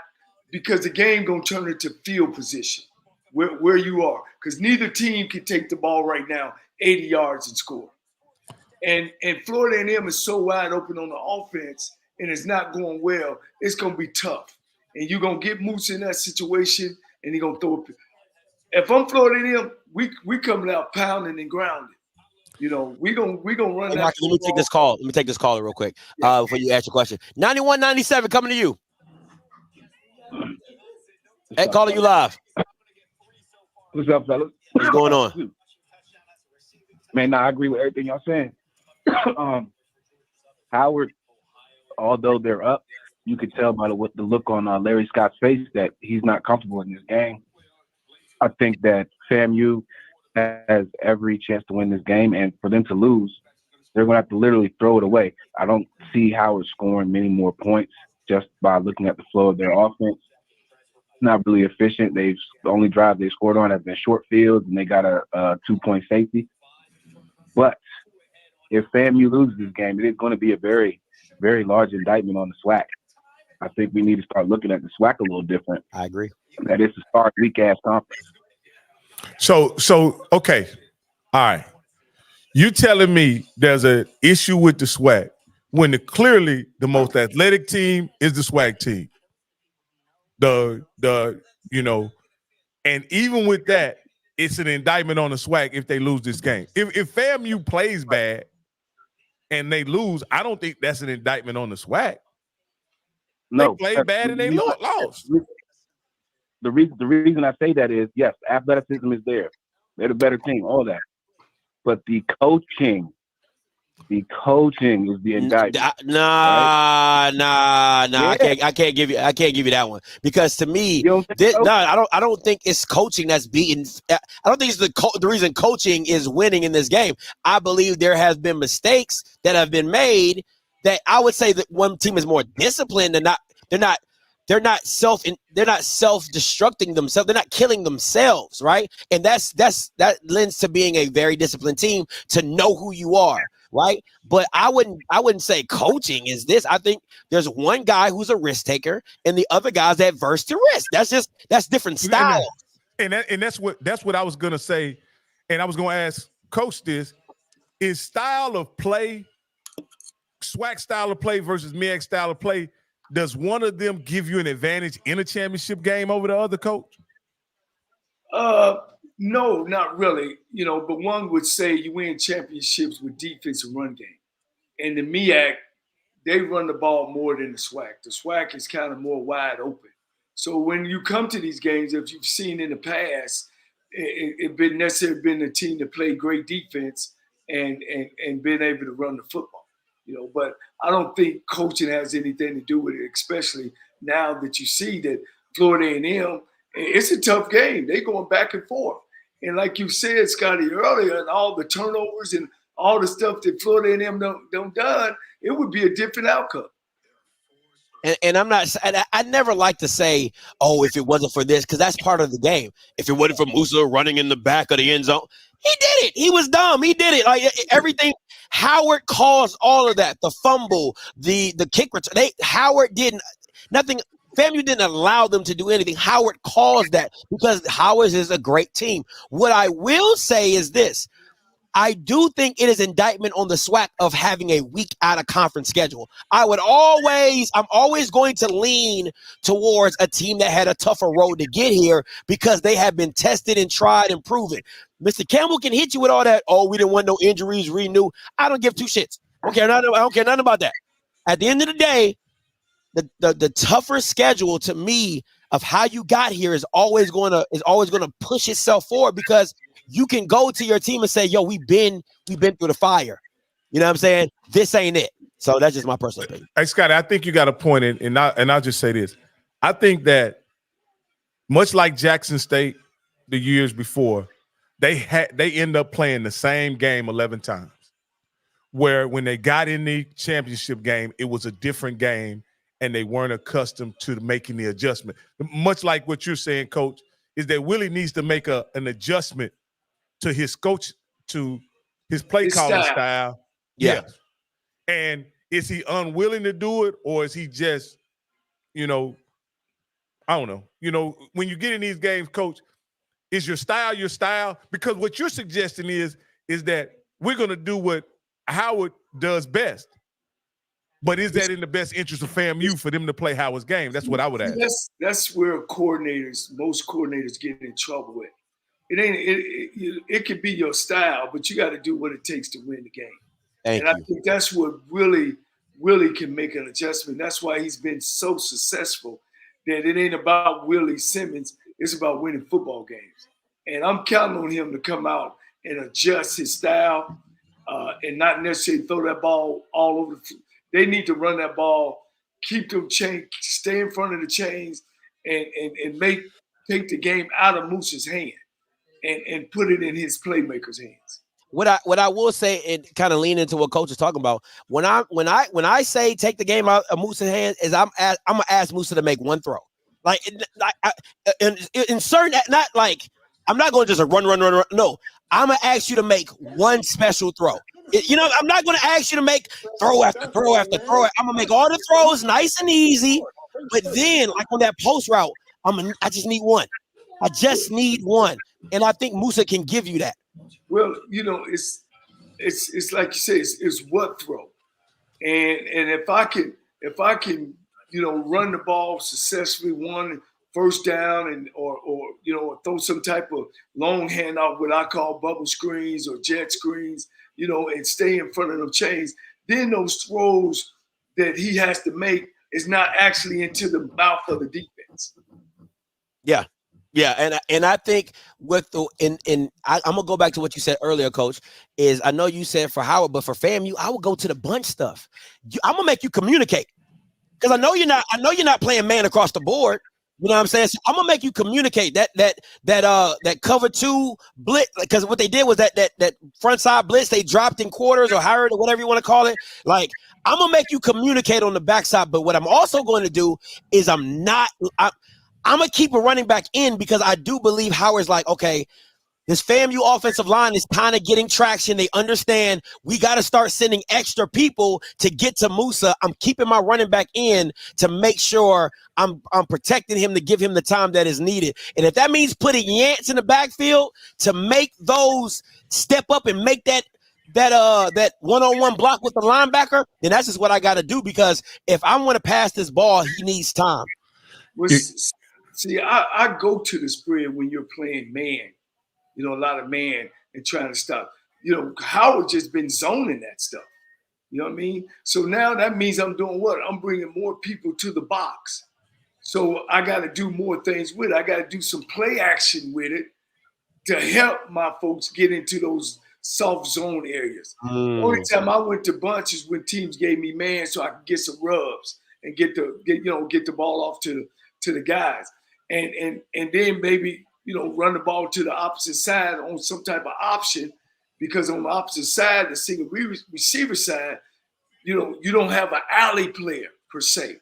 G: because the game gonna turn into field position where you are, because neither team can take the ball right now 80 yards and score. And Florida A&M is so wide open on the offense and it's not going well, it's going to be tough. And you're going to get Moose in that situation and he's going to throw it. If I'm Florida A&M, we coming out pounding and grounding. You know, we gonna run that.
B: Let me take this call. Let me take this caller real quick before you ask your question. 9197 coming to you. Hey, caller, you live.
H: What's up, fellas?
I: What's going on?
H: Man, I agree with everything y'all saying. Howard, although they're up, you could tell by the look on Larry Scott's face that he's not comfortable in this game. I think that FAMU has every chance to win this game, and for them to lose, they're going to have to literally throw it away. I don't see Howard scoring many more points just by looking at the flow of their offense. Not really efficient. The only drive they scored on has been short fields, and they got a 2-point safety. But if FAMU loses this game, it is going to be a very, very large indictment on the SWAC. I think we need to start looking at the SWAC a little different.
I: I agree.
H: That is a stark, weak-ass conference.
F: So okay, all right. You telling me there's an issue with the SWAC when clearly the most athletic team is the SWAC team. And even with that, it's an indictment on the SWAC if they lose this game. If FAMU plays bad and they lose, I don't think that's an indictment on the SWAC.
H: No,
F: they played bad and they lost.
H: The reason I say that is, yes, athleticism is there. They're the better team, all that. But the coaching is the indictment.
I: Nah.
H: Yeah.
I: I can't give you that one, because to me, I don't think it's coaching that's beating. I don't think it's the reason coaching is winning in this game. I believe there has been mistakes that have been made that I would say that one team is more disciplined and they're not self-destructing themselves. They're not killing themselves, right? And that lends to being a very disciplined team, to know who you are, right? But I wouldn't say coaching is this. I think there's one guy who's a risk taker and the other guy's adverse to risk. That's different styles.
F: And that's what I was gonna say. And I was gonna ask Coach this: is style of play, SWAC style of play versus MEAC style of play, does one of them give you an advantage in a championship game over the other, Coach?
G: No, not really. But one would say you win championships with defense and run game. And the MEAC, they run the ball more than the SWAC. The SWAC is kind of more wide open. So when you come to these games, if you've seen in the past, it been necessarily been a team to play great defense and been able to run the football. But I don't think coaching has anything to do with it, especially now that you see that Florida A&M, it's a tough game. They're going back and forth. And like you said, Scotty, earlier, and all the turnovers and all the stuff that Florida A&M don't done, it would be a different outcome.
I: And I never like to say, oh, if it wasn't for this, because that's part of the game. If it wasn't for Musa running in the back of the end zone, he did it. He was dumb. He did it. Like everything. Howard caused all of that. The fumble, the kick return. Howard didn't nothing. FAMU didn't allow them to do anything. Howard caused that because Howard is a great team. What I will say is this. I do think it is indictment on the SWAC of having a weak out of conference schedule. I'm always going to lean towards a team that had a tougher road to get here because they have been tested and tried and proven. Mr. Campbell can hit you with all that. Oh, we didn't want no injuries, renew. I don't give two shits. I don't care nothing about that. At the end of the day, the tougher schedule to me of how you got here is always going to push itself forward because you can go to your team and say, yo, we've been through the fire. You know what I'm saying? This ain't it. So that's just my personal opinion.
F: Hey, Scotty, I think you got a point, and I'll just say this. I think that much like Jackson State the years before, they end up playing the same game 11 times. Where when they got in the championship game, it was a different game, and they weren't accustomed to making the adjustment. Much like what you're saying, Coach, is that Willie needs to make an adjustment to his coach, to his play calling style.
I: Yeah.
F: And is he unwilling to do it, or is he just, I don't know. When you get in these games, Coach, is your style? Because what you're suggesting is that we're going to do what Howard does best. But is that in the best interest of FAMU for them to play Howard's game? That's what I would ask.
G: That's where most coordinators get in trouble with. It could be your style, but you got to do what it takes to win the game. I think that's what really can make an adjustment. That's why he's been so successful, that it ain't about Willie Simmons. It's about winning football games. And I'm counting on him to come out and adjust his style and not necessarily throw that ball all over the. They need to run that ball, keep them chains, stay in front of the chains, and take the game out of Moose's hand and put it in his playmakers' hands.
I: What I will say, and kind of lean into what Coach is talking about, when I say take the game out of Moose's hands, is I'm gonna ask Moose to make one throw. Like in certain, not like I'm not going to just run. No, I'm gonna ask you to make one special throw. I'm not going to ask you to make throw after throw after throw. I'm gonna make all the throws nice and easy, but then like on that post route, I just need one. I just need one, and I think Musa can give you that.
G: Well, it's like you say, it's what throw, and if I can run the ball successfully, one first down, and or throw some type of long handoff, what I call bubble screens or jet screens, and stay in front of them chains, then those throws that he has to make is not actually into the mouth of the defense.
I: Yeah, and I think with I'm gonna go back to what you said earlier, Coach. Is I know you said for Howard, but for FAMU, I would go to the bunch stuff. I'm gonna make you communicate because I know you're not playing man across the board. You know what I'm saying? So I'm gonna make you communicate that cover two blitz, because what they did was that front side blitz they dropped in quarters or higher or whatever you want to call it. Like I'm gonna make you communicate on the backside. But what I'm also going to do is I'm gonna keep a running back in because I do believe Howard's like, okay, this FAMU offensive line is kind of getting traction. They understand we got to start sending extra people to get to Musa. I'm keeping my running back in to make sure I'm protecting him to give him the time that is needed. And if that means putting Yance in the backfield to make those step up and make that one-on-one block with the linebacker, then that's just what I got to do, because if I want to pass this ball, he needs time.
G: See, I go to the spread when you're playing man, a lot of man and trying to stop. Howard just been zoning that stuff. You know what I mean? So now that means I'm doing what? I'm bringing more people to the box. So I got to do more things with it. I got to do some play action with it to help my folks get into those soft zone areas. The only time I went to bunch is when teams gave me man so I could get some rubs and get the ball off to the guys. And then maybe, run the ball to the opposite side on some type of option, because on the opposite side, the single receiver side, you don't have an alley player per se.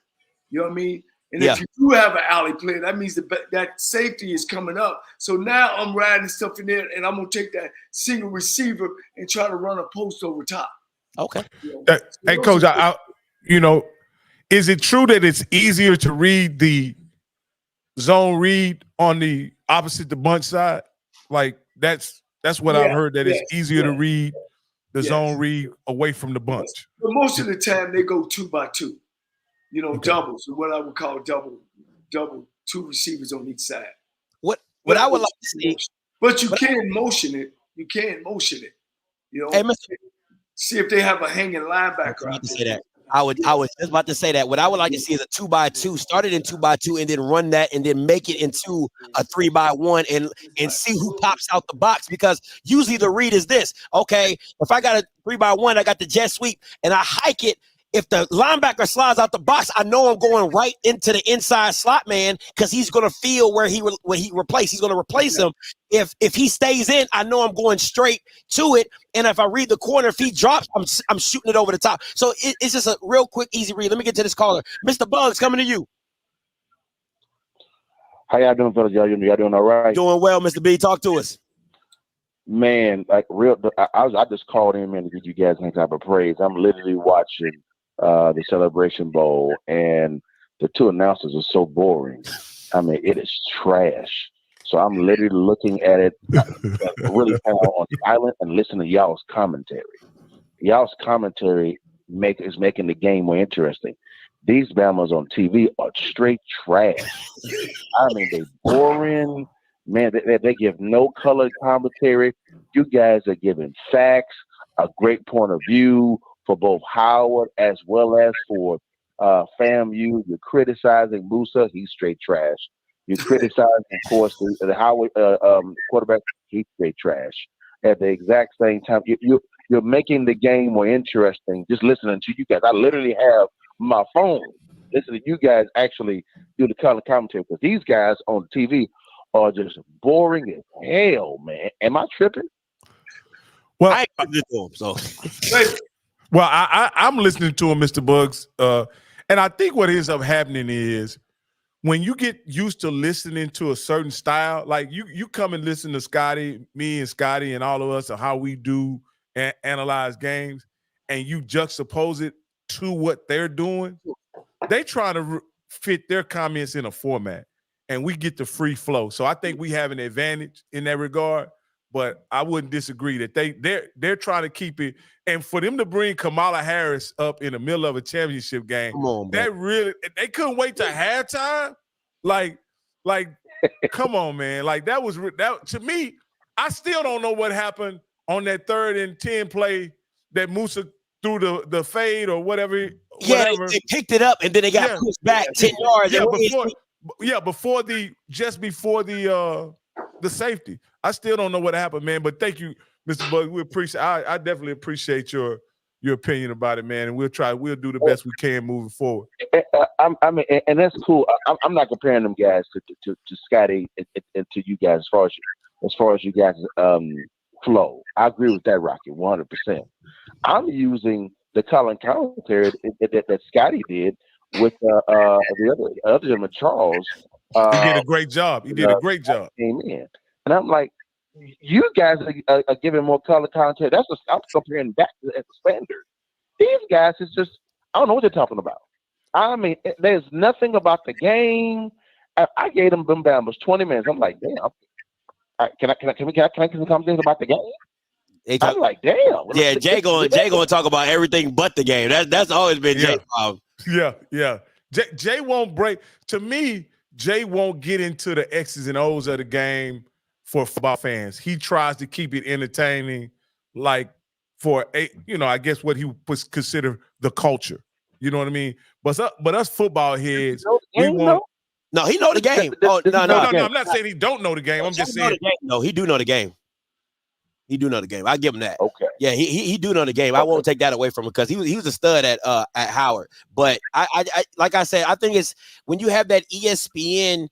G: You know what I mean? And if you do have an alley player, that means that safety is coming up. So now I'm riding stuff in there, and I'm going to take that single receiver and try to run a post over top.
I: Okay.
F: Hey, Coach, is it true that it's easier to read the zone read on the opposite the bunch side? Like that's what I've heard, that it's easier to read the zone read away from the bunch.
G: But most of the time they go 2 by 2, doubles, or what I would call double 2 receivers on each side.
I: What I would like to see,
G: but you can motion it. You can motion it.
I: Hey,
G: see if they have a hanging linebacker.
I: I was just about to say that. What I would like to see is a 2 by 2, started in 2 by 2, and then run that, and then make it into a 3 by 1, and see who pops out the box. Because usually the read is this: okay, if I got a 3 by 1, I got the jet sweep, and I hike it. If the linebacker slides out the box, I know I'm going right into the inside slot man, because he's going to feel where he replace. He's going to replace him. If he stays in, I know I'm going straight to it. And if I read the corner, if he drops, I'm shooting it over the top. So it's just a real quick, easy read. Let me get to this caller. Mr. Bugs, coming to you.
J: How y'all doing, fellas? Y'all doing all right?
I: Doing well, Mr. B. Talk to us.
J: Man, like I just called in, man, to give you guys any type of praise. I'm literally watching the Celebration Bowl, and the two announcers are so boring. I mean, it is trash. So I'm literally looking at it really kind of on silent and listening to y'all's commentary. Y'all's commentary is making the game more interesting. These Bamas on TV are straight trash. I mean, they boring. Man, they give no color commentary. You guys are giving facts, a great point of view for both Howard as well as for FAMU. You're criticizing Musa. He's straight trash. You criticize, of course, the Howard quarterback. He straight trash. At the exact same time, you're making the game more interesting just listening to you guys. I literally have my phone listening to you guys actually do the color commentary, because these guys on TV are just boring as hell, man. Am I tripping?
F: Well,
I: I ain't listening to him, so.
F: Well, I'm listening to him, Mr. Bugs, and I think what ends up happening is when you get used to listening to a certain style, like you come and listen to Scotty, me and Scotty and all of us, and how we do analyze games, and you juxtapose it to what they're doing, they try to fit their comments in a format, and we get the free flow. So I think we have an advantage in that regard. But I wouldn't disagree that they're trying to keep it, and for them to bring Kamala Harris up in the middle of a championship game, they couldn't wait till halftime. Like, come on, man! Like that to me. I still don't know what happened on that 3rd and 10 play that Musa threw the fade or whatever.
I: Yeah, they picked it up and then they got pushed back 10 yards.
F: Before the safety. I still don't know what happened, man. But thank you, Mr. Bug. We appreciate. I definitely appreciate your opinion about it, man. And we'll do the best we can moving forward.
J: I mean, and that's cool. I'm not comparing them guys to Scotty and to you guys as far as you guys flow. I agree with that, Rocky, 100%. I'm using the color commentary that Scotty did with the other gentleman, Charles.
F: He did a great job.
J: Amen. And I'm like, you guys are giving more color commentary. I'm comparing back to the standard. These guys is just, I don't know what they're talking about. I mean, there's nothing about the game. I gave them Bambas 20 minutes. I'm like, damn. Can I get some conversation about the game? I'm like, damn.
I: Yeah, Jay going to talk about everything but the game. That's always been Jay's problem.
F: Yeah. Jay won't break. To me, Jay won't get into the X's and O's of the game for football fans. He tries to keep it entertaining, like for I guess what he would consider the culture. You know what I mean? But us football heads, we want.
I: No, he know the game.
F: No, I'm not saying he don't know the game. I'm just saying.
I: No, he do know the game. He do know the game. I give him that.
J: Okay.
I: Yeah, he do know the game. I won't take that away from him because he was a stud at Howard. But I like I said, I think it's when you have that ESPN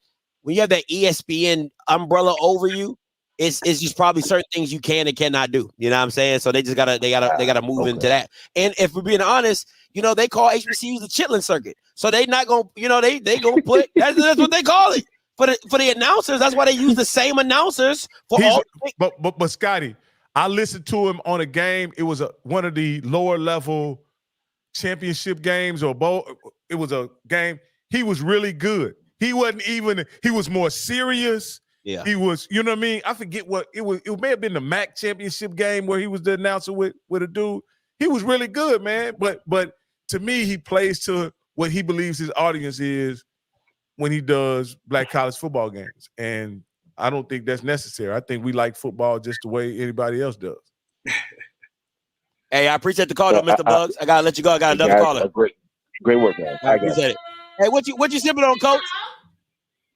I: umbrella over you, it's just probably certain things you can and cannot do. You know what I'm saying? So they gotta move into that. And if we're being honest, they call HBCUs the chitlin circuit. So they not gonna, they gonna put that's what they call it. For the announcers, that's why they use the same announcers for all.
F: But Scotty, I listened to him on a game. It was one of the lower level championship games or bowl. It was a game. He was really good. He wasn't even. He was more serious.
I: Yeah.
F: He was. You know what I mean? I forget what it was. It may have been the MAC championship game where he was the announcer with a dude. He was really good, man. But to me, he plays to what he believes his audience is when he does black college football games. And I don't think that's necessary. I think we like football just the way anybody else does.
I: Hey, I appreciate the call, Mr. Bugs. I gotta let you go. I got another caller.
J: Great work, man.
I: I appreciate it. Hey, what you sipping on, Coach?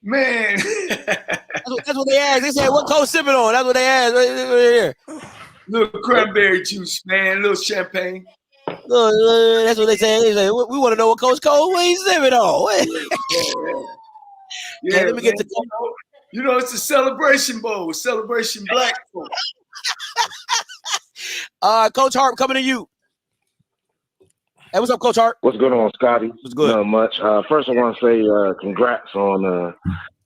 G: Man,
I: that's what they asked. They said, "What Coach sipping on?" That's what they asked right here.
G: Little cranberry juice, man. Little champagne.
I: That's what they said. They said, "We want to know what Coach Cole what he's sipping on."
G: Yeah,
I: let me get the.
G: It's a celebration bowl, celebration black folk.
I: Coach Hart, coming to you. Hey, what's up, Coach Hart?
K: What's going on, Scotty?
I: What's good?
K: Not much. First, I want to say congrats on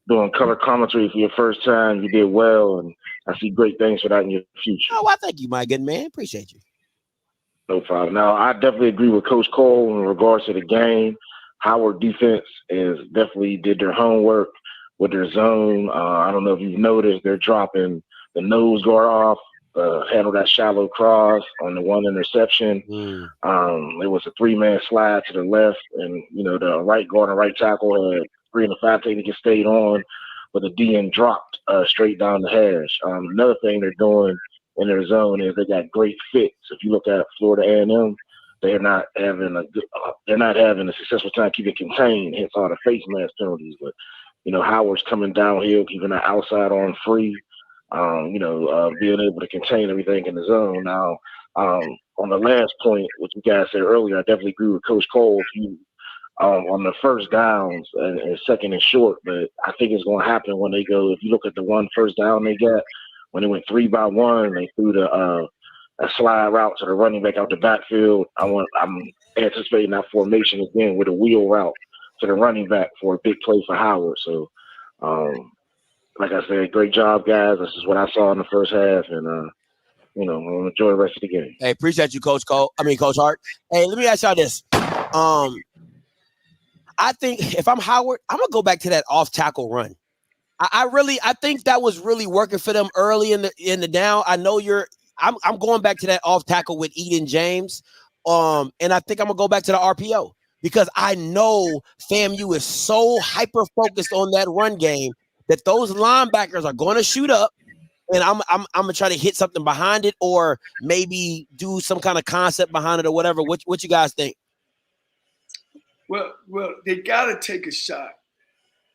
K: doing color commentary for your first time. You did well, and I see great things for that in your future.
I: Oh, well, thank you, my good man. Appreciate you.
K: No problem. Now, I definitely agree with Coach Cole in regards to the game. Howard defense definitely did their homework with their zone. I don't know if you've noticed, they're dropping the nose guard off, handle that shallow cross on the one interception. It was a 3-man slide to the left, and the right guard and right tackle had 3 and a 5 technique stayed on, but the DN dropped straight down the hash. Another thing they're doing in their zone is they got great fits. If you look at Florida A&M, they're not having a successful time keeping contained, hence all the face mask penalties. But Howard's coming downhill, keeping that outside arm free. Being able to contain everything in the zone. Now, on the last point, what you guys said earlier, I definitely agree with Coach Cole. On the first downs and second and short, but I think it's going to happen when they go. If you look at the one first down they got, when they went 3-by-1, they threw a slide route to the running back out the backfield. I'm anticipating that formation again with a wheel route to the running back for a big play for Howard. So, like I said, great job, guys. This is what I saw in the first half, and I'll enjoy the rest of the game.
I: Hey, appreciate you, Coach Hart. Hey, let me ask y'all this. I think if I'm Howard, I'm gonna go back to that off tackle run. I think that was really working for them early in the down. I know I'm going back to that off tackle with Eden James. And I think I'm gonna go back to the RPO because I know FAMU is so hyper focused on that run game that those linebackers are going to shoot up, and I'm gonna try to hit something behind it or maybe do some kind of concept behind it or whatever. What you guys think?
G: Well, they got to take a shot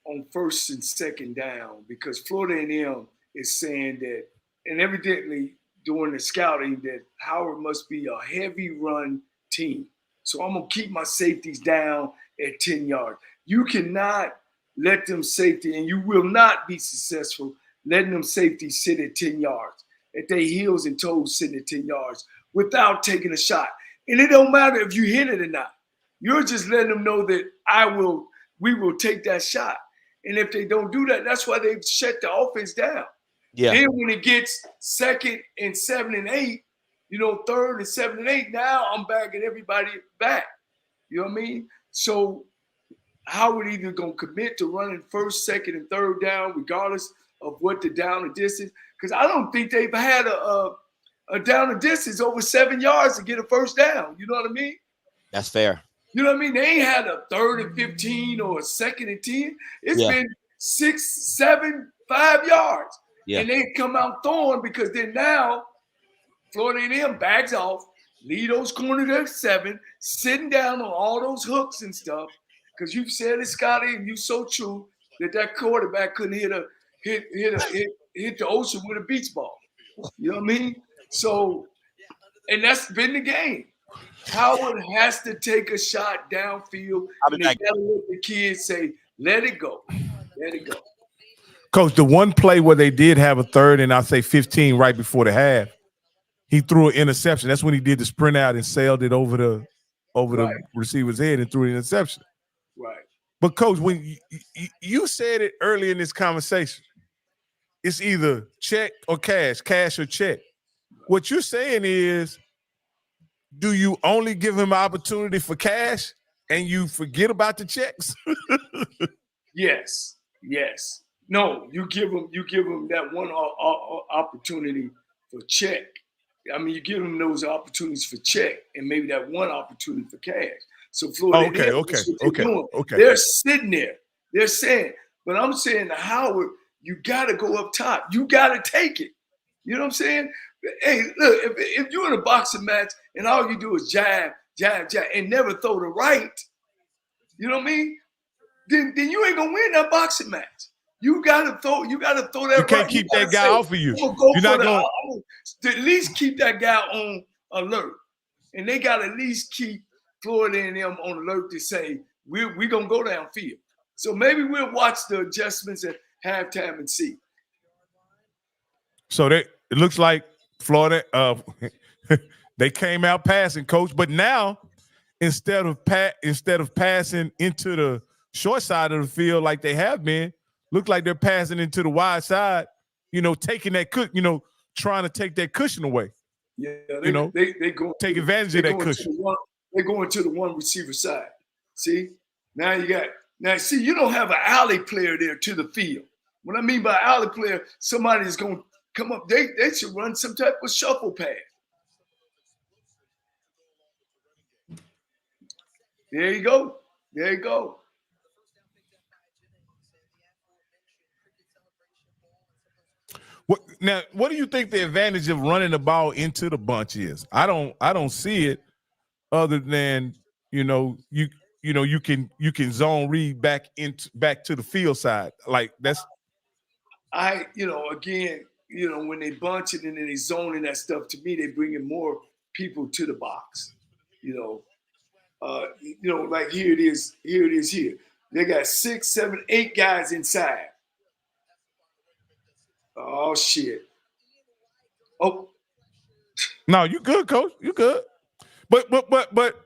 G: on first and second down because Florida A&M is saying that, and evidently during the scouting, that Howard must be a heavy run team. So I'm going to keep my safeties down at 10 yards. You cannot let them safety, and you will not be successful letting them safeties sit at 10 yards, at their heels and toes sitting at 10 yards without taking a shot. And it don't matter if you hit it or not. You're just letting them know that we will take that shot. And if they don't do that, that's why they've shut the offense down.
I: Yeah.
G: Then when it gets 2nd and 7 and 8, 3rd and 7 and 8, now I'm backing everybody back. You know what I mean? So Howard either going to commit to running 1st, 2nd, and 3rd down, regardless of what the down and distance. Because I don't think they've had a down and distance over 7 yards to get a first down. You know what I mean?
I: That's fair.
G: You know what I mean? They ain't had a 3rd and 15 or a 2nd and 10. It's been 6, 7, 5 yards.
I: Yeah.
G: And they come out throwing because then now Florida A&M backs off, lead those corners at 7, sitting down on all those hooks and stuff. Because you've said it, Scotty, and you're so true that quarterback couldn't hit the ocean with a beach ball. You know what I mean? So, and that's been the game. Howard has to take a shot downfield. And they gotta let the kids say, let it go. Let it go.
F: Coach, the one play where they did have a 3rd and I'll say 15 right before the half, he threw an interception. That's when he did the sprint out and sailed it over the receiver's head and threw an interception.
G: Right.
F: But Coach, when you said it early in this conversation, it's either check or cash or check. What you're saying is, do you only give him opportunity for cash and you forget about the checks?
G: Yes. No, you give him that one opportunity for check. I mean, you give them those opportunities for check and maybe that one opportunity for cash. So Florida,
F: okay.
G: They're sitting there. They're saying, but I'm saying to Howard, you got to go up top. You got to take it. You know what I'm saying? Hey, look, if you're in a boxing match and all you do is jab, and never throw the right, you know what I mean? Then you ain't gonna win that boxing match. You gotta throw that.
F: You can't keep that guy off of you. You're not going
G: to at least keep that guy on alert, and they gotta at least keep Florida and them on alert to say we're gonna go downfield. So maybe we'll watch the adjustments at halftime and see.
F: So it looks like Florida, they came out passing, Coach. But now, instead of passing into the short side of the field like they have been, look like they're passing into the wide side. Taking that trying to take that cushion away.
G: Yeah, they go
F: take advantage of that cushion.
G: They go into the one receiver side. See, now you don't have an alley player there to the field. What I mean by alley player, somebody is going to come up. They should run some type of shuffle pass. There you go.
F: What do you think the advantage of running the ball into the bunch is? I don't see it other than you you can zone read back to the field side. Like that's
G: again, when they bunch it and then they zoning that stuff, to me, they bringing more people to the box. Like here it is here. They got 6, 7, 8 guys inside. Oh shit. Oh.
F: No, you good, coach. You good. But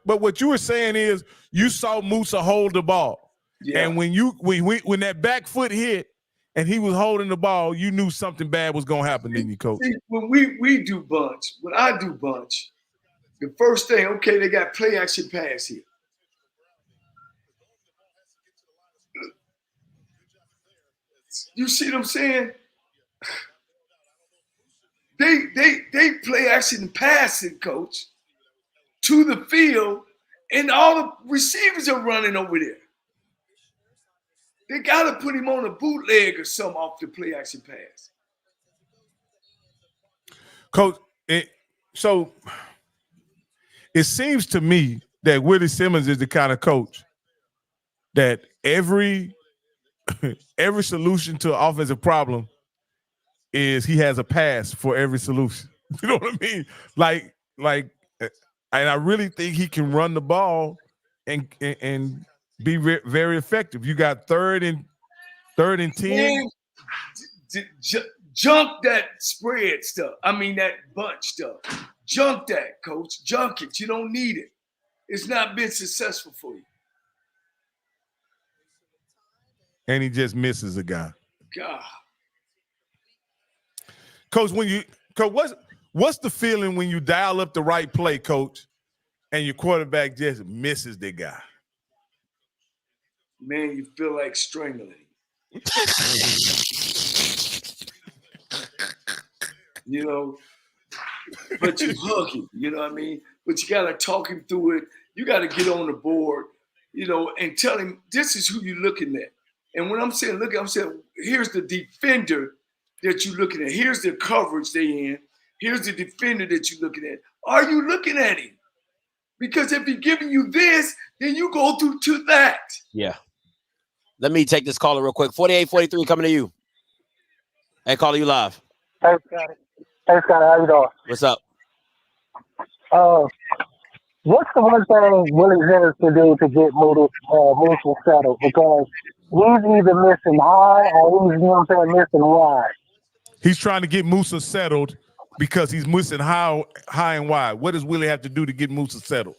F: what you were saying is you saw Musa hold the ball. Yeah. And when that back foot hit and he was holding the ball, you knew something bad was gonna happen, didn't you, coach?
G: See, when we do bunch, when I do bunch, the first thing, okay, they got play action pass here. You see what I'm saying? They play action passing, coach, to the field, and all the receivers are running over there. They got to put him on a bootleg or something off the play action pass.
F: Coach, so it seems to me that Willie Simmons is the kind of coach that every solution to an offensive problem is he has a pass for every solution. You know what I mean? Like, and I really think he can run the ball and be very effective. You got third and 10.
G: Man, junk that spread stuff. I mean that bunch stuff. Junk that, coach. Junk it. You don't need it. It's not been successful for you.
F: And he just misses a guy.
G: God.
F: Coach, what's the feeling when you dial up the right play, coach, and your quarterback just misses the guy?
G: Man, you feel like strangling him. But you hug him, you know what I mean? But you got to talk him through it. You got to get on the board, and tell him this is who you're looking at. And when I'm saying, I'm saying, here's the defender that you're looking at. Here's the coverage they in. Here's the defender that you're looking at. Are you looking at him? Because if he's giving you this, then you go through to that.
I: Yeah. Let me take this caller real quick. 4843 coming to you. Hey, caller, you live.
L: Hey, Scotty. How you doing?
I: What's up?
L: What's the one thing Willie Simmons can do to get Musa settled? Because he's either missing high or he's, missing wide.
F: He's trying to get Musa settled because he's missing high and wide. What does Willie have to do to get Musa settled?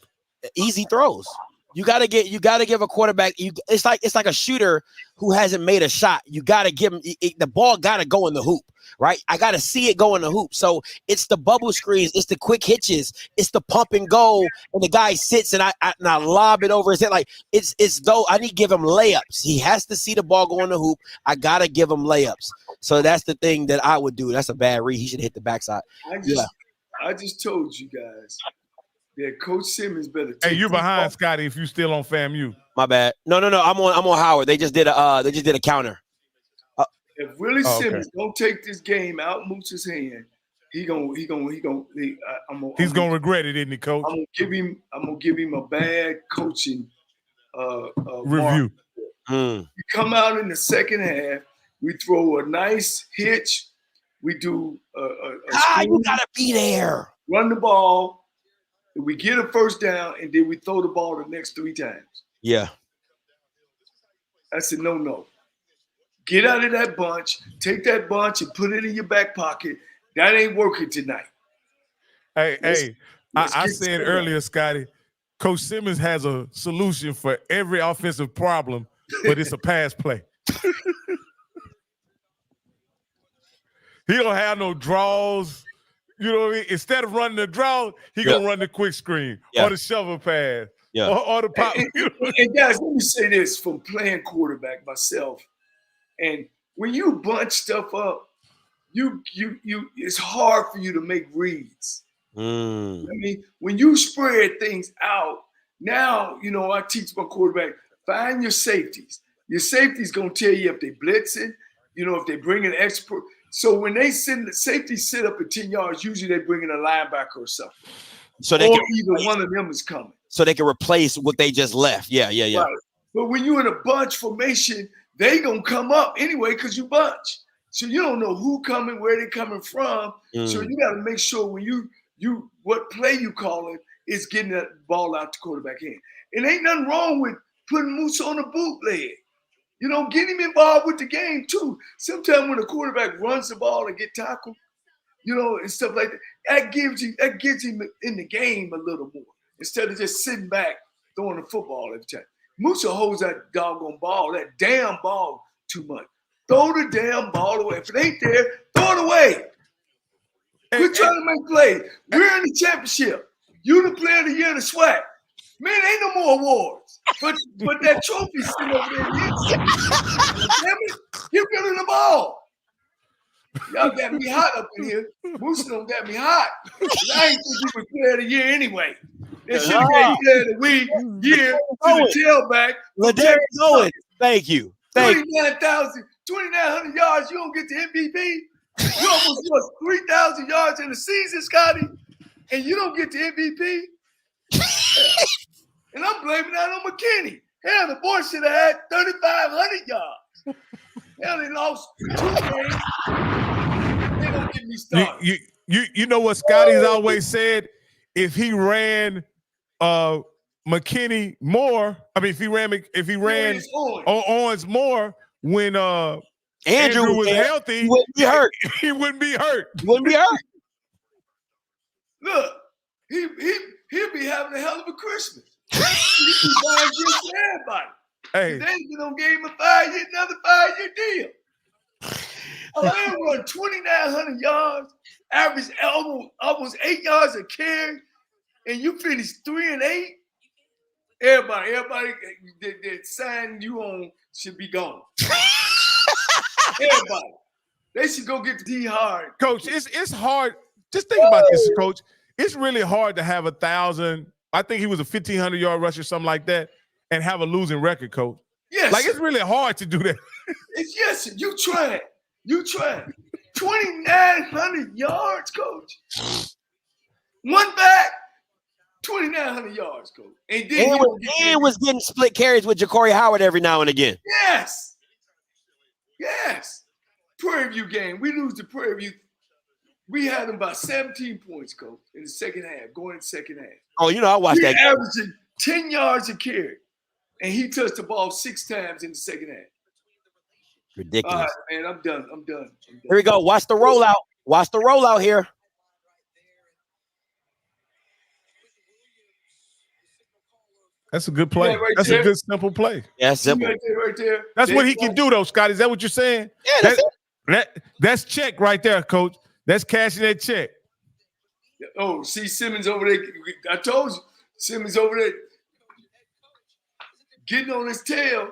I: Easy throws. You gotta give a quarterback. It's like a shooter who hasn't made a shot. You gotta give him the ball. Gotta go in the hoop, right? I gotta see it go in the hoop. So it's the bubble screens, it's the quick hitches, it's the pump and go, and the guy sits and I lob it over his head. Like it's though I need to give him layups. He has to see the ball go in the hoop. I gotta give him layups. So that's the thing that I would do. That's a bad read. He should hit the backside.
G: I just told you guys. Yeah, Coach Simmons better.
F: Hey, you're behind, Scotty. If you still on FAMU,
I: my bad. No. I'm on Howard. They just did a counter.
G: If Willie Simmons don't take this game out Moose's hand, he's gonna
F: regret it, isn't he, Coach?
G: I'm gonna give him a bad coaching
F: review.
G: We come out in the second half. We throw a nice hitch. We do
I: you gotta be there.
G: Run the ball. We get a first down, and then we throw the ball the next 3 times.
I: Yeah.
G: That's a no. Get out of that bunch. Take that bunch and put it in your back pocket. That ain't working tonight.
F: I said earlier, Scotty, Coach Simmons has a solution for every offensive problem, but it's a pass play. He don't have no draws. You know what I mean? Instead of running the draw, he gonna run the quick screen or the shovel pass or the pop.
G: And guys, let me say this from playing quarterback myself. And when you bunch stuff up, you it's hard for you to make reads. I mean, when you spread things out, now I teach my quarterback, find your safeties. Your safety's gonna tell you if they blitzing, if they bring an expert. So when they send the safety sit up at 10 yards, usually they bring in a linebacker or something.
I: So
G: either one of them is coming.
I: so they can replace what they just left. Yeah.
G: Right. But when you're in a bunch formation, they gonna come up anyway because you bunch. So you don't know who coming, where they coming from. So you got to make sure when you what play you calling is getting that ball out the quarterback hand. It ain't nothing wrong with putting Moose on a bootleg. You know, get him involved with the game too. Sometimes when a quarterback runs the ball and get tackled, you know, and stuff like that, that gives him in the game a little more instead of just sitting back throwing the football every time. Moose holds that doggone ball, that damn ball, too much. Throw the damn ball away. If it ain't there, throw it away. Quit trying to make plays. We're in the championship. You the player of the year of the SWAC. Man, ain't no more awards. But that trophy sitting over there. Damn it. You're getting the ball. Y'all got me hot up in here. Moose don't got me hot. I ain't think he was player of the year anyway. They should have gave player of the week year to the tailback.
I: Ladarius, thank you.
G: 2,900 yards, you don't get the MVP? You almost lost 3,000 yards in the season, Scotty, and you don't get the MVP? And I'm blaming that on McKinney. Hell, the boy should have had 3,500 yards. Hell, they lost 2 games. They don't get me started.
F: You know what Scotty's always said? If he ran McKinney more, I mean, if he ran Owens more when Andrew was healthy,
I: he wouldn't be hurt.
F: He wouldn't be hurt.
G: Look, he'll be having a hell of a Christmas. He'll be buying gifts to everybody.
F: Hey,
G: They gonna give him another 5-year deal. A man run 2,900 yards, average almost 8 yards a carry, and you finish 3 and 8. Everybody that signed you on should be gone. Everybody. They should go get the D hard.
F: Coach, it's hard. Just think about this, Coach. It's really hard to have 1,000. I think he was a 1,500-yard rusher, something like that, and have a losing record, Coach.
G: Yes.
F: Like, it's really hard to do that.
G: Yes, you tried. 2,900 yards, Coach. One back, 2,900 yards, Coach. And then
I: was getting split carries with Ja'Cory Howard every now and again.
G: Yes. Prairie View game. We lose the Prairie View. We had them by 17 points, Coach, in the second half, going in the second half.
I: Oh, you know, I watched that game.
G: Averaging 10 yards a carry. And he touched the ball 6 times in the second half.
I: Ridiculous.
G: All right, man, I'm done.
I: Here we go. Watch the rollout here.
F: That's a good play.
G: Yeah, right
F: That's
G: there.
F: a good, simple play.
I: Yeah, simple.
G: Right there.
F: That's what he can do, though, Scott. Is that what you're saying?
I: Yeah,
F: that's check right there, Coach. That's cashing that check.
G: Oh, see Simmons over there. I told you, Simmons over there getting on his tail.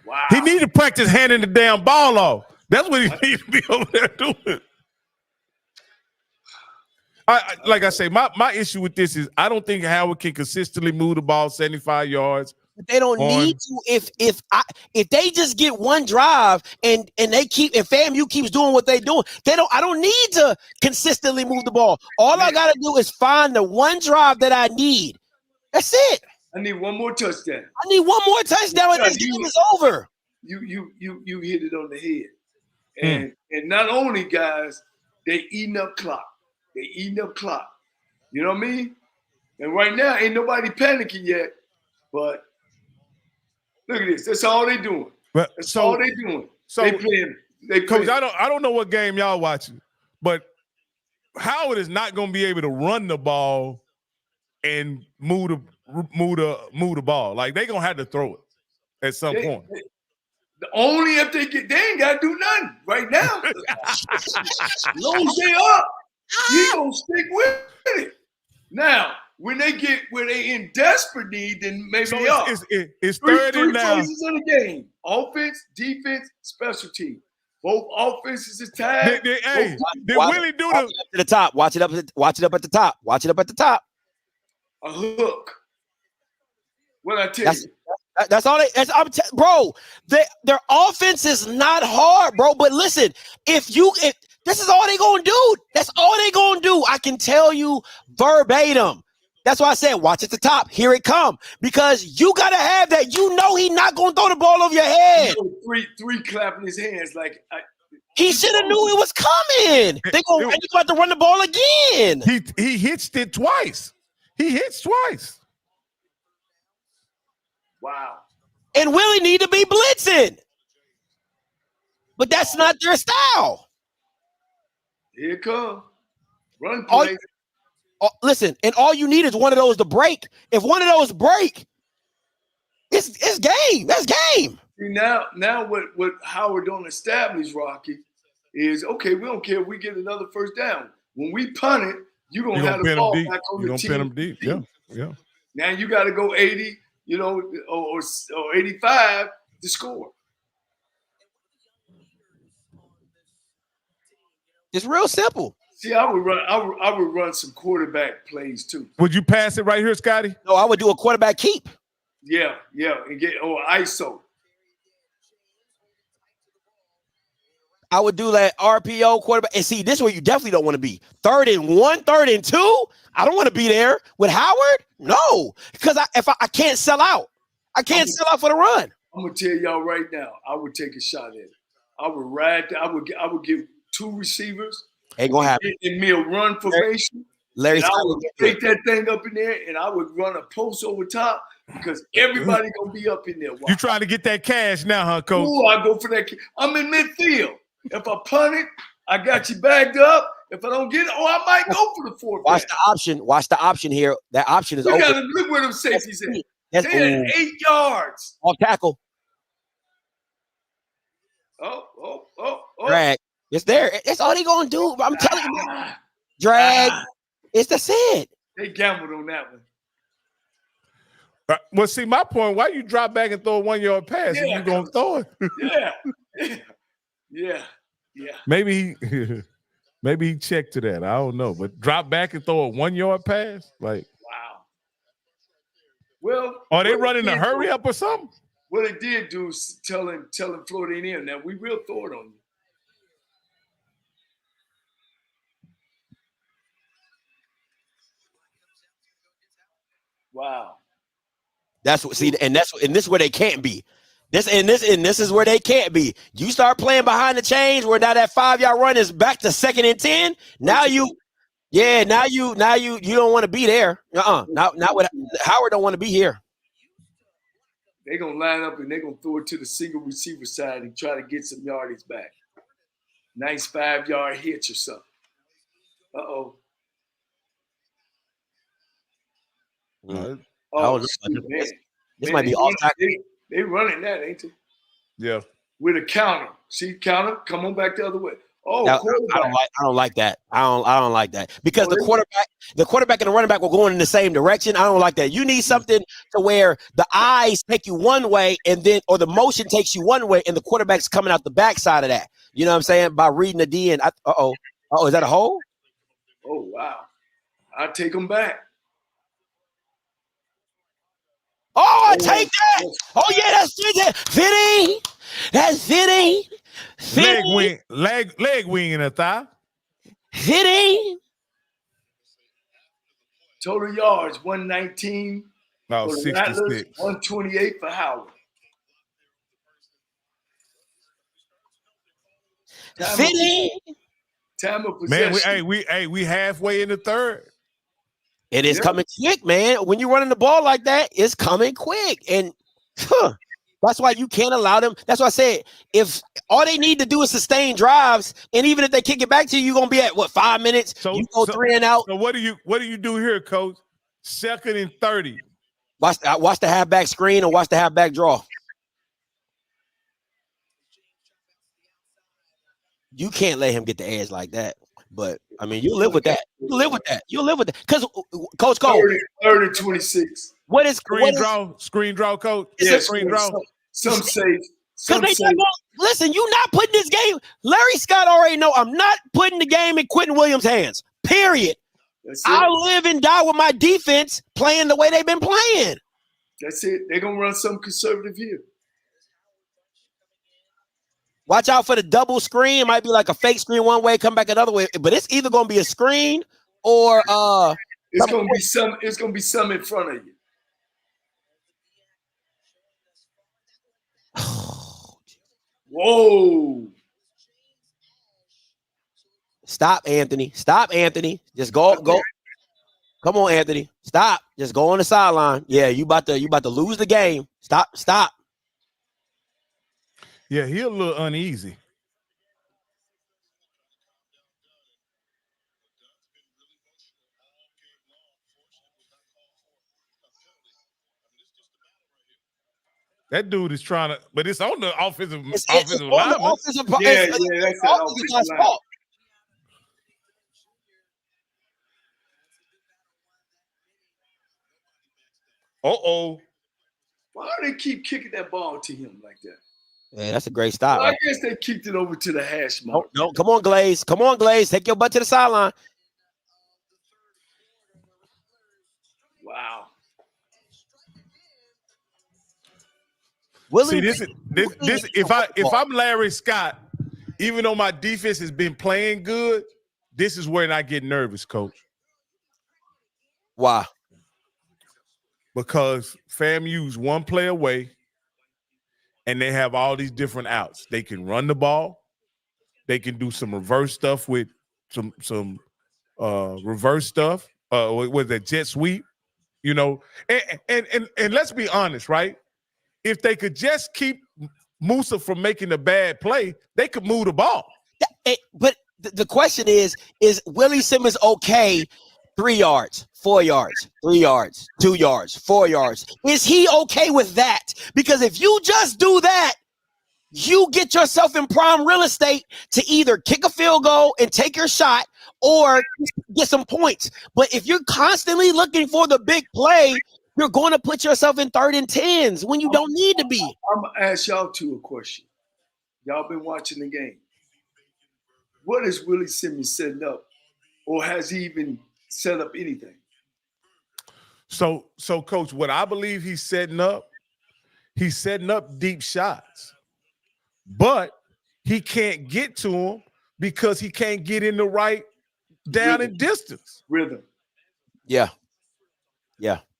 G: Wow.
F: He needs to practice handing the damn ball off. That's what he needs to be over there doing. Like I say, my issue with this is I don't think Howard can consistently move the ball 75 yards.
I: But they don't need to. If they just get one drive and FAMU keeps doing what they're doing, I don't need to consistently move the ball. All I gotta do is find the one drive that I need. That's it.
G: I need one more touchdown.
I: And this game is over.
G: You hit it on the head. And not only, guys, they eating up clock. You know what I mean? And right now, ain't nobody panicking yet. But look at this. That's all they doing. That's all they doing. So they playing.
F: Coach, I don't know what game y'all watching, but Howard is not going to be able to run the ball and move the ball. Like, they gonna have to throw it at some point.
G: Only if they ain't gotta do nothing right now. As long as they up, he gonna stick with it. Now, when they get where they in desperate need, then maybe
F: So
G: they are.
F: it's third and now.
G: 3 phases of the game: offense, defense, special team. Both offenses is tied.
F: Did Willie do
I: to the top? Watch it up at the top.
G: A hook. What I tell you?
I: That's all bro. Their offense is not hard, bro. But listen, if this is all they gonna do, that's all they gonna do. I can tell you verbatim. That's why I said, watch at the top. Here it come. Because you got to have that. You know he's not going to throw the ball over your head.
G: Three clapping his hands like
I: he should have knew it was coming. They got to run the ball again.
F: He hitched it twice. He hits twice.
G: Wow.
I: And Willie need to be blitzing. But that's not their style.
G: Here it comes. Run play.
I: Listen, and all you need is one of those to break. If one of those break, it's game. That's game.
G: See, now what Howard don't establish, Rocky, is okay, we don't care if we get another first down. When we punt it, you're going to have the ball back on the team.
F: You're going to pin them deep. Yeah.
G: Now you got to go 80, or 85 to score.
I: It's real simple.
G: See, I would run some quarterback plays too.
F: Would you pass it right here, Scotty?
I: No, I would do a quarterback keep.
G: Yeah, and get ISO.
I: I would do that RPO quarterback. And see, this is where you definitely don't want to be. 3rd and 1, 3rd and 2. I don't want to be there with Howard. No, because I can't sell out. I can't sell out for the run.
G: I'm gonna tell y'all right now. I would take a shot at it. I would ride. I would give 2 receivers.
I: Ain't gonna happen.
G: And me a run formation.
I: Larry
G: I would take that thing up in there, and I would run a post over top because everybody gonna be up in there. Wow.
F: You trying to get that cash now, huh, Coach?
G: Ooh, I go for that. I'm in midfield. If I punt it, I got you bagged up. If I don't get it, I might go for the 4th.
I: Watch the option. Watch the option here. That option is open.
G: Look where them safeties at.
I: That's
G: they had 8 yards.
I: Off tackle.
G: Oh.
I: Drag. It's there. That's all they gonna do. I'm telling you. Drag. That's it.
G: They gambled on that one.
F: Well, see, my point, why you drop back and throw a 1-yard pass and you going to throw it?
G: Yeah.
F: Maybe he checked to that. I don't know. But drop back and throw a 1-yard pass? Like,
G: wow. Well,
F: are they running a hurry up or something?
G: What they did do is telling Florida A&M that we will throw it on you. Wow.
I: That's what and this is where they can't be. This is where they can't be. You start playing behind the chains where now that 5-yard run is back to 2nd and 10. Now you don't want to be there. Not what Howard don't want to be here.
G: They're gonna line up and they're gonna throw it to the single receiver side and try to get some yardage back. Nice 5-yard hitch or something.
I: This might be off tackle.
G: They running that, ain't they?
F: Yeah.
G: With a counter. See, counter, come on back the other way.
I: I don't like that. I don't like that. Because the quarterback and the running back were going in the same direction. I don't like that. You need something to where the eyes take you one way or the motion takes you one way and the quarterback's coming out the backside of that. You know what I'm saying? By reading the D and is that a hole?
G: Oh wow. I take them back.
I: Oh, I take that. Oh, yeah, that's fitting. That's fitting.
F: Leg wing in a thigh.
I: Fitting.
G: Total yards, 119.
F: No, 66.
G: 128 for Howard.
I: Fitting.
G: Time of possession.
F: Man, we halfway in the 3rd.
I: It is coming quick, man. When you're running the ball like that, it's coming quick. And that's why you can't allow them. That's why I said, if all they need to do is sustain drives, and even if they kick it back to you, you're going to be at, 5 minutes? So you go 3 and out.
F: So what do you do here, Coach? 2nd and 30.
I: Watch the halfback screen or watch the halfback draw. You can't let him get the edge like that. But I mean, you live with that. You live with that. Because Coach Cole.
G: 30 26.
I: What is
F: screen draw, Coach?
G: Yeah,
F: screen draw.
G: Some say.
I: Listen, you not putting this game. Larry Scott already know I'm not putting the game in Quentin Williams' hands. Period. I live and die with my defense playing the way they've been playing.
G: That's it. They're gonna run some conservative here.
I: Watch out for the double screen. It might be like a fake screen one way, come back another way. But it's either gonna be a screen or
G: it's gonna be some. It's gonna be some in front of you. Whoa!
I: Stop, Anthony. Stop, Anthony. Just go. Come on, Anthony. Stop. Just go on the sideline. Yeah, you about to lose the game. Stop.
F: Yeah, he a little uneasy. That dude is trying to, but it's on the offensive lineman.
G: Yeah, that's that offensive line.
F: Uh-oh.
G: Why do they keep kicking that ball to him like that?
I: Yeah, that's a great stop.
G: Well, I guess they kicked it over to the hash mark.
I: No, come on, Glaze. Come on, Glaze. Take your butt to the sideline.
G: Wow.
F: See, this. If I'm Larry Scott, even though my defense has been playing good, this is where I get nervous, Coach.
I: Why?
F: Because FAMU's one play away, and they have all these different outs. They can run the ball. They can do some reverse stuff with some reverse stuff with a jet sweep, you know. And let's be honest, right? If they could just keep Musa from making a bad play, they could move the ball.
I: But the question is Willie Simmons okay 3 yards, 4 yards, 3 yards, 2 yards, 4 yards? Is he okay with that? Because if you just do that, you get yourself in prime real estate to either kick a field goal and take your shot or get some points. But if you're constantly looking for the big play, you're going to put yourself in 3rd and 10s when you don't need to be.
G: I'm going to ask y'all two a question. Y'all been watching the game. What is Willie Simmons setting up? Or has he even set up anything?
F: So Coach, what I believe he's setting up deep shots. But he can't get to them because he can't get in the right down and distance.
G: Rhythm.
I: Yeah.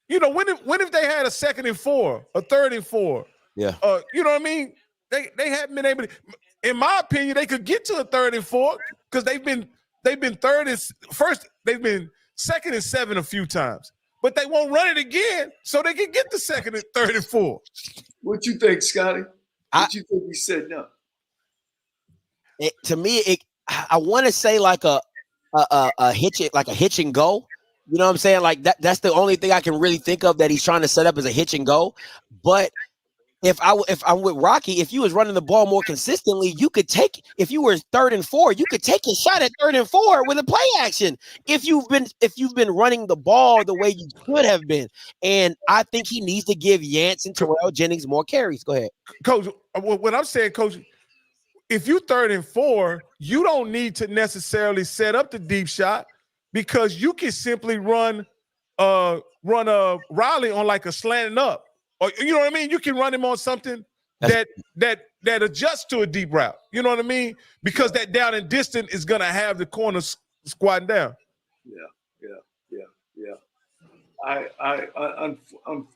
F: You know, when if they had a 2nd and 4, a 3rd and 4?
I: Yeah.
F: You know what I mean? They haven't been able to. In my opinion, they could get to a 3rd and 4 because they've been 3rd and first. They've been 2nd and 7 a few times, but they won't run it again, so they can get the 2nd and 3rd and 4.
G: What you think, Scotty? What you think he's setting up?
I: To me, I want to say like a hitch and go. You know what I'm saying? Like that's the only thing I can really think of that he's trying to set up as a hitch and go. But if I'm with Rocky, if you was running the ball more consistently, you could take, if you were 3rd and 4, you could take a shot at 3rd and 4 with a play action. If you've been running the ball the way you could have been. And I think he needs to give Yance and Terrell Jennings more carries. Go ahead.
F: Coach, what I'm saying, Coach, if you 3rd and 4, you don't need to necessarily set up the deep shot because you can simply run Riley on like a slanting up. Or you know what I mean? You can run him on something that adjusts to a deep route. You know what I mean? Because that down and distance is gonna have the corner squatting down.
G: Yeah. I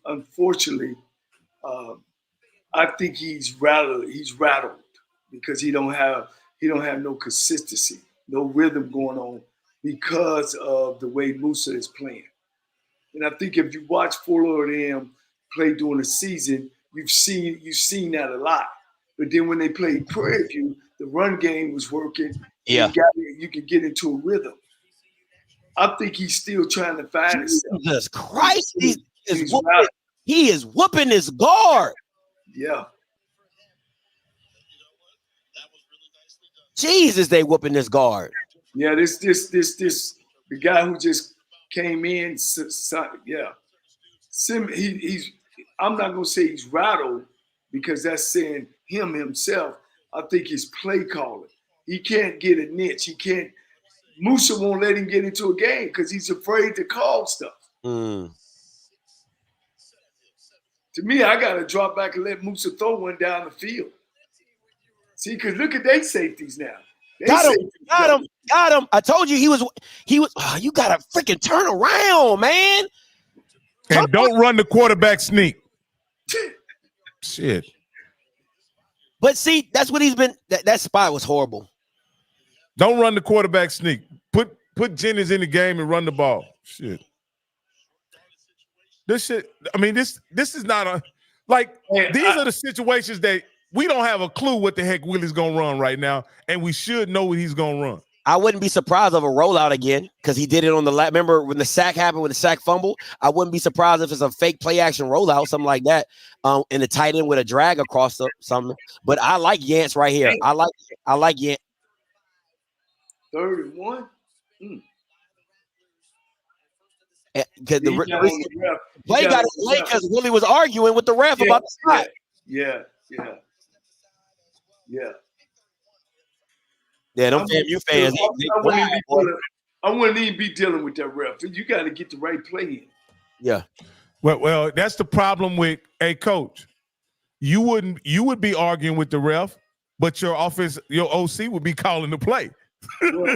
G: unfortunately, I think he's rattled. He's rattled because he don't have no consistency, no rhythm going on because of the way Musa is playing. And I think if you watch 4 of them play during the season, you've seen that a lot. But then when they played Prairie View, the run game was working.
I: Yeah,
G: you could get into a rhythm. I think he's still trying to find himself.
I: Jesus Christ, he is whooping his guard.
G: Yeah.
I: Jesus, they whooping this guard.
G: Yeah, this the guy who just came in. Yeah, he's. I'm not gonna say he's rattled because that's saying him himself. I think his play calling. He can't get a niche. He can't. Musa won't let him get into a game because he's afraid to call stuff. To me, I got to drop back and let Musa throw one down the field. See, because look at their safeties now.
I: Got him. I told you he was. Oh, you got to freaking turn around, man.
F: And don't run the quarterback sneak. Shit.
I: But see, that's what he's been. That spot was horrible.
F: Don't run the quarterback sneak. Put Jennings in the game and run the ball. Shit. This shit. I mean, this is not a like. These are the situations that we don't have a clue what the heck Willie's gonna run right now, and we should know what he's gonna run.
I: I wouldn't be surprised of a rollout again because he did it on the lap. Remember when the sack happened, when the sack fumble? I wouldn't be surprised if it's a fake play action rollout, something like that, and the tight end with a drag across something. But I like Yance right here. I like Yance.
G: 3rd and 1.
I: Because the play got it late because Willie was arguing with the ref about the spot.
G: Yeah.
I: Yeah, them FAMU fans.
G: I wouldn't even be dealing with that ref. You got to get the right play in.
I: Yeah.
F: Well, that's the problem with a coach. You would be arguing with the ref, but your OC would be calling the play.
G: Well,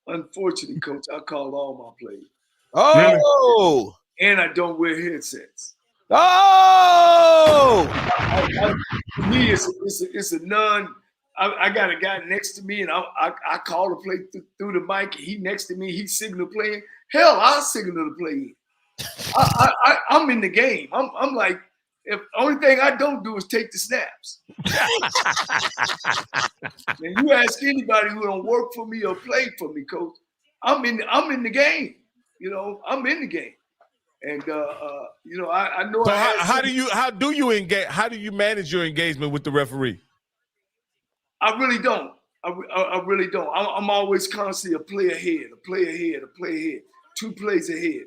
G: unfortunately, Coach, I call all my plays.
I: Oh,
G: and I don't wear headsets.
I: Oh,
G: to me, it's a none. I got a guy next to me, and I call the play through the mic. He next to me, he signal playing. Hell, I'll signal the play in. I'm in the game. I'm like, if only thing I don't do is take the snaps. And you ask anybody who don't work for me or play for me, Coach, I'm in the game. You know, I'm in the game. And I know.
F: So how do you engage? How do you manage your engagement with the referee?
G: I really don't. I really don't. I'm always constantly a play ahead. 2 plays ahead.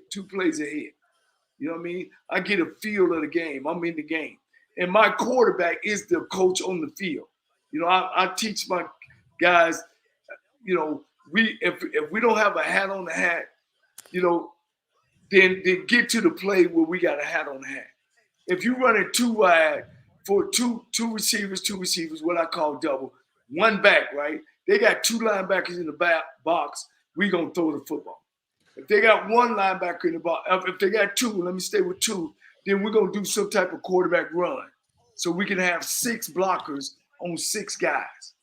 G: You know what I mean? I get a feel of the game. I'm in the game. And my quarterback is the coach on the field. You know, I teach my guys, you know, if we don't have a hat on the hat, you know, then get to the play where we got a hat on the hat. If you run it 2 wide for two receivers, what I call double, 1 back, right? They got 2 linebackers in the back box. We gonna throw the football. If they got 1 linebacker in the box, if they got 2, let me stay with 2. Then we're gonna do some type of quarterback run, so we can have 6 blockers on 6 guys.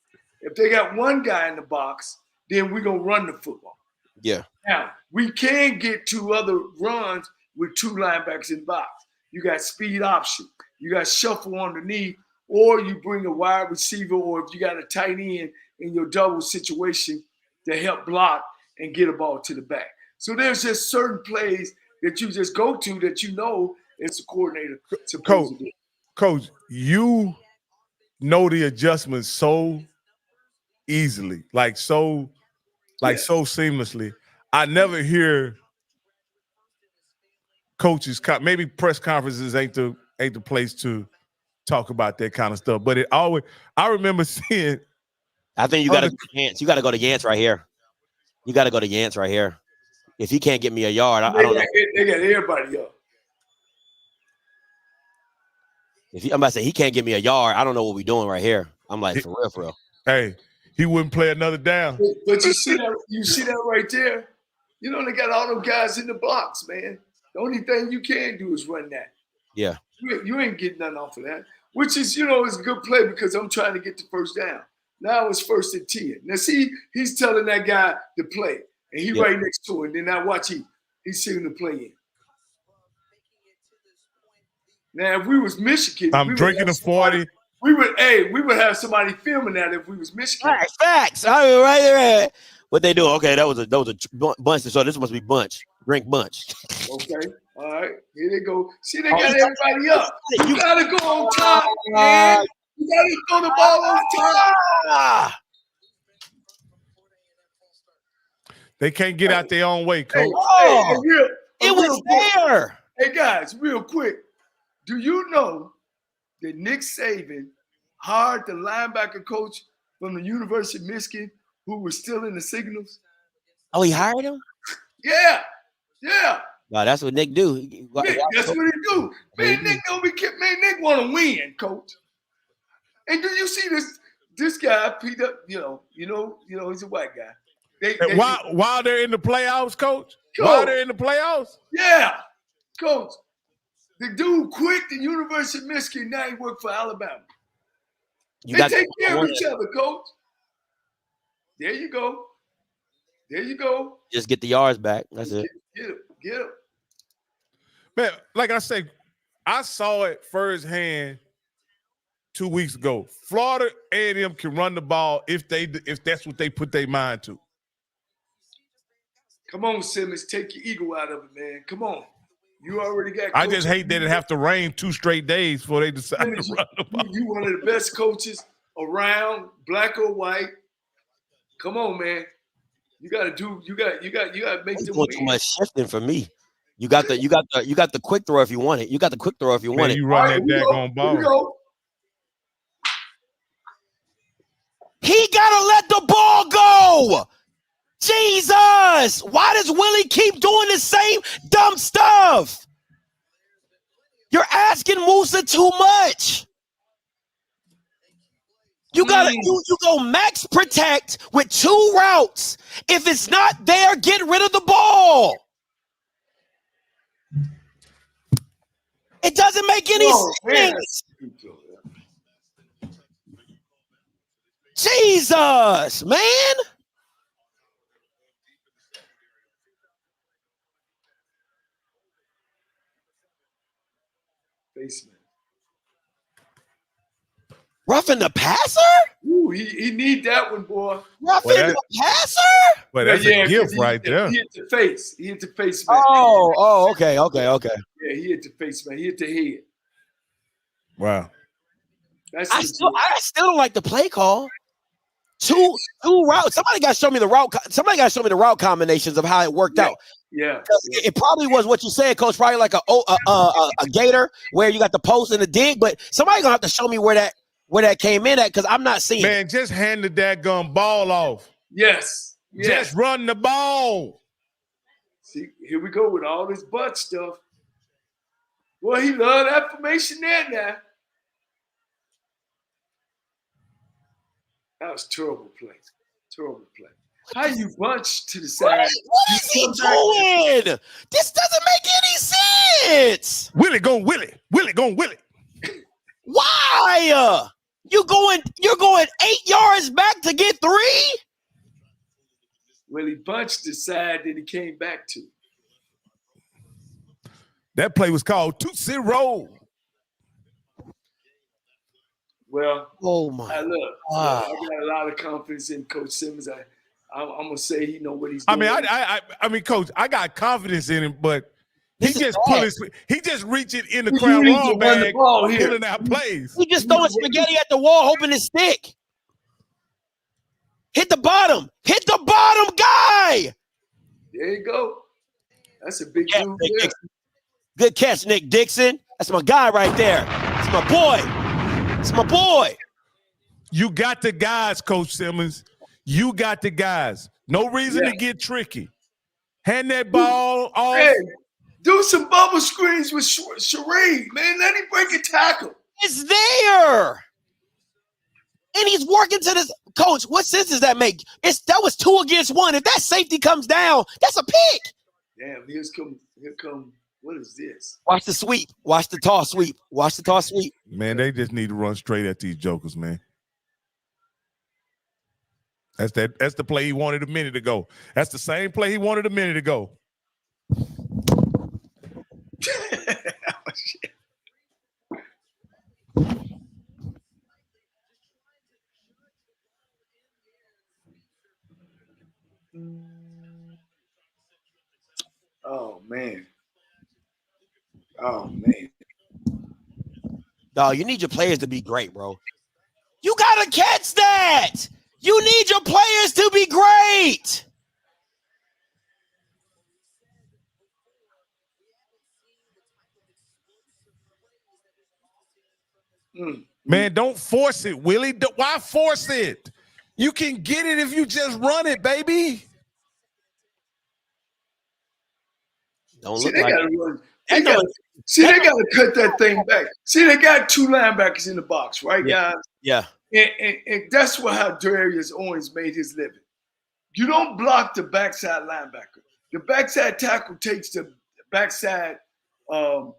G: If they got 1 guy in the box, then we're gonna run the football.
I: Yeah.
G: Now, we can get 2 other runs with 2 linebackers in the box. You got speed option. You got shuffle underneath, or you bring a wide receiver, or if you got a tight end in your double situation to help block and get a ball to the back. So there's just certain plays that you just go to that you know it's a coordinator supposed to do.
F: Coach, you know the adjustments so easily, so seamlessly. I never hear coaches, maybe press conferences ain't the place to talk about that kind of stuff. But I remember seeing.
I: I think you got to Yance. You got to go to Yance right here. You got to go to Yance right here. If he can't get me a yard, I don't know.
G: They got everybody up.
I: I'm about to say he can't get me a yard, I don't know what we're doing right here. I'm like, for real.
F: Hey, he wouldn't play another down.
G: But you see that right there? You know, they got all them guys in the box, man. The only thing you can do is run that.
I: Yeah.
G: You ain't getting nothing off of that, which is, you know, it's a good play because I'm trying to get the first down. Now it's 1st and 10. Now, see, he's telling that guy to play, and he right next to him. Then now watch he's seeing the play in. Now, if we was Michigan,
F: I'm drinking a 40.
G: We would have somebody filming that if we was Michigan.
I: Facts. I mean, right there. What they do? Okay, that was a bunch. So this must be bunch. Drink bunch.
G: Okay. All right. Here they go. See, they got everybody up. You gotta go on top, man. You gotta throw the ball on top.
F: They can't get out their own way, Coach.
I: It was there.
G: Hey guys, real quick. Do you know that Nick Saban hired the linebacker coach from the University of Michigan who was still in the signals?
I: Oh, he hired him?
G: Yeah.
I: No, that's what Nick do.
G: Man, that's what he do. Man, Nick don't be kidding. Man, Nick want to win, coach. And do you see this guy, Peter? You know, he's a white guy.
F: While they're in the playoffs, coach. While they're in the playoffs.
G: Yeah, coach. The dude quit the University of Michigan. Now he work for Alabama. They take care of each other, coach. There you go. There you go.
I: Just get the yards back. That's it.
G: Get him.
F: Man, like I say, I saw it firsthand 2 weeks ago. Florida A&M can run the ball if that's what they put their mind to.
G: Come on, Simmons, take your ego out of it, man. Come on. You already got.
F: I just hate that it have to rain 2 straight days before they decide to run the ball.
G: You one of the best coaches around, black or white. Come on, man. You got to make them win.
I: Too much shifting for me. You got the quick throw if you want it. You got the quick throw if you want it.
F: You run that daggone ball.
I: He gotta let the ball go. Jesus! Why does Willie keep doing the same dumb stuff? You're asking Musa too much. You gotta you go max protect with 2 routes. If it's not there, get rid of the ball. It doesn't make any sense. Jesus, man.
G: Basement.
I: Roughing the passer?
G: Ooh, he need that one, boy.
I: Roughing the passer?
F: But that's a gift right there.
G: He hit the face. He hit the face, man.
I: Okay.
G: Yeah, he hit the face, man. He hit the head.
F: Wow.
I: I still don't like the play call. Two routes. Somebody got to show me the route. Somebody got to show me the route combinations of how it worked out.
G: Yeah.
I: It probably was what you said, Coach. Probably like a gator where you got the post and the dig. But somebody gonna have to show me where that came in at because I'm not seeing.
F: Man, just hand the daggum ball off.
G: Yes.
F: Just run the ball.
G: See, here we go with all this butt stuff. Well, he loved that formation there now. That was terrible play. Terrible play. How you bunch to the side?
I: What is he doing? This doesn't make any sense.
F: Willie gon' Willie. Willie gon' Willie.
I: Why? You're going 8 yards back to get 3?
G: Well, he bunched the side that he came back to.
F: That play was called Tootsie Roll.
G: Well,
I: oh my!
G: I got a lot of confidence in Coach Simmons. I'm gonna say he know what he's doing.
F: I mean, Coach, I got confidence in him, but he just reaching in the crowd wrong bag, pulling out plays.
I: He just throwing spaghetti at the wall, hoping it stick. Hit the bottom guy.
G: There you go. That's a big move.
I: Good catch, Nick Dixon. That's my guy right there. That's my boy. It's my boy.
F: You got the guys, Coach Simmons. You got the guys. No reason to get tricky. Hand that ball off.
G: Hey, do some bubble screens with Sheree, man. Let him break a tackle.
I: It's there. And he's working to this. Coach, what sense does that make? That was 2 against 1. If that safety comes down, that's a pick.
G: Damn, here come. What is this?
I: Watch the sweep. Watch the toss sweep. Watch the toss sweep.
F: Man, they just need to run straight at these jokers, man. That's the play he wanted a minute ago. That's the same play he wanted a minute ago.
G: Oh man. Oh man.
I: Dog, you need your players to be great, bro. You gotta catch that. You need your players to be great.
F: Man, don't force it, Willie. Why force it? You can get it if you just run it, baby.
I: Don't
G: See,
I: look
G: they
I: like
G: gotta run.
I: that.
G: They gotta cut that thing back. See, they got 2 linebackers in the box, right,
I: Yeah.
G: guys?
I: Yeah.
G: And that's how Darius Owens made his living. You don't block the backside linebacker. The backside tackle takes the backside linebacker.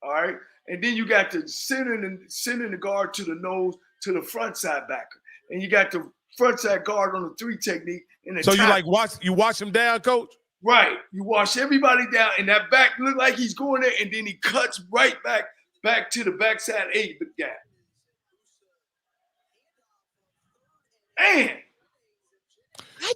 G: All right, and then you got the sending the guard to the nose to the front side backer, and you got the front side guard on the 3 technique. And
F: so you watch him down, coach?
G: Right, you wash everybody down, and that back look like he's going there, and then he cuts right back to the backside 8 guy.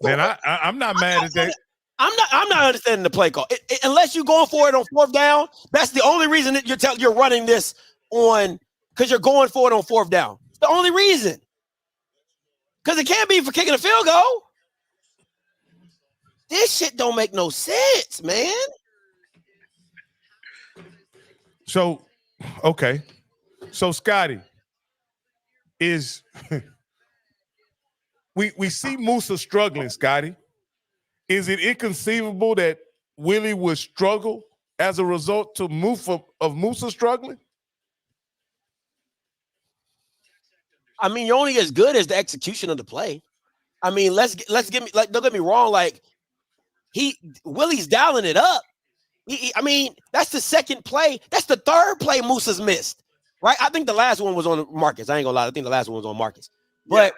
F: Man, I'm not mad at that.
I: I'm not understanding the play call. Unless you're going for it on 4th down, that's the only reason that you're running this on, because you're going for it on 4th down. It's the only reason. Because it can't be for kicking a field goal. This shit don't make no sense, man.
F: So, okay. So, Scotty, is we see Musa struggling, Scotty. Is it inconceivable that Willie would struggle as a result of Musa struggling?
I: I mean, you're only as good as the execution of the play. I mean, let's give me, like, don't get me wrong, like Willie's dialing it up. I mean, that's the 2nd play. That's the 3rd play Musa's missed, right? I think the last one was on Marcus. I ain't gonna lie. I think the last one was on Marcus. But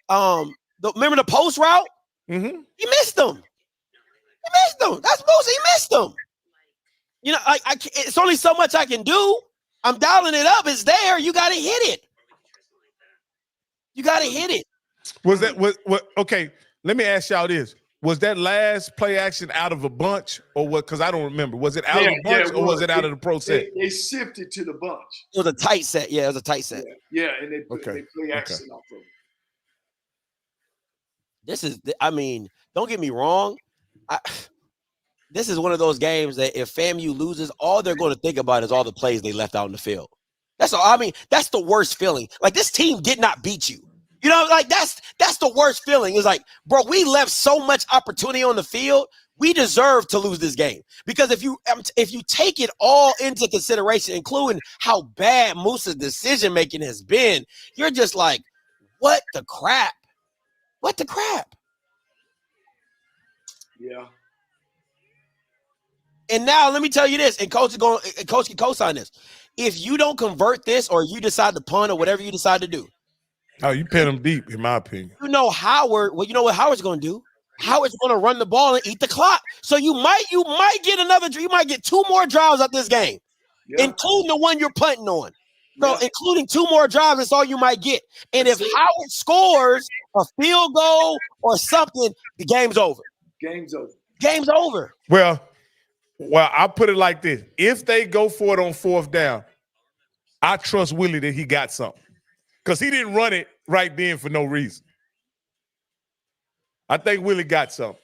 I: remember the post route?
F: Mm-hmm.
I: He missed them. That's Musa. He missed them. You know, it's only so much I can do. I'm dialing it up. It's there. You got to hit it.
F: Was that what? Okay, let me ask y'all this: was that last play action out of a bunch, or what? Because I don't remember. Was it out of a bunch, or was it out of the pro set?
G: They shifted to the bunch.
I: It was a tight set. Yeah, it was a tight set.
G: Yeah, and they play action off of it.
I: This is, I mean, don't get me wrong. This is one of those games that if FAMU loses, all they're going to think about is all the plays they left out in the field. That's all. I mean, that's the worst feeling. Like, this team did not beat you. You know, like that's the worst feeling. It's like, bro, we left so much opportunity on the field. We deserve to lose this game, because if you take it all into consideration, including how bad Musa's decision making has been, you're just like, what the crap? What the crap?
G: Yeah.
I: And now let me tell you this, and coach can co-sign this. If you don't convert this, or you decide to punt, or whatever you decide to do,
F: oh, you pin them deep, in my opinion.
I: You know Howard. Well, you know what Howard's going to do. Howard's going to run the ball and eat the clock. So you might get you might get 2 more drives out this game, including the one you're punting on. So including 2 more drives, that's all you might get. And if Howard scores a field goal or something, the game's over. Game's over.
F: Well, I'll put it like this. If they go for it on 4th down, I trust Willie that he got something, because he didn't run it right then for no reason. I think Willie got something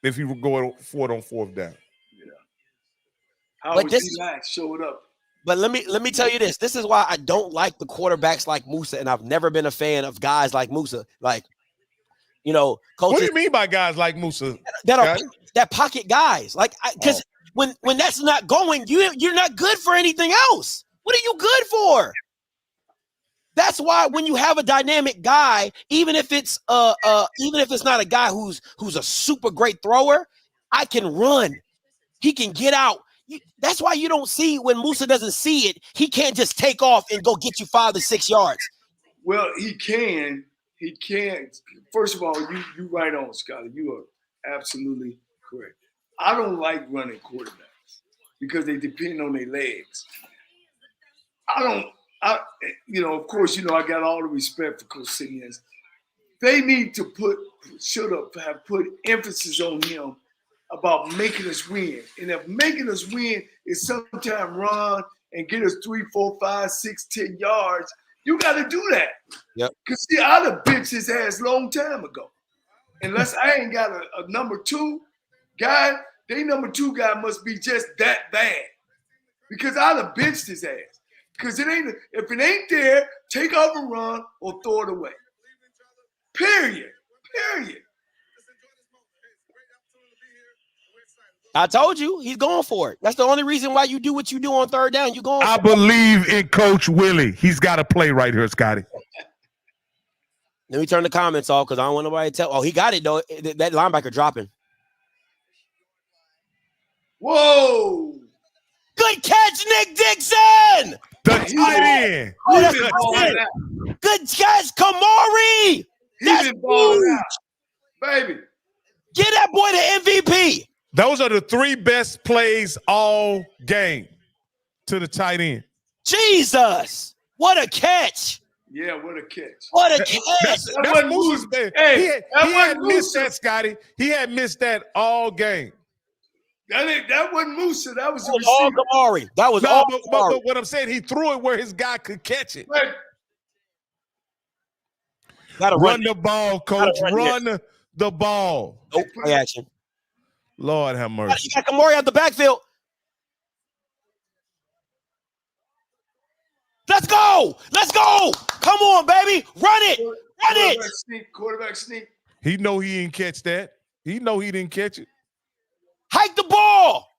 F: if he were going for it on 4th down.
G: Yeah. Howard showed up.
I: But let me tell you this. This is why I don't like the quarterbacks like Musa, and I've never been a fan of guys like Musa. Like, you know, coaches.
F: What do you mean by guys like Musa?
I: That pocket guys. Like, because when that's not going, you're not good for anything else. What are you good for? That's why when you have a dynamic guy, even if it's not a guy who's a super great thrower, I can run. He can get out. That's why you don't see, when Musa doesn't see it, he can't just take off and go get you 5 to 6 yards.
G: Well, he can. He can. First of all, you right on, Scotty. You are absolutely correct. I don't like running quarterbacks because they depend on their legs. Of course, I got all the respect for Coach Simeons. They need to have put emphasis on him about making us win. And if making us win is sometime run and get us 3, 4, 5, 6, 10 yards, you got to do that.
I: Yep.
G: Because see, I'd have benched his ass long time ago. Unless I ain't got a number 2 guy, they number 2 guy must be just that bad. Because I'd have benched his ass. Because if it ain't there, take off and run or throw it away. Period.
I: I told you he's going for it. That's the only reason why you do what you do on third down. You going?
F: I believe in Coach Willie. He's got to play right here, Scotty.
I: Let me turn the comments off because I don't want nobody to tell. Oh, he got it though. That linebacker dropping.
G: Whoa!
I: Good catch, Nick Dixon.
F: The tight end.
I: Oh, that's good catch, Kamari. That's huge.
G: Baby.
I: Get that boy the MVP.
F: Those are the 3 best plays all game to the tight end.
I: Jesus. What a catch.
G: Yeah, what a catch.
I: What a catch.
F: That's Moose's best.
G: Hey,
F: he had missed that, Scotty. He had missed that all game.
G: That wasn't Musa. That was
I: all Kamari. That was all
F: but what I'm saying, he threw it where his guy could catch it.
G: Right.
I: Gotta
F: run the ball, coach. Run the ball.
I: Nope, play action.
F: Lord have mercy.
I: You got Kamari out the backfield. Let's go. Let's go. Come on, baby. Run it. Run it.
G: Quarterback sneak.
F: He know he didn't catch that. He know he didn't catch it.
I: Hike the ball.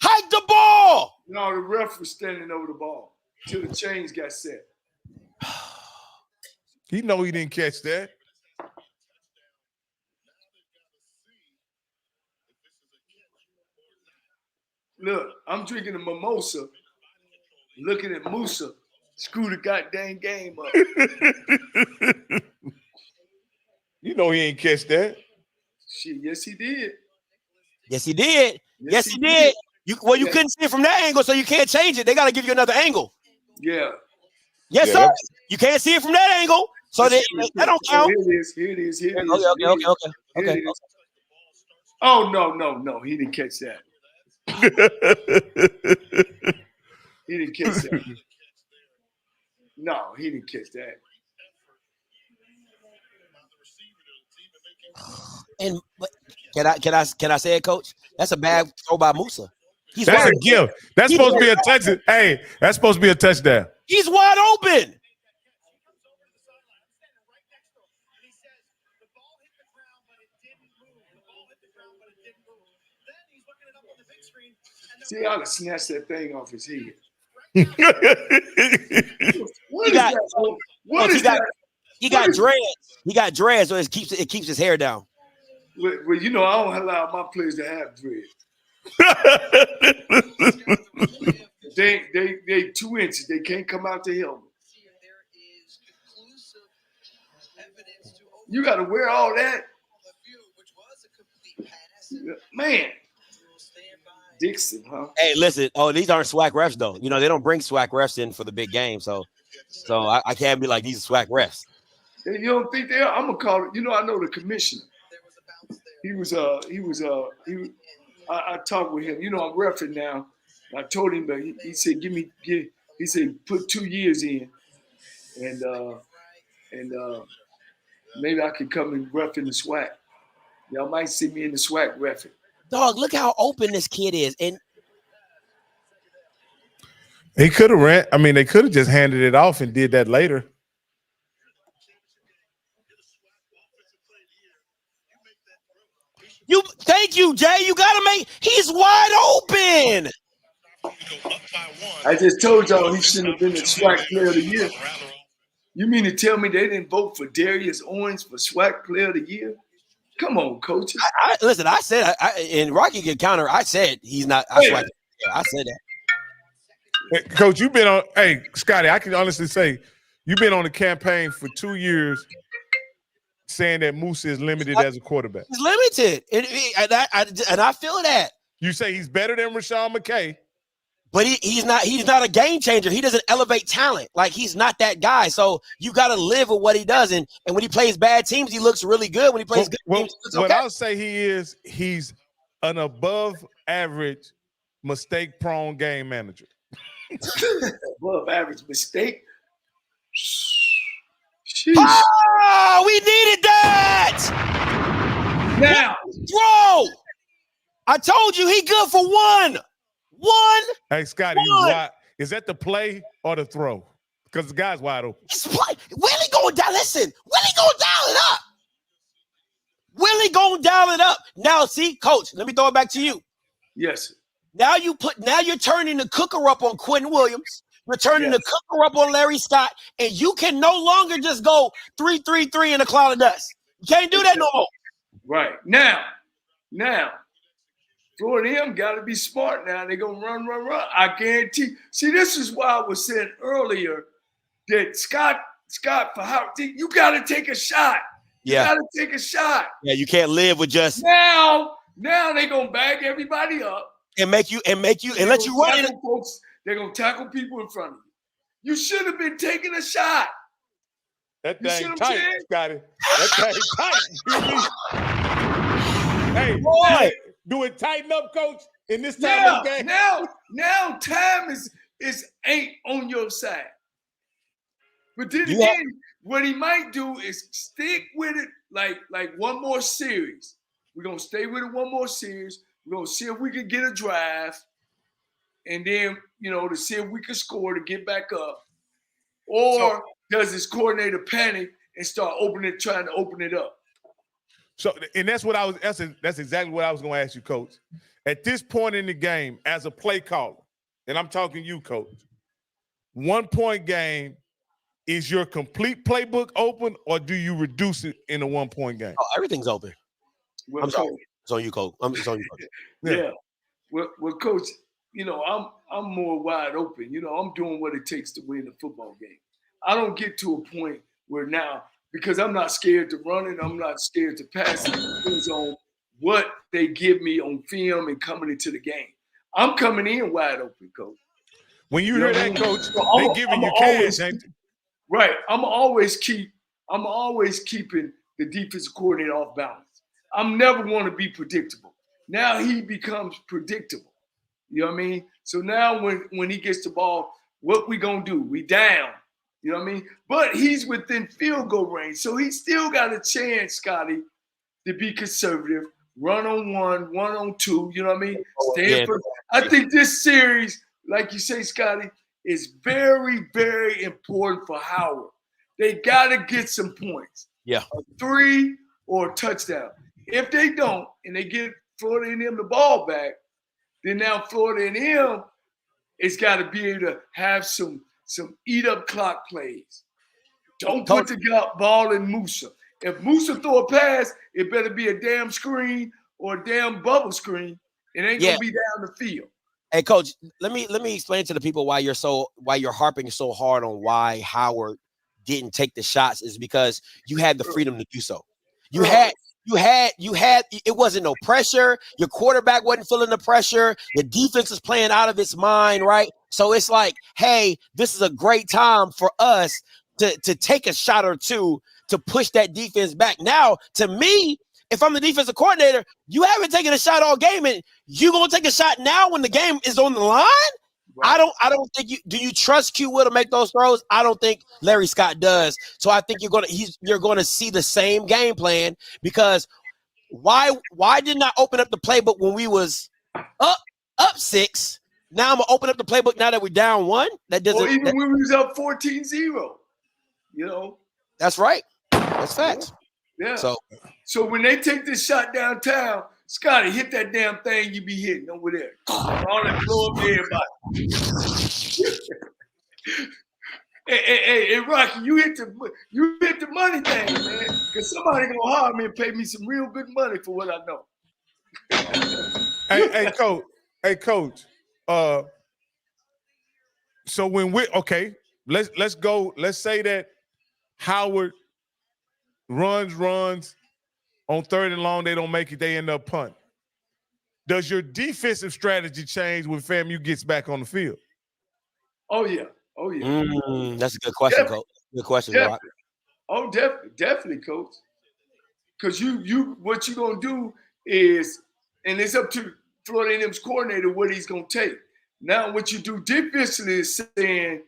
I: Hike the ball.
G: No, the ref was standing over the ball till the chains got set.
F: He know he didn't catch that.
G: Look, I'm drinking a mimosa, looking at Musa. Screw the goddamn game up.
F: You know he ain't catch that.
G: Shit, yes he did.
I: Yes, he did. Yes, he did. You couldn't see it from that angle, so you can't change it. They got to give you another angle.
G: Yeah.
I: Yes, sir. You can't see it from that angle, so that don't count.
G: Here it is.
I: Okay.
G: Oh, no. He didn't catch that. He didn't catch that. No, he didn't catch that.
I: And can I say it, Coach? That's a bad throw by Musa.
F: That's a gift. That's supposed to be a touchdown. Hey, that's supposed to be a touchdown.
I: He's wide open.
G: See, I would snatch that thing off his head.
I: He got dreads. He got dreads, so it keeps his hair down.
G: Well, you know, I don't allow my players to have dreads. they 2 inches. They can't come out the helmet. You got to wear all that, man. Dixon, huh?
I: Hey, listen. Oh, these aren't SWAC refs though. You know they don't bring SWAC refs in for the big game, so I can't be like these are SWAC refs.
G: You don't think they are? I'm gonna call it. You know, I know the commissioner. I talked with him. You know, I'm reffing now. I told him, but he said, he said, put 2 years in, and maybe I could come and ref in the SWAC. Y'all might see me in the SWAC reffing.
I: Dog, look how open this kid is, and
F: he could have ran. I mean, they could have just handed it off and did that later.
I: Thank you, Jay. You gotta make. He's wide open.
G: I just told y'all he shouldn't have been the SWAC Player of the Year. You mean to tell me they didn't vote for Darius Owens for SWAC Player of the Year? Come on, coach.
I: Listen, I said, and Rocky can counter. I said he's not. I said that.
F: Hey, Coach, you've been on. Hey, Scotty, I can honestly say you've been on the campaign for 2 years, saying that Musa is limited as a quarterback.
I: He's limited, and I feel that.
F: You say he's better than Rashawn McKay.
I: But he's not a game changer. He doesn't elevate talent. Like, he's not that guy. So you got to live with what he does. And when he plays bad teams, he looks really good. When he plays good teams,
F: what I'll say he's an above average, mistake-prone game manager.
G: Above average mistake?
I: Sheesh. Oh, we needed that!
G: Now.
I: Throw! I told you he good for one.
F: Hey, Scotty, is that the play or the throw? Because the guy's wide open.
I: It's play. Willie going down. Listen, Willie going down and up. Willie gonna dial it up. Now, see, coach, let me throw it back to you.
G: Yes.
I: Now you're turning the cooker up on Quentin Williams. You're turning the cooker up on Larry Scott, and you can no longer just go 3-3-3 in a cloud of dust. You can't do that no more.
G: Right. Now, Florida M got to be smart now. They're going to run. I guarantee. See, this is why I was saying earlier that Scott, for how you got to take a shot. You got to take a shot.
I: Yeah, you can't live with just
G: now they're going to bag everybody up
I: and let you run it.
G: Folks, they're going to tackle people in front of you. You should have been taking a shot.
F: That thing tight, Scotty. That thing tight. Hey, boy, do it tighten up, coach, in this time of game.
G: Now time is ain't on your side. But then again, what he might do is stick with it like one more series. We're gonna stay with it one more series. We're gonna see if we can get a drive, and then to see if we can score to get back up. Or does his coordinator panic and start trying to open it up?
F: So, and that's exactly what I was going to ask you, Coach. At this point in the game, as a play caller, and I'm talking you, Coach, 1 point game, is your complete playbook open, or do you reduce it in a 1 point game?
I: Oh, everything's open.
G: Well,
I: I'm sorry. It's on you, Coach. It's on you, Coach.
G: Yeah. Well, Coach, I'm more wide open. I'm doing what it takes to win the football game. I don't get to a point where now, because I'm not scared to run it, I'm not scared to pass it. It depends on what they give me on film and coming into the game. I'm coming in wide open, Coach.
F: When you hear that, Coach, they giving you cash, ain't they?
G: Right. I'm always keeping the defensive coordinator off balance. I'm never going to be predictable. Now he becomes predictable. You know what I mean? So now when he gets the ball, what we gonna do? We down. You know what I mean? But he's within field goal range. So he still got a chance, Scotty, to be conservative, run on one on two, you know what I mean? Stay for. I think this series, like you say, Scotty, is very, very important for Howard. They got to get some points.
I: Yeah.
G: A 3 or a touchdown. If they don't, and they get Florida A&M the ball back, then now Florida A&M has got to be able to have some eat-up clock plays. Don't put the ball in Musa. If Musa throw a pass, it better be a damn screen or a damn bubble screen. It ain't gonna be down the field.
I: Hey, Coach, let me explain to the people why you're harping so hard on why Howard didn't take the shots is because you had the freedom to do so. You had it wasn't no pressure. Your quarterback wasn't feeling the pressure. The defense is playing out of its mind, right? So it's like, hey, this is a great time for us to take a shot or two to push that defense back. Now, to me, if I'm the defensive coordinator, you haven't taken a shot all game, and you gonna take a shot now when the game is on the line? Right. I don't think do you trust Q Will to make those throws? I don't think Larry Scott does. So I think you're gonna see the same game plan, because why didn't I open up the playbook when we was up 6? Now I'm gonna open up the playbook now that we're down 1. That doesn't.
G: Or even when we was up 14-0. You know.
I: That's right. That's facts.
G: Yeah. So when they take this shot downtown, Scotty, hit that damn thing you be hitting over there. All that blow up to everybody. hey, Rocky, you hit the money thing, man. Because somebody gonna hire me and pay me some real good money for what I know.
F: Hey, coach. So when let's go. Let's say that Howard runs on 3rd and long. They don't make it. They end up punting. Does your defensive strategy change when FAMU gets back on the field?
G: Oh yeah.
I: That's a good question, Coach. Good question, Rock.
G: Oh, definitely, Coach. Because you what you're gonna do is, and it's up to Florida A&M's coordinator what he's gonna take. Now, what you do defensively is saying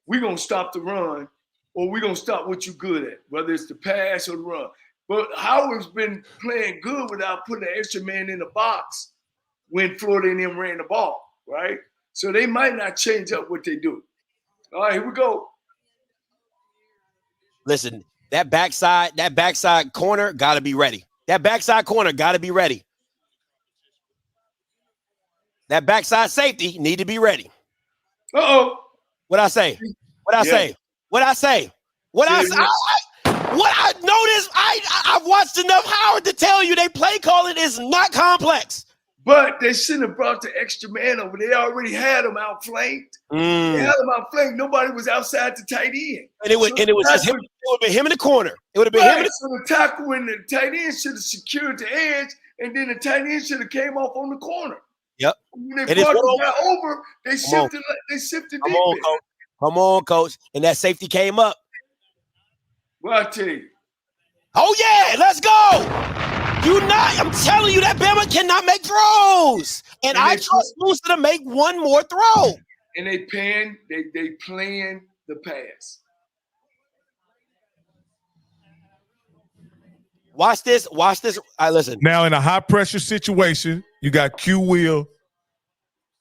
G: we're gonna stop the run, or we're gonna stop what you're good at, whether it's the pass or the run. But Howard's been playing good without putting an extra man in the box when Florida A&M ran the ball, right? So they might not change up what they do. All right, here we go.
I: Listen, that backside corner got to be ready. That backside corner got to be ready. That backside safety need to be ready.
G: Uh-oh.
I: What I say? What I say? What I say? What I say? What I noticed, I've watched enough Howard to tell you they play calling is not complex.
G: But they shouldn't have brought the extra man over. They already had him outflanked. They had him outflanked. Nobody was outside the tight end.
I: And it was just him. It would have been him in the corner. It would have been him.
G: So the tackle and the tight end should have secured the edge, and then the tight end should have came off on the corner.
I: Yep.
G: When they brought the guy over, they shifted defense.
I: Come on, coach. And that safety came up.
G: Well, I'll tell you.
I: Oh, yeah, let's go. I'm telling you, that Bama cannot make throws. And I trust Musa to make one more throw.
G: And they playing the pass.
I: Watch this. Listen.
F: Now, in a high-pressure situation, you got Q Will,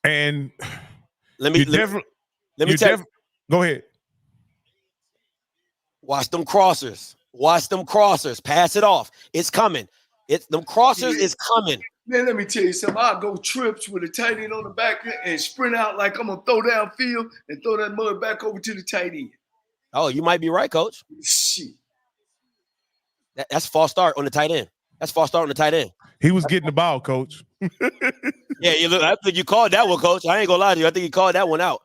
F: and
I: let me tell you.
F: Go ahead.
I: Watch them crossers. Pass it off. It's coming. Them crossers is coming.
G: Man, let me tell you something. I'll go trips with a tight end on the back and sprint out like I'm going to throw downfield and throw that mud back over to the tight end.
I: Oh, you might be right, coach.
G: Shit.
I: That's false start on the tight end.
F: He was getting the ball, coach.
I: Yeah, I think you called that one, coach. I ain't going to lie to you. I think you called that one out.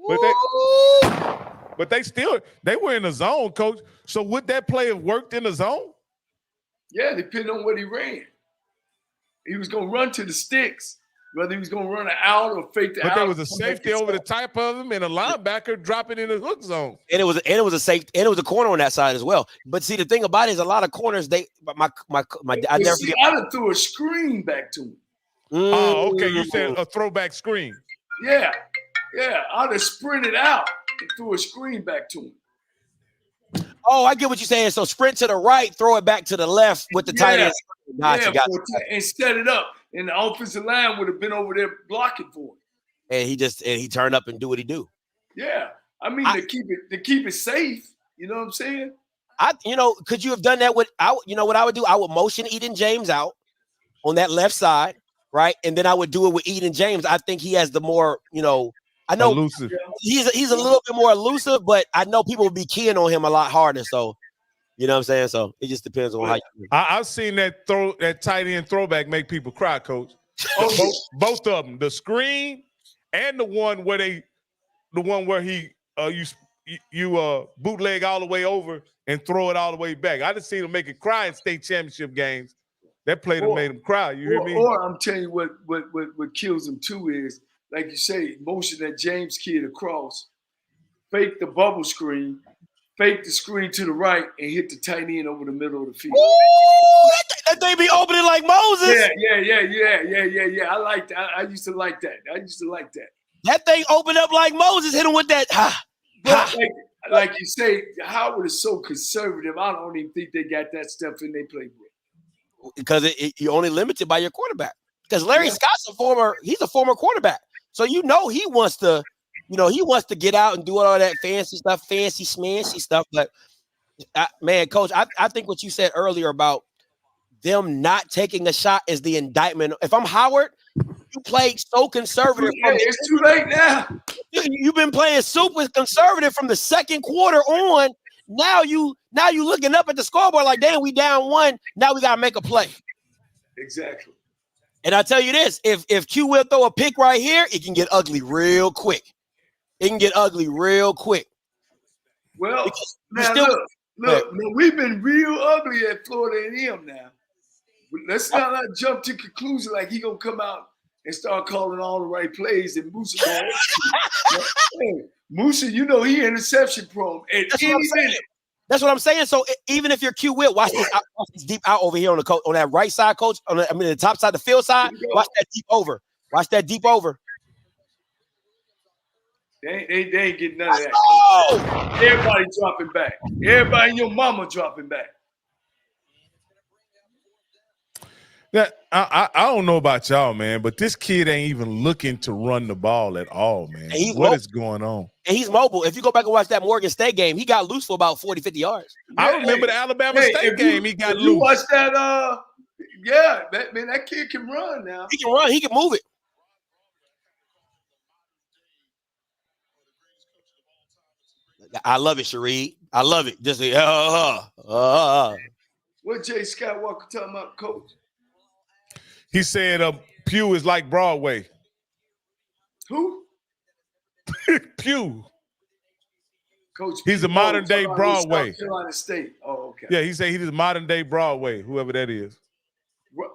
F: But they were in the zone, coach. So would that play have worked in the zone?
G: Yeah, depending on what he ran. He was going to run to the sticks, whether he was going to run it out or fake the out.
F: But there was a safety over the top of him and a linebacker dropping in the hook zone.
I: And it was a safety, and it was a corner on that side as well. But see, the thing about it is a lot of corners, I never forget.
G: I done threw a screen back to him.
F: Oh, okay. You said a throwback screen.
G: Yeah. I'd have sprinted out and threw a screen back to him.
I: Oh, I get what you're saying. So sprint to the right, throw it back to the left with the tight end. Gotcha.
G: And set it up. And the offensive line would have been over there blocking for him.
I: And he turned up and do what he do.
G: Yeah. I mean, to keep it safe. You know what I'm saying?
I: Could you have done that what I would do? I would motion Eden James out on that left side, right? And then I would do it with Eden James. I think he has the more, I know
F: elusive.
I: He's a little bit more elusive, but I know people will be keying on him a lot harder. So, you know what I'm saying? So it just depends on how you do it.
F: I've seen that tight end throwback make people cry, coach. Both of them, the screen and the one where he you bootleg all the way over and throw it all the way back. I just seen him make it cry in state championship games. That play that made him cry. You hear me?
G: Or I'm telling you what kills him too is, like you say, motion that James kid across, fake the bubble screen, fake the screen to the right, and hit the tight end over the middle of the field.
I: Ooh, that thing be opening like Moses.
G: Yeah. I like that. I used to like that.
I: That thing opened up like Moses, hit him with that.
G: Like you say, Howard is so conservative. I don't even think they got that stuff in their playbook.
I: Because you're only limited by your quarterback. Because Larry Scott's a former quarterback. So he wants to get out and do all that fancy stuff, fancy smancy stuff. But man, coach, I think what you said earlier about them not taking a shot is the indictment. If I'm Howard, you played so conservative.
G: It's too late now.
I: You've been playing super conservative from the second quarter on. Now you looking up at the scoreboard like, damn, we down one. Now we gotta make a play.
G: Exactly.
I: And I tell you this: if Q will throw a pick right here, it can get ugly real quick.
G: Well, now look, we've been real ugly at Florida A&M now. Let's not jump to conclusion like he gonna come out and start calling all the right plays and Musa. Musa, he interception prone at any minute.
I: That's what I'm saying. So even if you're Q Will, watch this deep out over here on that right side, coach. The top side, the field side. Watch that deep over.
G: They ain't getting none of that. Everybody dropping back. Everybody and your mama dropping back.
F: I don't know about y'all, man, but this kid ain't even looking to run the ball at all, man. What is going on?
I: And he's mobile. If you go back and watch that Morgan State game, he got loose for about 40, 50 yards.
F: I remember the Alabama State game. He got loose.
G: You watch that? That kid can run now.
I: He can run. He can move it. I love it, Sheree. I love it. Just
G: What Jay Scott Walker talking about, Coach?
F: He said Pew is like Broadway.
G: Who?
F: Pew.
G: Coach.
F: He's a modern day Broadway.
G: South Carolina State. Oh, okay.
F: Yeah, he said he's a modern day Broadway, whoever that is.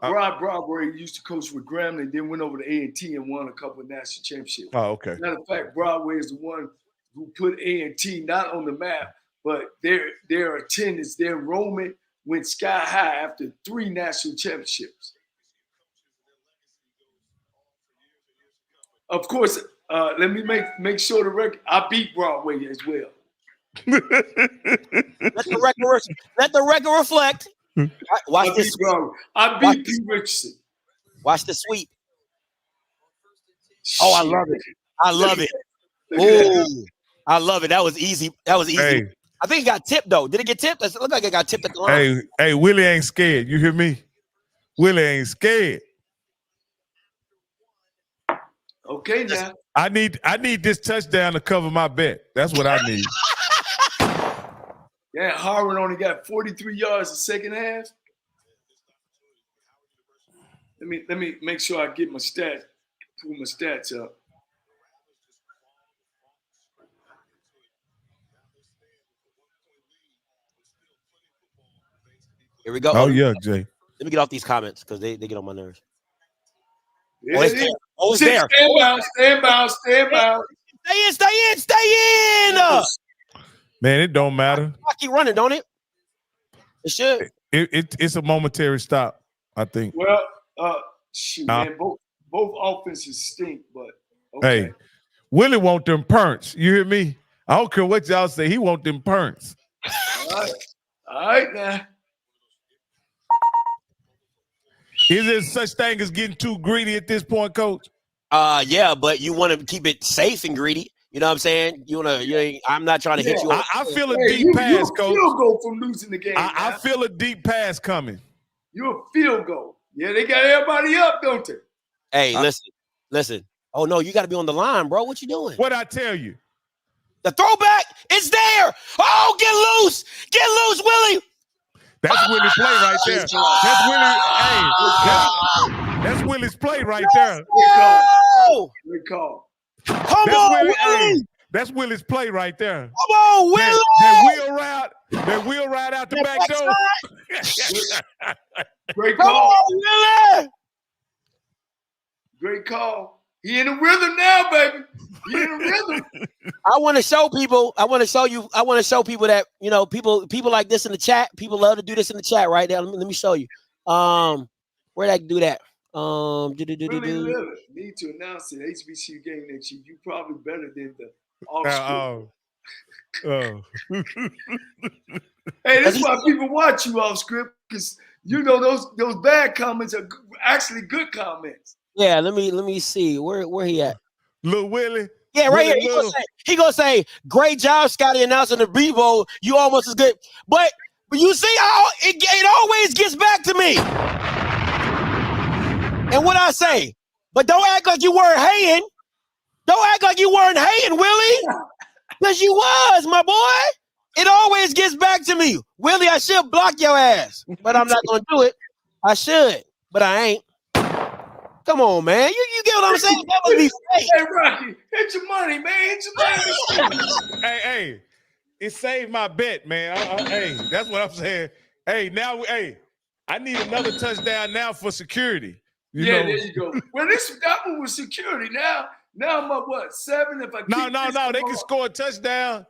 G: Rod Broadway used to coach with Grambling, then went over to A&T and won a couple of national championships.
F: Oh, okay.
G: Matter of fact, Broadway is the one who put A&T not on the map, but their attendance, their enrollment went sky high after 3 national championships. Of course, let me make sure the record. I beat Broadway as well.
I: Let the record reflect. Watch this.
G: I beat Pete Richardson.
I: Watch the sweep. Oh, I love it. I love it. Oh, I love it. That was easy.
F: Hey.
I: I think it got tipped though. Did it get tipped? It looked like it got tipped at the line.
F: Hey, Willie ain't scared. You hear me? Willie ain't scared.
G: Okay, now.
F: I need this touchdown to cover my bet. That's what I need.
G: Yeah, Harvard only got 43 yards the second half. Let me make sure I get my stats, pull my stats up.
I: Here we go.
F: Oh yeah, Jay.
I: Let me get off these comments because they get on my nerves.
G: Yeah,
I: oh, it's there. Oh, it's there.
G: Stand by.
I: Stay in.
F: Man, it don't matter.
I: I keep running, don't it? It should.
F: It's a momentary stop, I think.
G: Well, man, both offenses stink, but okay.
F: Hey, Willie want them punts. You hear me? I don't care what y'all say. He want them punts.
G: All right now.
F: Is there such thing as getting too greedy at this point, Coach?
I: Yeah, but you want to keep it safe and greedy. You know what I'm saying? I'm not trying to hit you.
F: I feel a deep pass, Coach.
G: Field goal from losing the game.
F: I feel a deep pass coming.
G: You're a field goal. Yeah, they got everybody up, don't they?
I: Hey, listen. Oh no, you got to be on the line, bro. What you doing?
F: What I tell you?
I: The throwback, it's there. Oh, get loose, Willie.
F: That's Willie's play right there. That's Willie. Hey, that's Willie's play right there.
G: Good call.
I: Come on, Willie.
F: Hey, that's Willie's play right there.
I: Come on, Willie.
F: That wheel ride out the back door.
G: Great
I: Come
G: call.
I: on, Willie.
G: Great call. He in the rhythm now, baby. He in the rhythm.
I: I want to show people. I want to show people that people like this in the chat. People love to do this in the chat right there. Let me show you. Where did I do that?
G: Really need to announce an HBCU game next year. You probably better than the off script. Hey, that's why people watch you off script, because you know those bad comments are actually good comments.
I: Yeah, let me see where he at.
F: Lil Willie.
I: Yeah, right here. He gonna say, "Great job, Scotty, announcing the B Bowl. You almost as good." But you see how it always gets back to me. And what I say, but don't act like you weren't hating. Don't act like you weren't hating, Willie, because you was, my boy. It always gets back to me, Willie. I should block your ass, but I'm not gonna do it. I should, but I ain't. Come on, man. You get what I'm saying? That would be fake.
G: Hey, Rocky, hit your money, man. Hit your money.
F: Hey, it saved my bet, man. Hey, that's what I'm saying. Hey, now, I need another touchdown now for security. You know?
G: There you go. Well, that one was security. Now I'm up, what, 7? If I
F: No. They can score a touchdown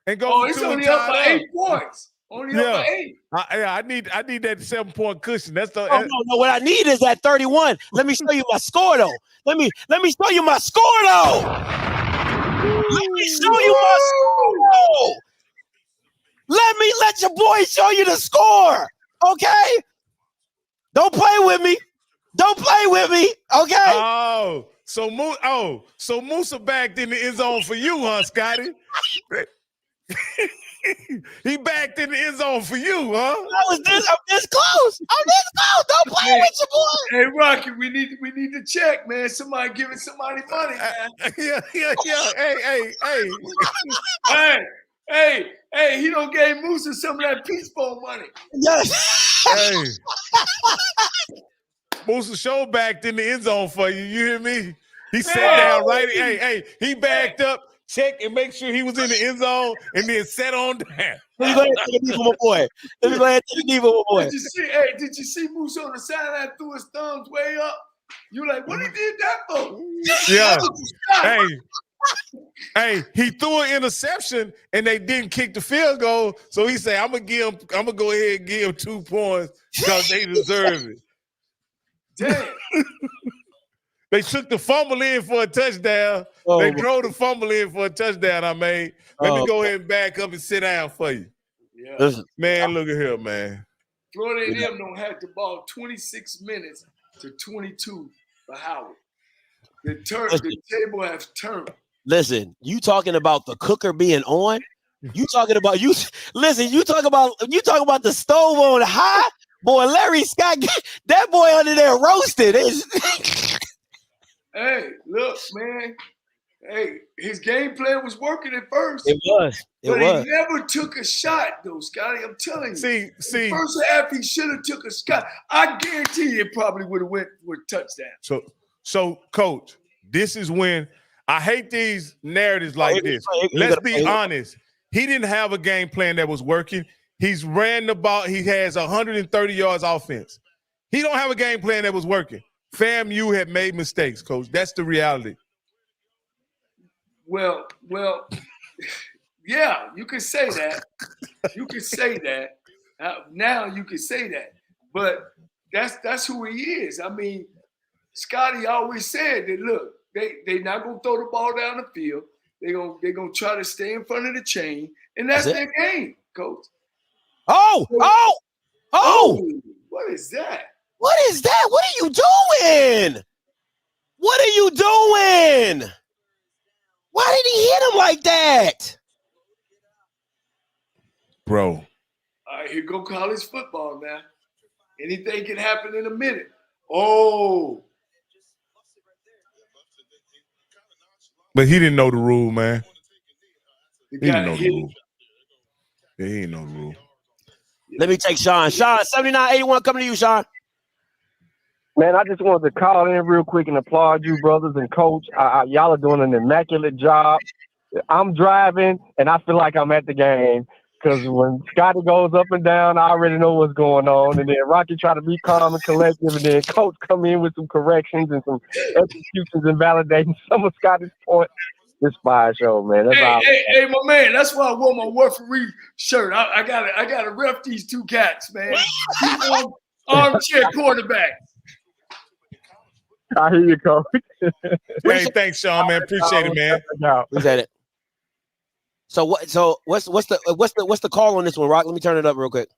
F: and go.
G: Oh, it's only up by 8 points. Only up by 8.
F: I need that 7-point cushion. That's the.
I: No. What I need is that 31. Let me show you my score though. Let me show you my score though. Let me show you my score. Let your boy show you the score. Okay. Don't play with me. Don't play with me, okay?
F: So Musa backed in the end zone for you, huh, Scotty? He backed in the end zone for you, huh?
I: I'm this close. Don't play with your boy.
G: Hey, Rocky, we need to check, man. Somebody giving somebody money, man.
F: Yeah.
G: Hey, he don't gave Musa some of that Peach Bowl money.
I: Yes.
F: Hey. Musa show backed in the end zone for you. You hear me? He sat down right. Hey, he backed up, checked and make sure he was in the end zone, and then sat on down.
I: Let me go ahead and take a knee for my boy.
G: Did you see Musa on the sideline threw his thumbs way up? You like, what he did that for?
F: Yeah. Hey, he threw an interception and they didn't kick the field goal. So he said, I'm gonna go ahead and give him 2 points because they deserve it.
G: Damn.
F: They took the fumble in for a touchdown. They drove the fumble in for a touchdown I made. Let me go ahead and back up and sit down for you.
G: Yeah.
F: Man, look at here, man.
G: Florida A&M don't have the ball 26 minutes to 22 for Howard. The table has turned.
I: Listen, you talking about the cooker being on? You talking about you talk about the stove on high? Boy, Larry Scott, that boy under there roasted.
G: Hey, look, man. Hey, his game plan was working at first.
I: It was.
G: He never took a shot, though, Scotty. I'm telling you.
F: See.
G: The first half, he should have took a shot. I guarantee you it probably would have went for a touchdown.
F: So, Coach, this is when I hate these narratives like this. Let's be honest. He didn't have a game plan that was working. He's ran the ball. He has 130 yards offense. He don't have a game plan that was working. FAMU had made mistakes, Coach. That's the reality.
G: Well, yeah, you can say that. You can say that. Now you can say that. But that's who he is. I mean, Scotty always said that, look, they not going to throw the ball down the field. They're gonna try to stay in front of the chain, and that's their game, Coach.
I: Oh!
G: What is that?
I: What is that? What are you doing? What are you doing? Why did he hit him like that?
F: Bro.
G: All right, here go college football now. Anything can happen in a minute. Oh.
F: But he didn't know the rule, man.
G: He
F: didn't know the rule. Yeah, he didn't know the rule.
I: Let me take Sean. Sean, 7981 coming to you, Sean.
M: Man, I just wanted to call in real quick and applaud you, brothers and coach. Y'all are doing an immaculate job. I'm driving, and I feel like I'm at the game because when Scotty goes up and down, I already know what's going on. And then Rocky try to be calm and collective, and then coach come in with some corrections and some executions and validating some of Scotty's points. This fire show, man.
G: Hey, my man. That's why I wore my referee shirt. I gotta ref these two cats, man. Armchair quarterback.
M: I hear you, coach.
F: Hey, thanks, Sean, man. Appreciate it, man.
I: Appreciate it. So what's the call on this one, Rock? Let me turn it up real quick.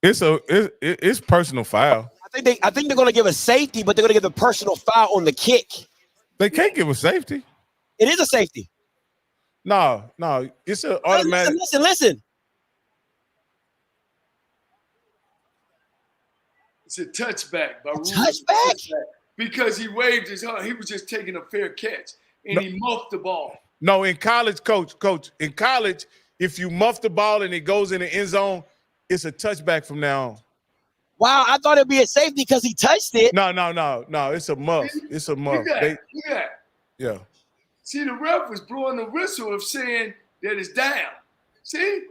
F: It's personal foul.
I: I think they're gonna give a safety, but they're gonna give the personal foul on the kick.
F: They can't give a safety.
I: It is a safety.
F: No, it's an automatic.
I: Listen.
G: It's a touchback.
I: Touchback?
G: Because he waved his arm. He was just taking a fair catch, and he muffed the ball.
F: No, in college, coach, in college, if you muff the ball and it goes in the end zone, it's a touchback from now on.
I: Wow, I thought it'd be a safety because he touched it.
F: No, it's a muff. It's a muff.
G: Look at that.
F: Yeah.
G: See, the ref was blowing the whistle of saying that it's down. See?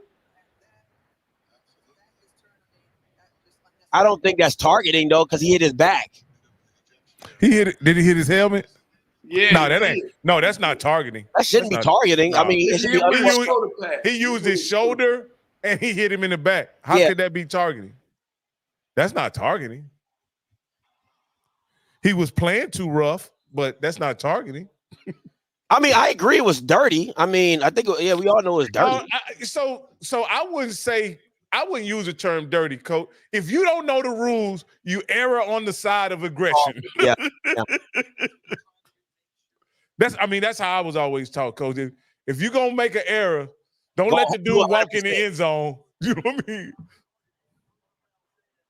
I: I don't think that's targeting though, because he hit his back.
F: Did he hit his helmet?
G: Yeah.
F: No, that ain't. No, that's not targeting.
I: That shouldn't be targeting. No. I mean, it should be.
F: He used his shoulder and he hit him in the back. How could that be targeting? That's not targeting. He was playing too rough, but that's not targeting.
I: I mean, I agree it was dirty. I mean, I think we all know it's dirty.
F: So I wouldn't say I wouldn't use the term dirty, coach. If you don't know the rules, you err on the side of aggression.
I: Yeah.
F: That's how I was always taught, coach. If you're gonna make an error, don't
I: Go
F: let the dude walk
I: 100%.
F: in the end zone. You know what I mean?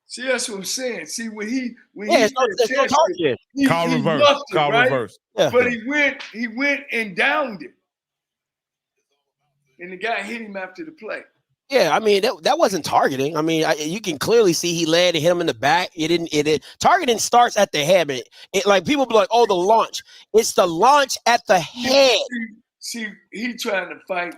G: See, that's what I'm saying. See, when he
I: It's no target.
F: Call
G: he
F: reverse.
G: muffed it,
F: Call
G: right?
F: reverse.
I: Yeah.
G: But he went and downed it. And the guy hit him after the play.
I: Yeah, I mean that wasn't targeting. I mean, you can clearly see he led and hit him in the back. Targeting starts at the head. Like people be like, "Oh, the launch." It's the launch at the head.
G: See, he trying to fight.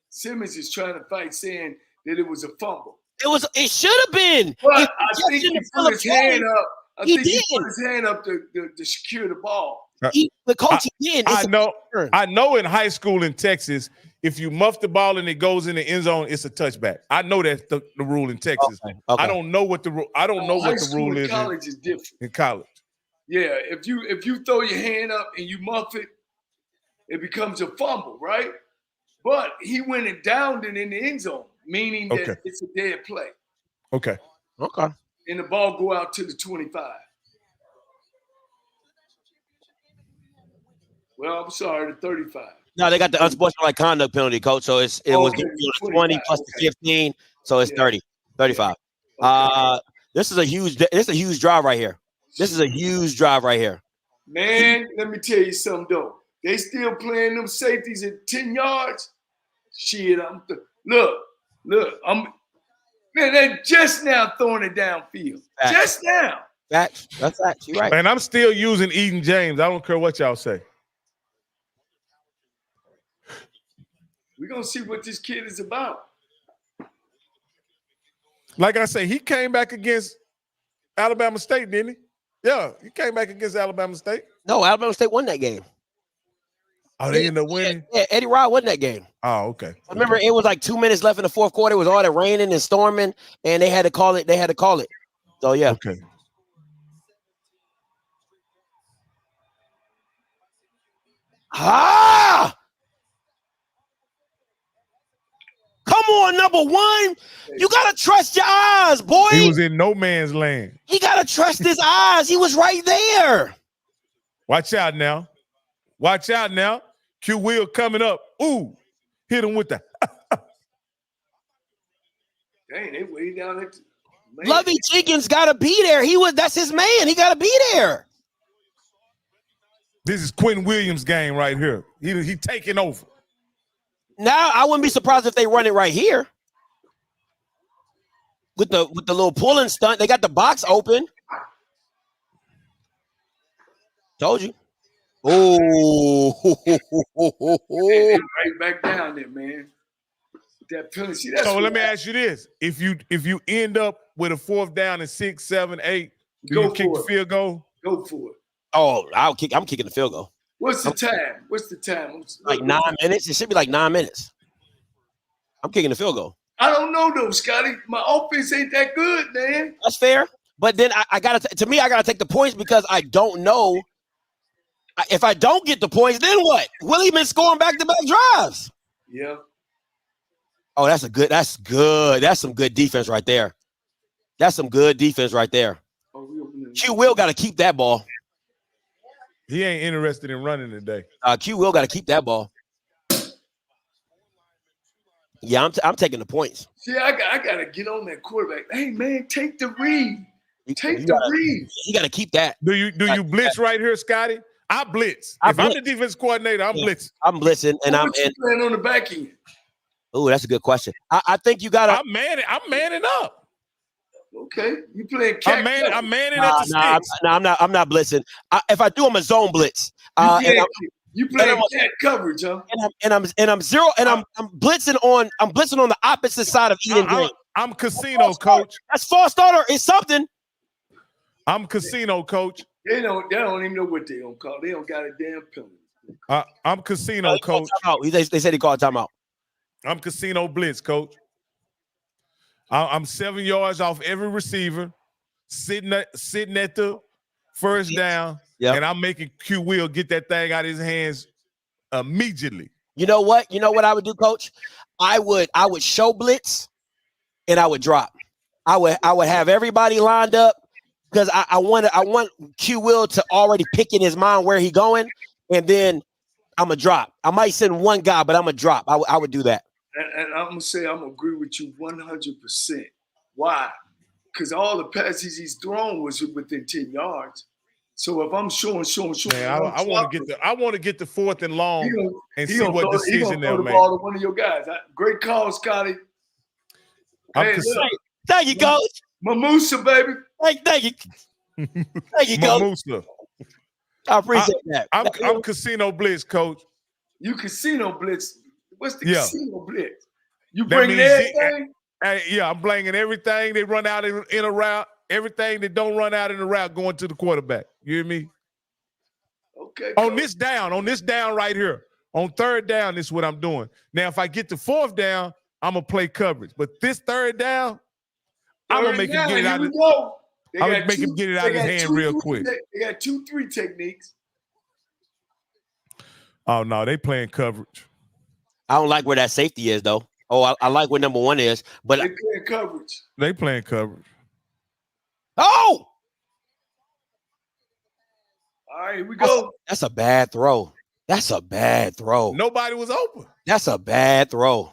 G: Simmons is trying to fight, saying that it was a fumble.
I: It should have been.
G: But I think he put his hand up.
I: He
G: He put his hand up to secure the ball.
I: The coach did.
F: I know in high school in Texas, if you muff the ball and it goes in the end zone, it's a touchback. I know that's the rule in Texas.
I: Okay.
F: I don't know what the rule. I don't know what the rule is.
G: College is different.
F: In college,
G: yeah. If you throw your hand up and you muff it, it becomes a fumble, right? But he went and downed it in the end zone, meaning that it's a dead play.
F: Okay.
G: And the ball go out to the 25. Well, I'm sorry, the 35.
I: No, they got the unsportsmanlike conduct penalty, coach. So it was 20 plus the 15, so it's 30, 35. This is a huge drive right here. This is a huge drive right here.
G: Man, let me tell you something though. They still playing them safeties at 10 yards. Shit, they're just now throwing it downfield.
I: Facts.
G: Just now.
I: That's facts. You're right.
F: And I'm still using Eden James. I don't care what y'all say.
G: We're gonna see what this kid is about.
F: Like I say, he came back against Alabama State, didn't he? Yeah, he came back against Alabama State.
I: No, Alabama State won that game.
F: Oh, they ended up winning?
I: Yeah, Eddie Rod won that game.
F: Oh, okay.
I: I remember it was like 2 minutes left in the fourth quarter. It was all that raining and storming, and they had to call it. So yeah.
F: Okay.
I: Come on, number one. You gotta trust your eyes, boy.
F: He was in no man's land.
I: He gotta trust his eyes. He was right there.
F: Watch out now. Watch out now. Q Will coming up. Ooh, hit him with the.
G: Dang, they way down there.
I: Lovey Jenkins gotta be there. That's his man. He gotta be there.
F: This is Quinn Williams' game right here. He taking over.
I: Now I wouldn't be surprised if they run it right here. With the little pulling stunt. They got the box open. Told you. Oh,
G: right back down there, man. That penalty.
F: So let me ask you this: if you end up with a 4th down and 6, 7, 8, do you kick the field goal?
G: Go for it.
I: Oh, I'm kicking the field goal.
G: What's the time?
I: Like 9 minutes. It should be like 9 minutes. I'm kicking the field goal.
G: I don't know though, Scotty. My offense ain't that good, man.
I: That's fair. But then I gotta take the points because I don't know. If I don't get the points, then what? Willie been scoring back-to-back drives.
G: Yeah.
I: Oh, that's good. That's some good defense right there. That's some good defense right there. Q Will got to keep that ball.
F: He ain't interested in running today.
I: Q Will got to keep that ball. Yeah, I'm taking the points.
G: See, I got to get on that quarterback. Hey, man, take the read. Take the read.
I: You got to keep that.
F: Do you blitz right here, Scotty? I blitz. If I'm the defense coordinator, I'm blitzing.
I: I'm blitzing, and I'm
G: playing on the back end.
I: Oh, that's a good question. I think you got to.
F: I'm manning up.
G: Okay, you playing cat.
F: I'm manning at the sticks.
I: I'm not blitzing. If I do, I'm a zone blitz.
G: You playing cat coverage, huh?
I: And I'm blitzing on the opposite side of Eden Green.
F: I'm casino, coach.
I: That's false starter. It's something.
F: I'm casino, coach.
G: They don't even know what they gonna call. They don't got a damn penalty.
F: I'm casino, coach.
I: They said he called timeout.
F: I'm casino blitz, coach. I'm 7 yards off every receiver, sitting at the first down, and I'm making Q Will get that thing out of his hands immediately.
I: You know what? You know what I would do, coach? I would show blitz, and I would drop. I would have everybody lined up because I want Q Will to already pick in his mind where he going, and then I'm a drop. I might send one guy, but I'm a drop. I would do that.
G: And I'm gonna say I'm gonna agree with you 100%. Why? Because all the passes he's thrown was within 10 yards. So if I'm showing,
F: man, I want to get the 4th and long and see what decision they'll make.
G: Ball to one of your guys. Great call, Scotty. Hey,
I: thank you, Coach.
G: Mamusa, baby.
I: Thank you. Thank you, Coach.
F: Mamusa.
I: I appreciate that.
F: I'm Casino Blitz, Coach.
G: You Casino Blitz. What's the Casino Blitz? You
F: That
G: bringing
F: means
G: everything?
F: I'm bringing everything they run out in a route, everything that don't run out in the route going to the quarterback. You hear me?
G: Okay.
F: On this down right here, on 3rd down, this is what I'm doing. Now, if I get to 4th down, I'm gonna play coverage. But this 3rd down, I'm gonna make him get it out. I'm gonna make him get it out of his hand real quick.
G: They got 2-3 techniques.
F: Oh no, they playing coverage.
I: I don't like where that safety is, though. Oh, I like where number 1 is, but
G: they playing coverage.
F: They playing coverage.
I: Oh!
G: All right, here we go.
I: That's a bad throw. That's a bad throw.
F: Nobody was open.
I: That's a bad throw.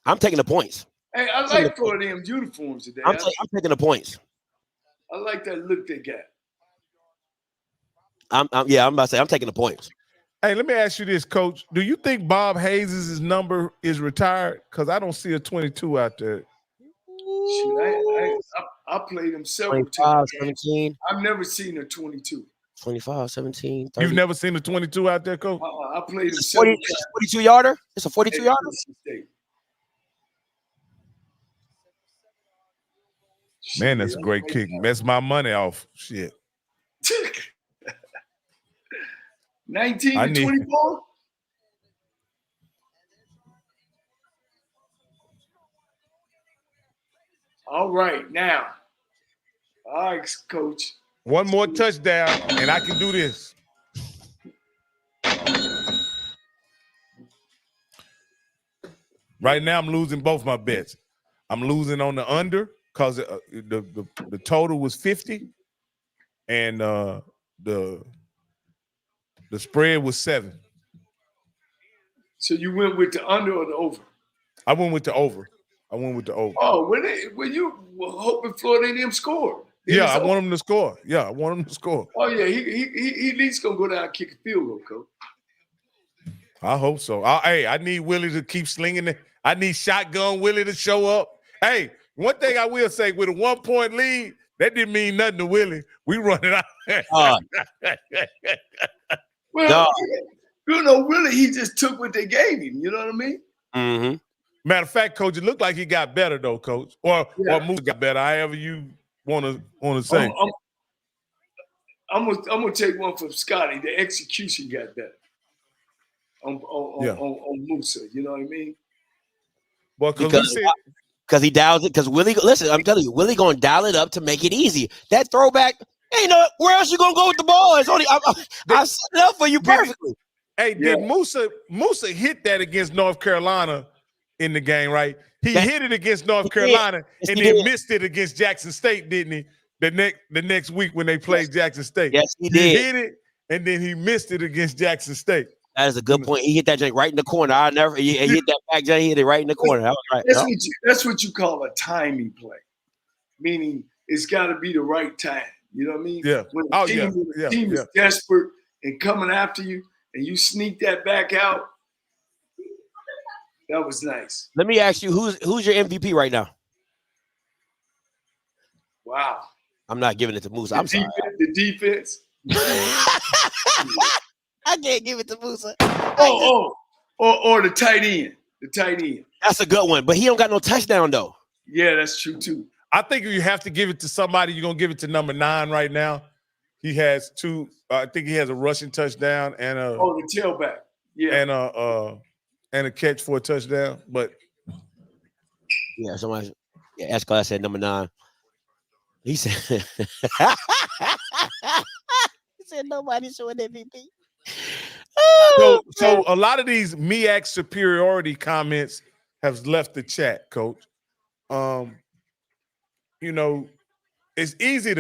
I: I'm taking the points.
G: Hey, I like throwing them uniforms today.
I: I'm taking the points.
G: I like that look they got.
I: I'm about to say I'm taking the points.
F: Hey, let me ask you this, Coach. Do you think Bob Hayes' number is retired? Because I don't see a 22 out there.
G: Shoot, I played him several
I: 25,
G: times.
I: 17.
G: I've never seen a 22.
I: 25, 17, 30.
F: You've never seen a 22 out there, Coach?
G: I played him several times.
I: 42 yarder? It's a 42 yarder?
F: Man, that's a great kick. Mess my money off. Shit.
G: 19 to 24? All right, now. All right, Coach.
F: One more touchdown, and I can do this. Right now, I'm losing both my bets. I'm losing on the under because the total was 50, and the spread was 7.
G: So you went with the under or the over?
F: I went with the over.
G: Oh, when you were hoping Florida A&M scored.
F: Yeah, I want him to score.
G: Oh yeah, he at least gonna go down and kick a field goal, Coach.
F: I hope so. I need Willie to keep slinging it. I need Shotgun Willie to show up. Hey, one thing I will say, with a 1-point lead, that didn't mean nothing to Willie. We running out.
G: Well, Willie, he just took what they gave him. You know what I mean?
I: Mm-hmm.
F: Matter of fact, Coach, it looked like he got better though, Coach, or Moose got better. However you want to say.
G: I'm gonna take one from Scotty. The execution got better on Musa. You know what I mean?
F: Well,
I: because he dials it. Because Willie, listen, I'm telling you, Willie gonna dial it up to make it easy. That throwback, hey, no, where else you gonna go with the ball? It's only I set it up for you perfectly.
F: Hey, did Musa hit that against North Carolina in the game, right? He hit it against North Carolina and then missed it against Jackson State, didn't he? The next week when they played Jackson State.
I: Yes, he
F: He
I: did.
F: hit it and then he missed it against Jackson State.
I: That is a good point. He hit that jank right in the corner. He hit that back jank, he hit it right in the corner. That was right.
G: That's what you call a timing play, meaning it's got to be the right time. You know what I mean?
F: Yeah.
G: When the team is desperate and coming after you, and you sneak that back out, that was nice.
I: Let me ask you, who's your MVP right now?
G: Wow.
I: I'm not giving it to Musa. I'm sorry.
G: The defense.
I: I can't give it to Musa.
G: Or the tight end. The tight end.
I: That's a good one, but he don't got no touchdown though.
G: Yeah, that's true too.
F: I think you have to give it to somebody. You're gonna give it to number 9 right now. He has 2. I think he has a rushing touchdown and a
G: the tailback. Yeah.
F: And a catch for a touchdown. But
I: yeah, somebody. Yeah, S-Class said number 9. He said. He said nobody's showing MVP.
F: So a lot of these MEAC superiority comments has left the chat, Coach. You know, it's easy.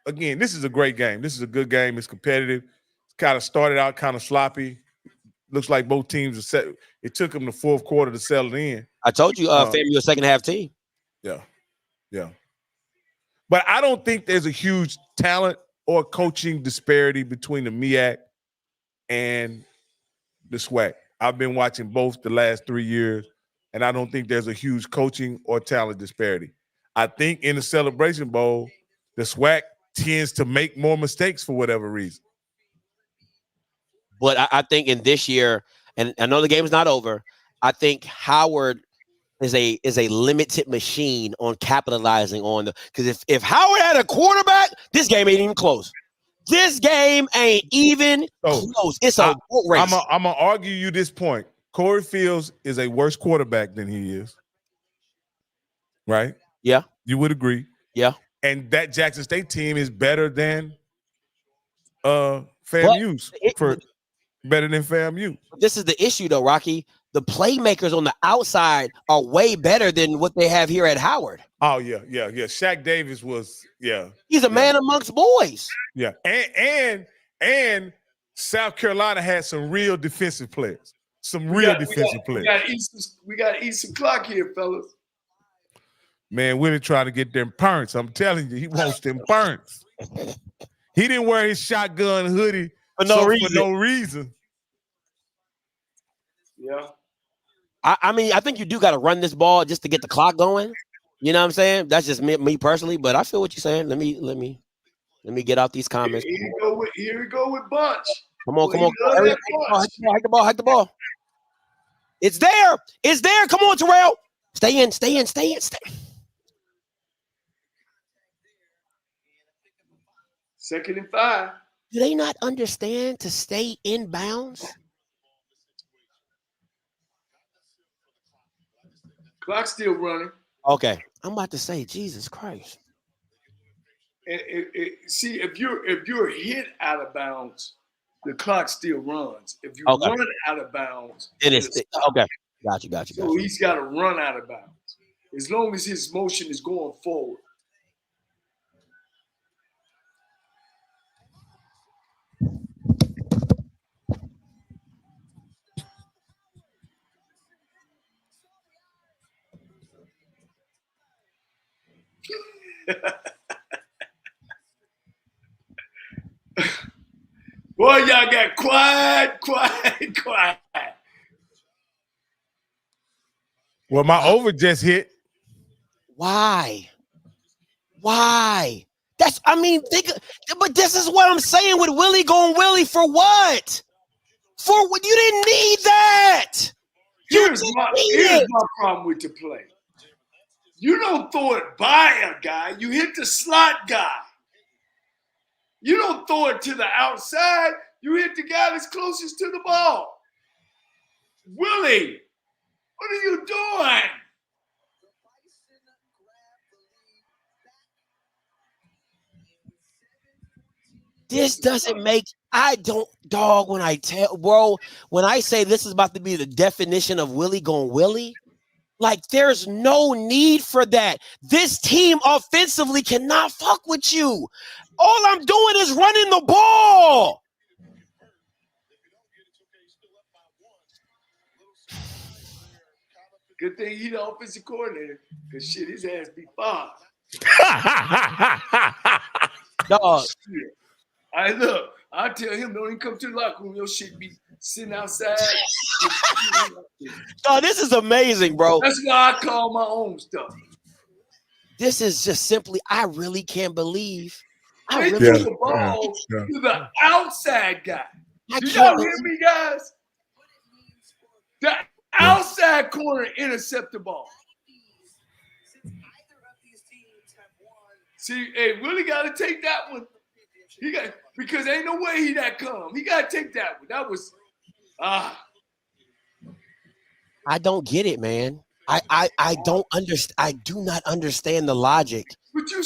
F: Again, this is a great game. This is a good game. It's competitive. It's kind of started out kind of sloppy. Looks like both teams are set. It took them the fourth quarter to settle in.
I: I told you, FAMU a second half team.
F: Yeah. But I don't think there's a huge talent or coaching disparity between the MEAC and the SWAC. I've been watching both the last 3 years, and I don't think there's a huge coaching or talent disparity. I think in the Celebration Bowl, the SWAC tends to make more mistakes for whatever reason.
I: But I think in this year, and I know the game's not over, I think Howard is a limited machine on capitalizing on because if Howard had a quarterback, this game ain't even close. This game ain't even close. It's a boat race.
F: I'm gonna argue you this point. Corey Fields is a worse quarterback than he is. Right?
I: Yeah.
F: You would agree.
I: Yeah.
F: And that Jackson State team is better than FAMU's better than FAMU.
I: This is the issue though, Rocky. The playmakers on the outside are way better than what they have here at Howard.
F: Oh, yeah. Shaq Davis was,
I: He's a man amongst boys.
F: Yeah. And South Carolina had some real defensive players.
G: We got to eat some clock here, fellas.
F: Man, Willie trying to get them parents. I'm telling you, he wants them parents. He didn't wear his shotgun hoodie for no reason.
G: Yeah.
I: I mean, I think you do got to run this ball just to get the clock going. You know what I'm saying? That's just me personally, but I feel what you're saying. Let me get out these comments.
G: Here we go with Bunch.
I: Come on. Hike the ball. It's there. Come on, Terrell. Stay in.
G: 2nd and 5.
I: Do they not understand to stay in bounds?
G: Clock's still running.
I: Okay. I'm about to say, Jesus Christ.
G: See, if you're hit out of bounds, the clock still runs. If you run out of bounds,
I: it is okay. Got you.
G: So he's got to run out of bounds. As long as his motion is going forward. Boy, y'all got quiet.
F: Well, my over just hit.
I: Why? But this is what I'm saying with Willie going Willie for what? For what? You didn't need that.
G: Here's my problem with the play. You don't throw it by a guy. You hit the slot guy. You don't throw it to the outside. You hit the guy that's closest to the ball. Willie, what are you doing?
I: This doesn't make when I say this is about to be the definition of Willie going Willie, like there's no need for that. This team offensively cannot fuck with you. All I'm doing is running the ball.
G: Good thing he the offensive coordinator, because shit, his ass be fired.
I: Dog.
G: Look, I tell him, don't even come to the locker room. Your shit be sitting outside.
I: Dog, this is amazing, bro.
G: That's why I call my own stuff.
I: This is just simply, I really can't believe.
G: They threw the ball to the outside guy. Do y'all hear me, guys? The outside corner intercept the ball. See, hey, Willie got to take that one. Because ain't no way he that come. He got to take that one. That was
I: I don't get it, man. I don't understand. I do not understand the logic.
G: But do you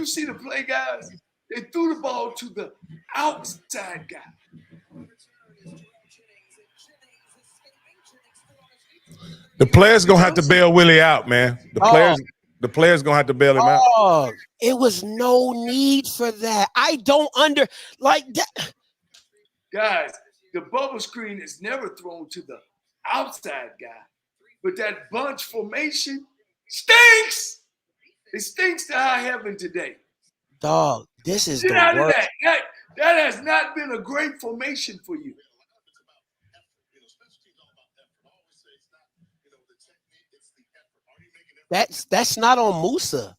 G: see the play, guys? They threw the ball to the outside guy.
F: The players gonna have to bail Willie out, man. The players gonna have to bail him out.
I: It was no need for that. I don't like that.
G: Guys, the bubble screen is never thrown to the outside guy, but that bunch formation stinks. It stinks to high heaven today.
I: Dog, this is
G: Get
I: the
G: out
I: worst.
G: of that. That has not been a great formation for you.
I: That's not on Musa.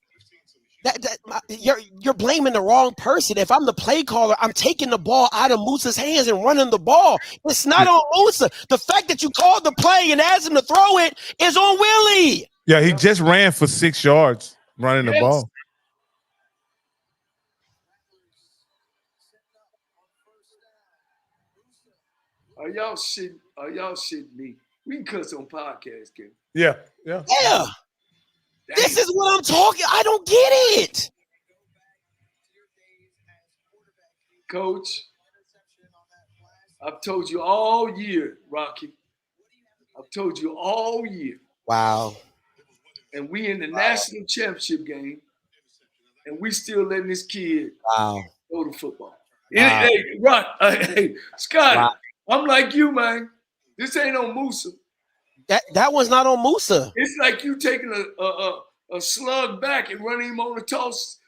I: You're blaming the wrong person. If I'm the play caller, I'm taking the ball out of Musa's hands and running the ball. It's not on Musa. The fact that you called the play and asked him to throw it is on Willie.
F: Yeah, he just ran for 6 yards running the ball.
G: Are y'all shitting me? We can cuss on podcast, Kim.
F: Yeah.
I: This is what I'm talking. I don't get it.
G: Coach, I've told you all year, Rocky. I've told you all year.
I: Wow.
G: And we in the national championship game, and we still letting this kid go to football.
I: Wow.
G: Hey, Scott, I'm like you, man. This ain't on Musa.
I: That one's not on Musa.
G: It's like you taking a slug back and running him on a toss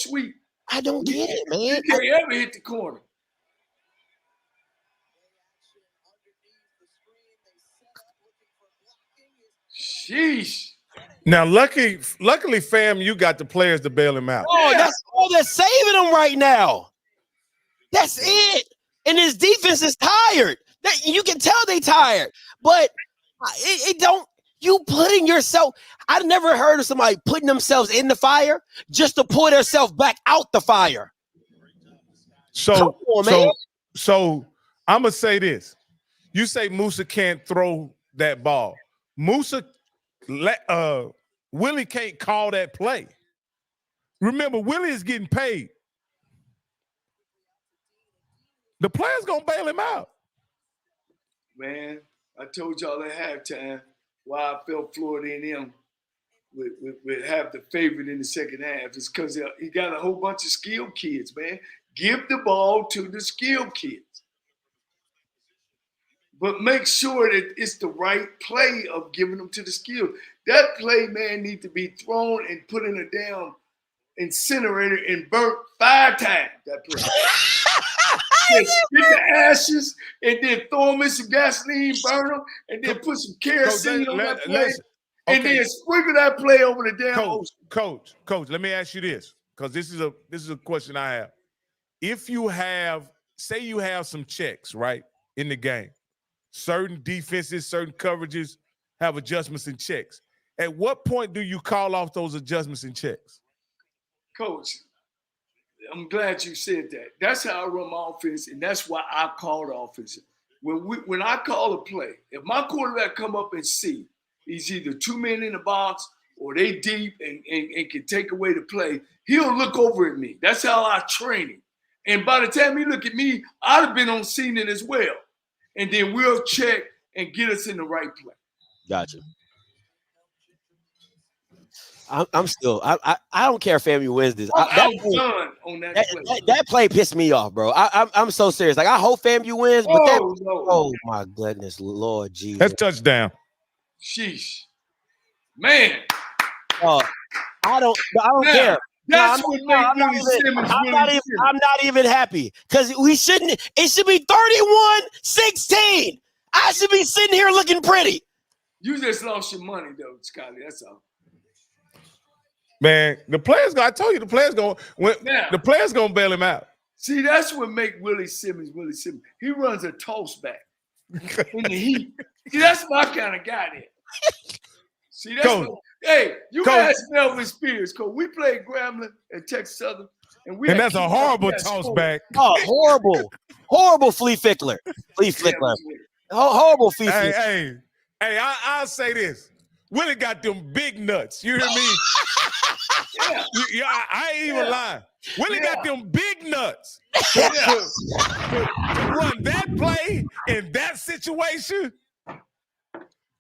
G: sweep.
I: I don't get it, man.
G: You can't ever hit the corner. Sheesh.
F: Now, luckily, fam, you got the players to bail him out.
I: Oh, that's all that's saving him right now. That's it. And his defense is tired. You can tell they tired. But it don't. You putting yourself. I've never heard of somebody putting themselves in the fire just to pull themselves back out the fire.
F: So,
I: on, man.
F: so I'm gonna say this. You say Musa can't throw that ball. Willie can't call that play. Remember, Willie is getting paid. The player's gonna bail him out.
G: Man, I told y'all at halftime why I felt Florida A&M would have the favorite in the second half. It's because he got a whole bunch of skilled kids, man. Give the ball to the skilled kids. But make sure that it's the right play of giving them to the skilled. That play, man, need to be thrown and put in a damn incinerator and burnt 5 times, that play. Get the ashes and then throw them in some gasoline, burn them, and then put some kerosene on that play, and then sprinkle that play over the damn ocean.
F: Coach, let me ask you this, because this is a question I have. If you say you have some checks, right, in the game, certain defenses, certain coverages have adjustments and checks. At what point do you call off those adjustments and checks?
G: Coach, I'm glad you said that. That's how I run my offense, and that's why I call the offense. When I call a play, if my quarterback come up and see he's either 2 men in the box or they deep and can take away the play, he'll look over at me. That's how I train him. And by the time he look at me, I'd have been on scene as well. And then we'll check and get us in the right play.
I: Gotcha. I'm still. I don't care if FAMU wins this.
G: I'm done on that play.
I: That play pissed me off, bro. I'm so serious. Like I hope FAMU wins, but oh my goodness, Lord Jesus,
F: that's touchdown.
G: Sheesh, man.
I: I don't care.
G: That's what made Willie Simmons.
I: I'm not even happy because we shouldn't. It should be 31-16. I should be sitting here looking pretty.
G: You just lost your money, though, Scotty. That's all.
F: Man, the players. I told you the players going. The players gonna bail him out.
G: See, that's what make Willie Simmons. He runs a toss back in the heat. See, that's my kind of guy there. See, that's what. Hey, you ask Melvin Spears, Coach. We played Grambling and Texas Southern, and
F: that's a horrible toss back.
I: Oh, horrible flea flicker. Horrible flea flicker.
F: Hey, I'll say this. Willie got them big nuts. You hear me? I ain't even lying. Willie got them big nuts to run that play in that situation.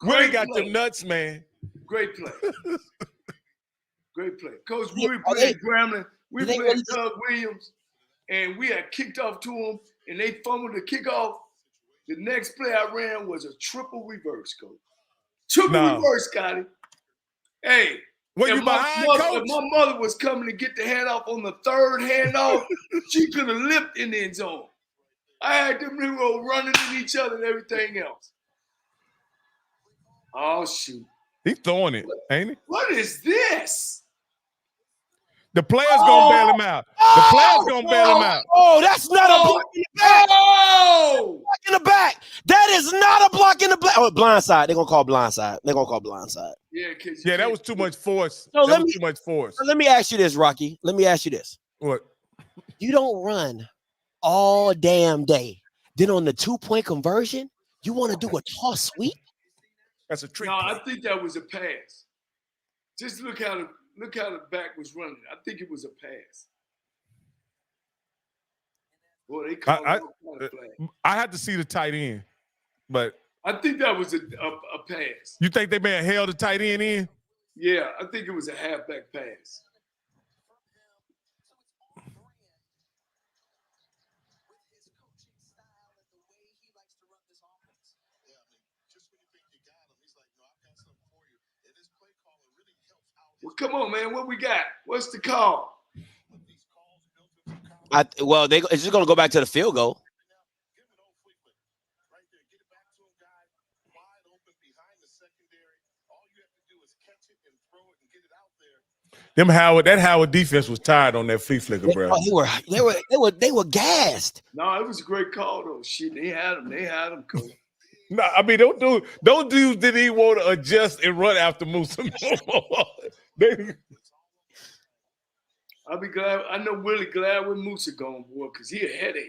F: Willie got them nuts, man.
G: Great play. Great play. Coach Willie played Grambling. We played Doug Williams, and we had kicked off to him, and they fumbled the kickoff. The next play I ran was a triple reverse, Coach. Triple reverse, Scotty. Hey.
F: Were you behind, Coach?
G: If my mother was coming to get the handoff on the third handoff, she could have lipped in the end zone. I had them little running at each other and everything else. Oh, shoot.
F: He's throwing it, ain't he?
G: What is this?
F: The player's going to bail him out. The player's going to bail him out.
I: Oh, that's not a block in the back.
G: Oh!
I: Block in the back. That is not a block in the back. Oh, blindside. They're going to call blindside. They're going to call blindside.
G: Yeah,
F: that was too much force.
I: So
F: that was too much force.
I: Let me ask you this, Rocky. Let me ask you this.
F: What?
I: You don't run all damn day. Then on the 2-point conversion, you want to do a toss sweep?
F: That's a trick.
G: No, I think that was a pass. Just look how the back was running. I think it was a pass. Boy, they called
F: I had to see the tight end, but
G: I think that was a pass.
F: You think they may have held the tight end in?
G: Yeah, I think it was a halfback pass. Well, come on, man. What we got? What's the call?
I: It's just going to go back to the field goal.
F: That Howard defense was tired on that flea flicker, bro.
I: They were gassed.
G: No, it was a great call though. Shit, they had him, Coach.
F: No, I mean, those dudes didn't even want to adjust and run after Musa.
G: I'll be glad. I know Willie glad with Musa gone, boy, because he a headache.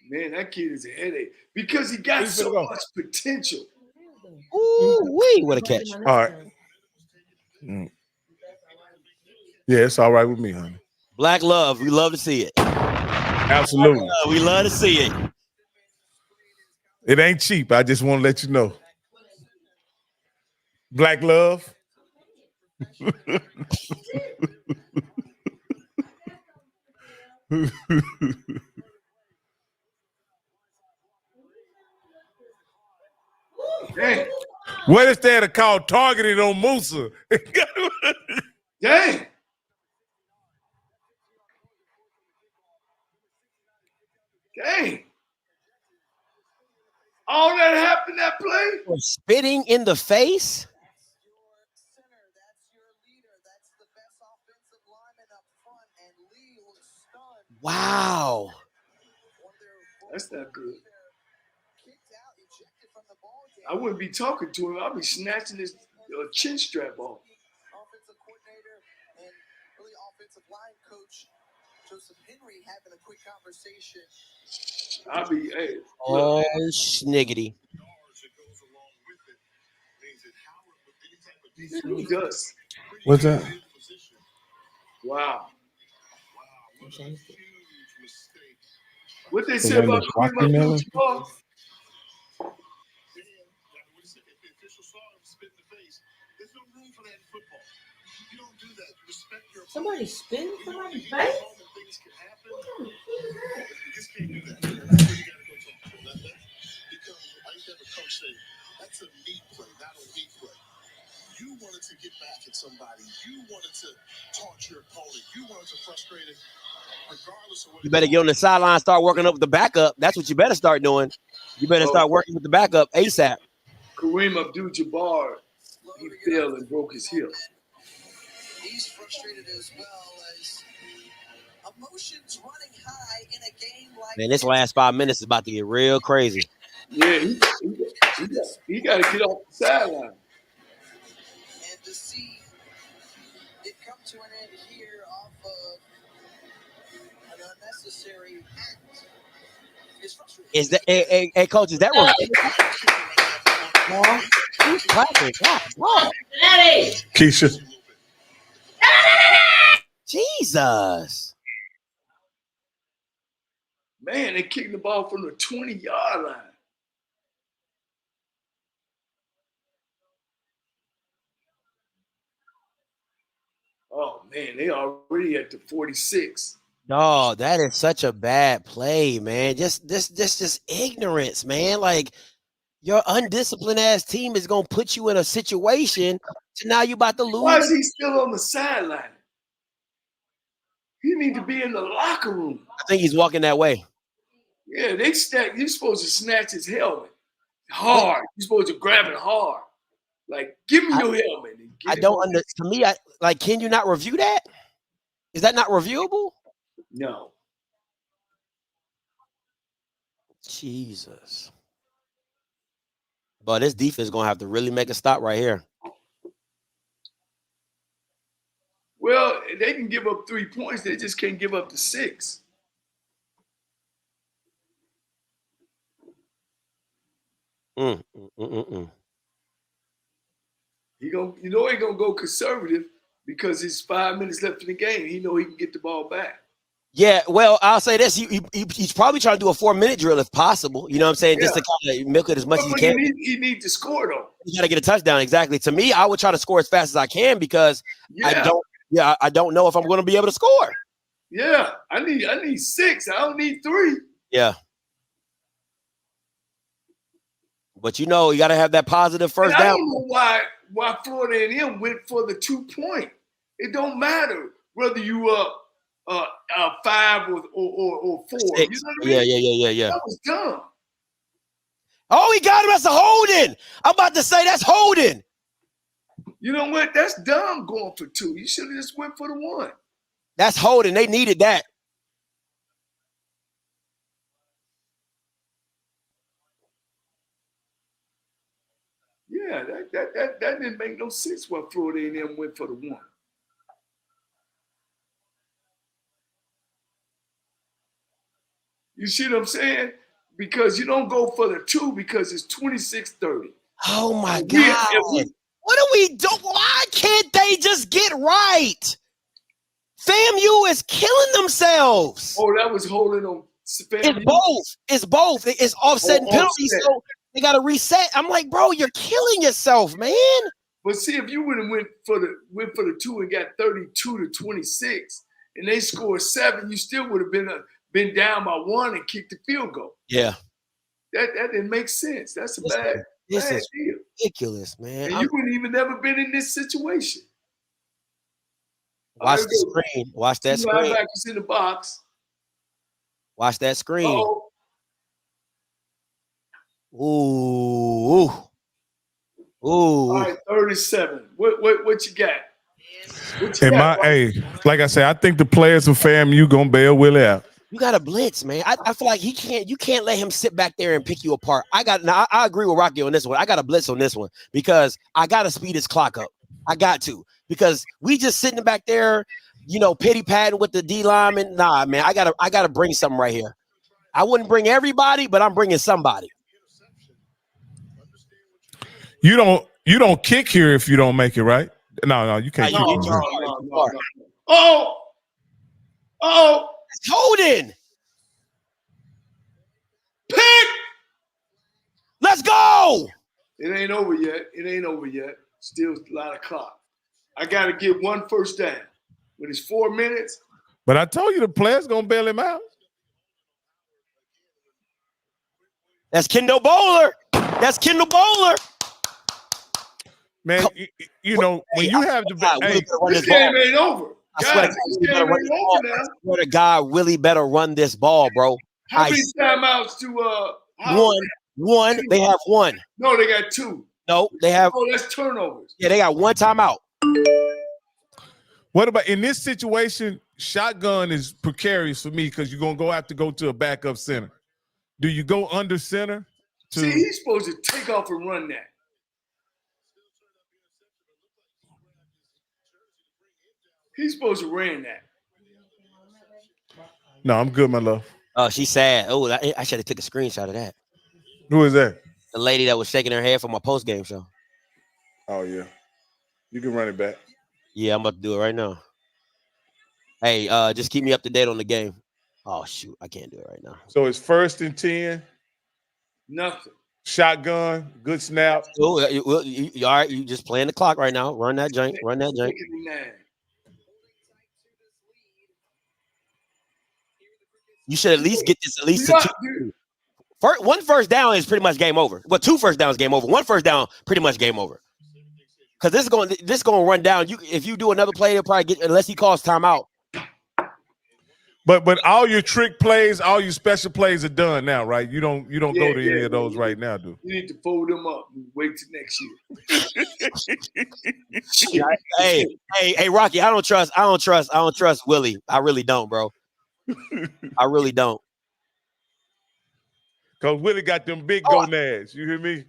G: Man, that kid is a headache because he got so much potential.
I: Ooh-wee, what a catch.
F: All right. Yeah, it's all right with me, honey.
I: Black love. We love to see it.
F: Absolutely.
I: We love to see it.
F: It ain't cheap. I just want to let you know. Black love.
G: Dang.
F: What is there to call targeting on Musa?
G: Dang. Dang. All that happened that play?
I: Spitting in the face? Wow.
G: That's not good. I wouldn't be talking to him. I'd be snatching his chin strap off.
N: Offensive coordinator and really offensive line coach Joseph Henry having a quick conversation.
G: I'll be, hey.
I: Oh, sniggity.
G: Who does?
F: What's that?
G: Wow. What they say about Kareem Abdul-Jabbar?
O: Somebody spin somebody's face?
P: That's a neat play, not a weak play. You wanted to get back at somebody. You wanted to taunt your opponent. You wanted to frustrate it. Regardless of what
I: You better get on the sideline, start working up with the backup. That's what you better start doing. You better start working with the backup ASAP.
G: Kareem Abdul-Jabbar, he fell and broke his hip.
N: He's frustrated as well as emotions running high in a game like
I: Man, this last 5 minutes is about to get real crazy.
G: Yeah, he got to get off the sideline.
N: And to see it come to an end here off of an unnecessary act is frustrating.
I: Is that hey coach, is that wrong? Who's clapping? Wow.
F: Keisha.
I: Jesus.
G: Man, they kicked the ball from the 20-yard line. Oh man, they already at the 46.
I: Oh, that is such a bad play, man. Just ignorance, man. Like your undisciplined ass team is gonna put you in a situation to now you about to lose.
G: Why is he still on the sideline? He need to be in the locker room.
I: I think he's walking that way.
G: Yeah, they snatch. You're supposed to snatch his helmet hard. You're supposed to grab it hard. Like, give me your helmet.
I: I don't understand. To me, can you not review that? Is that not reviewable?
G: No.
I: Jesus. But this defense is gonna have to really make a stop right here.
G: Well, they can give up 3 points. They just can't give up the 6. He gonna go conservative because it's 5 minutes left in the game. He know he can get the ball back.
I: Yeah, well, I'll say this: he's probably trying to do a 4-minute drill if possible. You know what I'm saying? Just to kind of milk it as much as he can.
G: He needs to score though.
I: You got to get a touchdown. Exactly. To me, I would try to score as fast as I can because I don't know if I'm going to be able to score.
G: Yeah, I need 6. I don't need 3.
I: Yeah. But you know, you got to have that positive first down.
G: I don't know why Florida A&M went for the 2-point. It don't matter whether you 5 or 4.
I: 6.
G: You know what I mean?
I: Yeah.
G: That was dumb.
I: Oh, he got him. That's a holding. I'm about to say that's holding.
G: You know what? That's dumb going for 2. You should have just went for the 1.
I: That's holding. They needed that.
G: Yeah, that didn't make no sense why Florida A&M went for the 1. You see what I'm saying? Because you don't go for the 2 because it's 26-30.
I: Oh my God. What do we do? Why can't they just get right? FAMU is killing themselves.
G: Oh, that was holding on FAMU?
I: It's both. It's offsetting penalties, so they got to reset. I'm like, bro, you're killing yourself, man.
G: But see, if you would have went for the 2 and got 32-26, and they scored 7, you still would have been down by 1 and kicked the field goal.
I: Yeah.
G: That didn't make sense. That's a bad deal.
I: Ridiculous, man.
G: And you wouldn't even never been in this situation.
I: Watch the screen. Watch that screen.
G: Linebackers in the box.
I: Watch that screen.
G: Uh-oh.
I: Ooh.
G: All right, 37. What you got?
F: Like I said, I think the players of FAMU gonna bail Willie out.
I: You got to blitz, man. I feel like you can't let him sit back there and pick you apart. I agree with Rocky on this one. I got to blitz on this one because I got to speed his clock up. I got to, because we just sitting back there, pity patting with the D lineman. Nah, man, I gotta bring something right here. I wouldn't bring everybody, but I'm bringing somebody.
F: You don't kick here if you don't make it, right? No, you can't.
G: No. Oh.
I: It's holding.
G: Pick.
I: Let's go.
G: It ain't over yet. Still a lot of clock. I got to get 1 first down. When it's 4 minutes.
F: But I told you the player's going to bail him out.
I: That's Kendall Bowler.
F: Man, when you have the
G: this game ain't over. Guys, this game ain't over now.
I: I swear to God, Willie better run this ball, bro.
G: How many timeouts to
I: one? They have 1.
G: No, they got 2.
I: No, they have.
G: Oh, that's turnovers.
I: Yeah, they got 1 timeout.
F: What about in this situation? Shotgun is precarious for me because you're gonna have to go to a backup center. Do you go under center?
G: See, he's supposed to take off and run that. He's supposed to run that.
F: No, I'm good, my love.
I: Oh, she's sad. Oh, I should have took a screenshot of that.
F: Who is that?
I: The lady that was shaking her head for my post-game show.
F: Oh, yeah. You can run it back.
I: Yeah, I'm about to do it right now. Hey, just keep me up to date on the game. Oh shoot, I can't do it right now.
F: So it's 1st and 10.
G: Nothing.
F: Shotgun, good snap.
I: Oh, you all right? You just playing the clock right now. Run that jank. Run that jank. You should at least get this at least to 2. One first down is pretty much game over. Well, 2 first downs game over. 1 first down, pretty much game over. Because this is going to run down. If you do another play, they'll probably get, unless he calls timeout.
F: But all your trick plays, all your special plays are done now, right? You don't go to any of those right now, dude.
G: You need to fold them up and wait till next year.
I: hey, Rocky, I don't trust Willie. I really don't, bro. I really don't.
F: Because Willie got them big gonads. You hear me?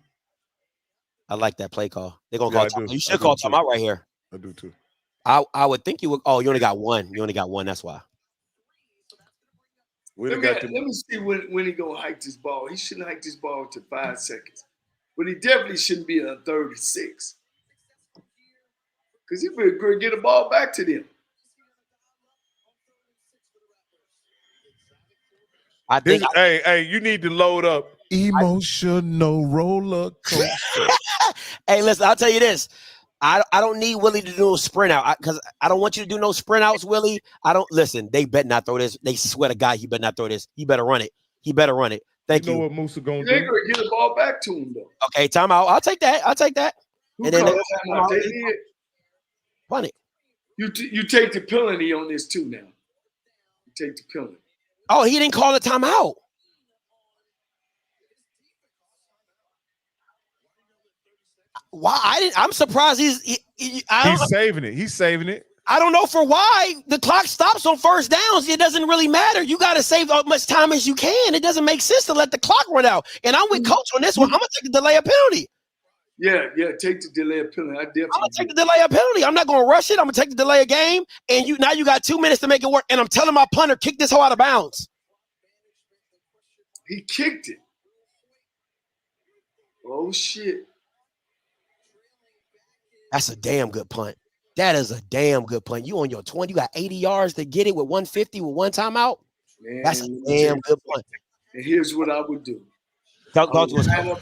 I: I like that play call. They're gonna call timeout. You should call
F: too.
I: timeout right here.
F: I do too.
I: I would think you would. Oh, you only got one. You only got one. That's why.
G: Let me see when he gonna hike this ball. He shouldn't hike this ball to 5 seconds, but he definitely shouldn't be on 36 because he better get the ball back to them.
I: I think.
F: Hey, you need to load up emotional roller coaster.
I: Hey, listen, I'll tell you this. I don't need Willie to do a sprint out because I don't want you to do no sprint outs, Willie. Listen. They better not throw this. They swear to God, he better not throw this. He better run it. He better run it. Thank you.
F: You know what Musa gonna do?
G: They're gonna get the ball back to him though.
I: Okay, timeout. I'll take that.
G: Who
I: And then
G: timeout? They did.
I: Run it.
G: You take the penalty on this too now. You take the penalty.
I: Oh, he didn't call the timeout. Why? I'm surprised he's
F: saving it. He's saving it.
I: I don't know for why the clock stops on first downs. It doesn't really matter. You got to save as much time as you can. It doesn't make sense to let the clock run out. And I'm with Coach on this one. I'm gonna take the delay of penalty.
G: Yeah, take the delay of penalty. I'm
I: gonna take the delay of penalty. I'm not gonna rush it. I'm gonna take the delay of game. And you got 2 minutes to make it work. And I'm telling my punter, kick this hoe out of bounds.
G: He kicked it. Oh shit.
I: That's a damn good punt. That is a damn good punt. You on your 20, you got 80 yards to get it with 150 with one timeout.
G: Man,
I: that's a damn good punt.
G: And here's what I would do.
I: I would
G: line up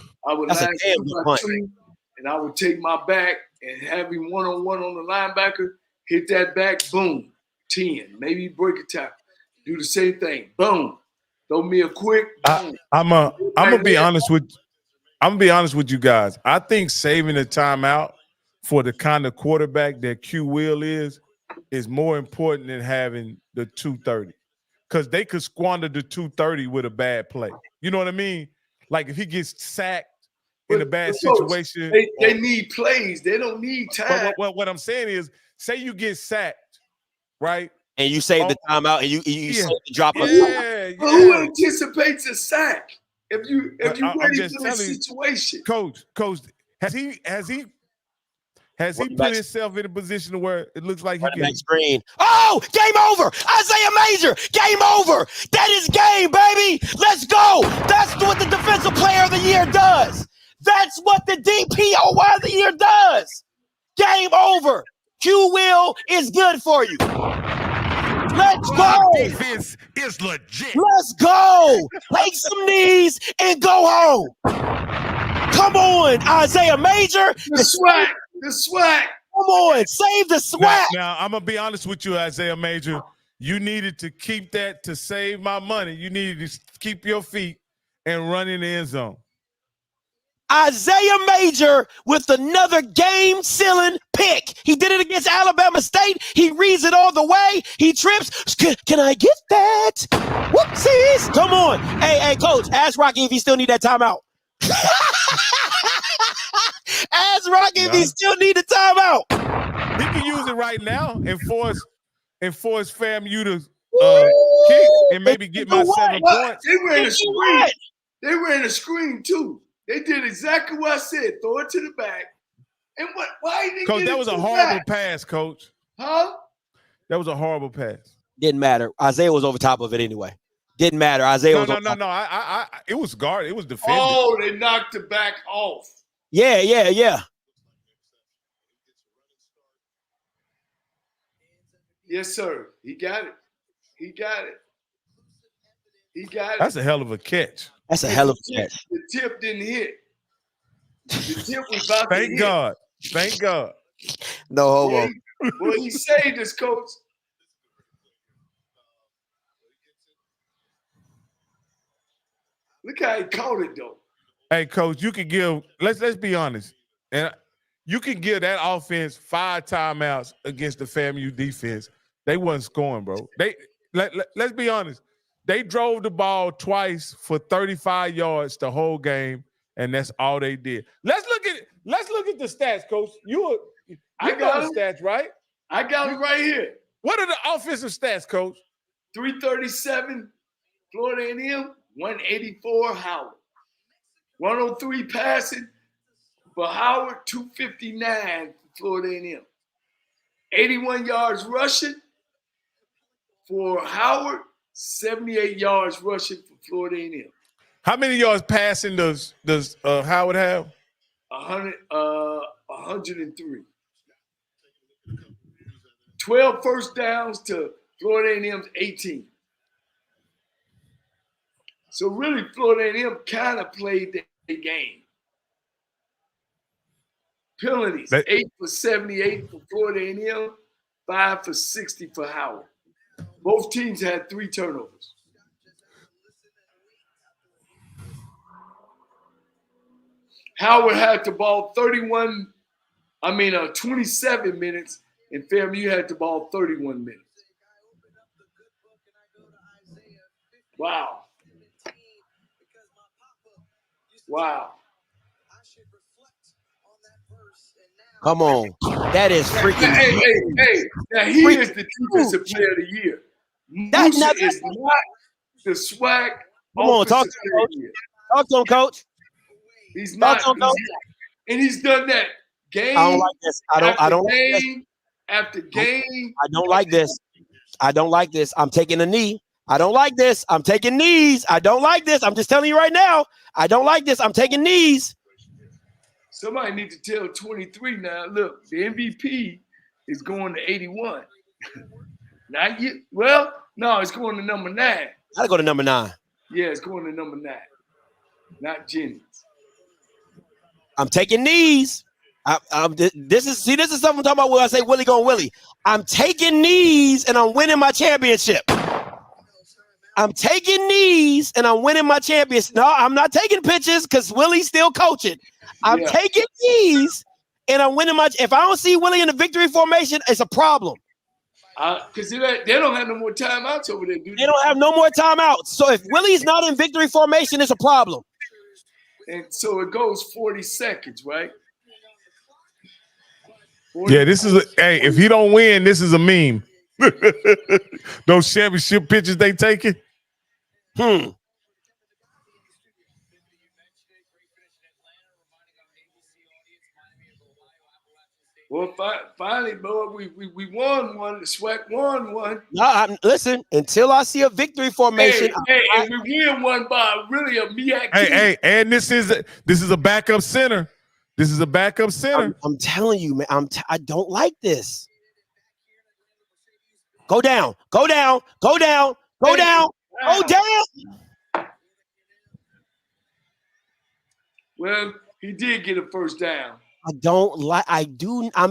G: and I would take my back and have him one-on-one on the linebacker, hit that back, boom, 10. Maybe break a tackle. Do the same thing. Boom. Throw me a quick. Boom.
F: I'm gonna be honest with you guys. I think saving the timeout for the kind of quarterback that Q Will is more important than having the 230. Because they could squander the 230 with a bad play. You know what I mean? Like if he gets sacked in a bad situation.
G: They need plays. They don't need time.
F: What I'm saying is, say you get sacked, right?
I: And you save the timeout and you save the drop.
G: Who anticipates a sack? If you ready for the situation.
F: Coach, has he put himself in a position where it looks like he can
I: screen? Oh, game over! Isaiah Major, game over! That is game, baby! Let's go! That's what the Defensive Player of the Year does. That's what the DPOY of the Year does. Game over. Q Will is good for you. Let's go.
F: Defense is legit.
I: Let's go. Take some knees and go home. Come on, Isaiah Major.
G: The swag.
I: Come on, save the swag.
F: Now, I'm going to be honest with you, Isaiah Major. You needed to keep that to save my money. You needed to keep your feet and run in the end zone.
I: Isaiah Major with another game-sealing pick. He did it against Alabama State. He reads it all the way. He trips. Can I get that? Whoopsies. Come on. Hey, Coach, ask Rocky if he still need that timeout. Ask Rocky if he still need the timeout.
F: He can use it right now and force FAMU to kick and maybe get my 7 points.
G: They were in a screen. They were in a screen too. They did exactly what I said. Throw it to the back. And what? Why didn't
F: Coach, that was a horrible pass, Coach.
G: Huh?
F: That was a horrible pass.
I: Didn't matter. Isaiah was over top of it anyway. Didn't matter. Isaiah was over top.
F: No. It was guarded. It was defended.
G: Oh, they knocked the back off.
I: Yeah.
G: Yes, sir. He got it. He got it.
F: That's a hell of a catch.
I: That's a hell of a catch.
G: The tip didn't hit. The tip was about to hit.
F: Thank God. Thank God.
I: No homo.
G: Well, he saved us, coach. Look how he caught it, though.
F: Hey, coach, you could give. Let's be honest, and you can give that offense 5 timeouts against the FAMU defense. They wasn't scoring, bro. Let's be honest. They drove the ball twice for 35 yards the whole game, and that's all they did. Let's look at the stats, coach. You
G: I
F: know
G: got
F: the stats, right?
G: I got it right here.
F: What are the offensive stats, coach?
G: 337, Florida A&M, 184, Howard. 103 passing for Howard, 259 for Florida A&M. 81 yards rushing for Howard, 78 yards rushing for Florida A&M.
F: How many yards passing does Howard have?
G: 103. 12 first downs to Florida A&M's 18. So really, Florida A&M kind of played their game. Penalties: 8 for 78 for Florida A&M, 5 for 60 for Howard. Both teams had 3 turnovers. Howard had the ball 27 minutes, and FAMU had the ball 31 minutes. Wow. Wow.
I: Come on. That is freaking.
G: Hey. Now he is the defensive player of the year. Musa is not the swag.
I: Come on, talk to him, coach. Talk to him, coach.
G: He's not. And he's done that game.
I: I don't like this. I don't like this.
G: After game.
I: I don't like this. I don't like this. I'm taking a knee. I don't like this. I'm taking knees. I don't like this. I'm just telling you right now. I don't like this. I'm taking knees.
G: Somebody needs to tell 23 now. Look, the MVP is going to 81. Not you. Well, no, it's going to number 9.
I: Gotta go to number 9.
G: Yeah, it's going to number 9. Not Jennings.
I: I'm taking knees. This is something I'm talking about when I say Willie going Willie. I'm taking knees and I'm winning my championship. I'm taking knees and I'm winning my championship. No, I'm not taking pitches because Willie's still coaching. I'm taking knees and I'm winning my. If I don't see Willie in the victory formation, it's a problem.
G: Because they don't have no more timeouts over there, dude.
I: They don't have no more timeouts. So if Willie's not in victory formation, it's a problem.
G: And so it goes 40 seconds, right?
F: 40 yeah, this is if he don't win, this is a meme. Those championship pitches they taking.
G: Well, finally, boy, we won one. The SWAC won one.
I: No, listen. Until I see a victory formation,
G: and we win one by really a MEAC.
F: Hey, and this is a backup center. This is a backup center.
I: I'm telling you, man. I don't like this. Go down. Go down. Go down. Go down. Go down.
G: Well, he did get a first down.
I: I'm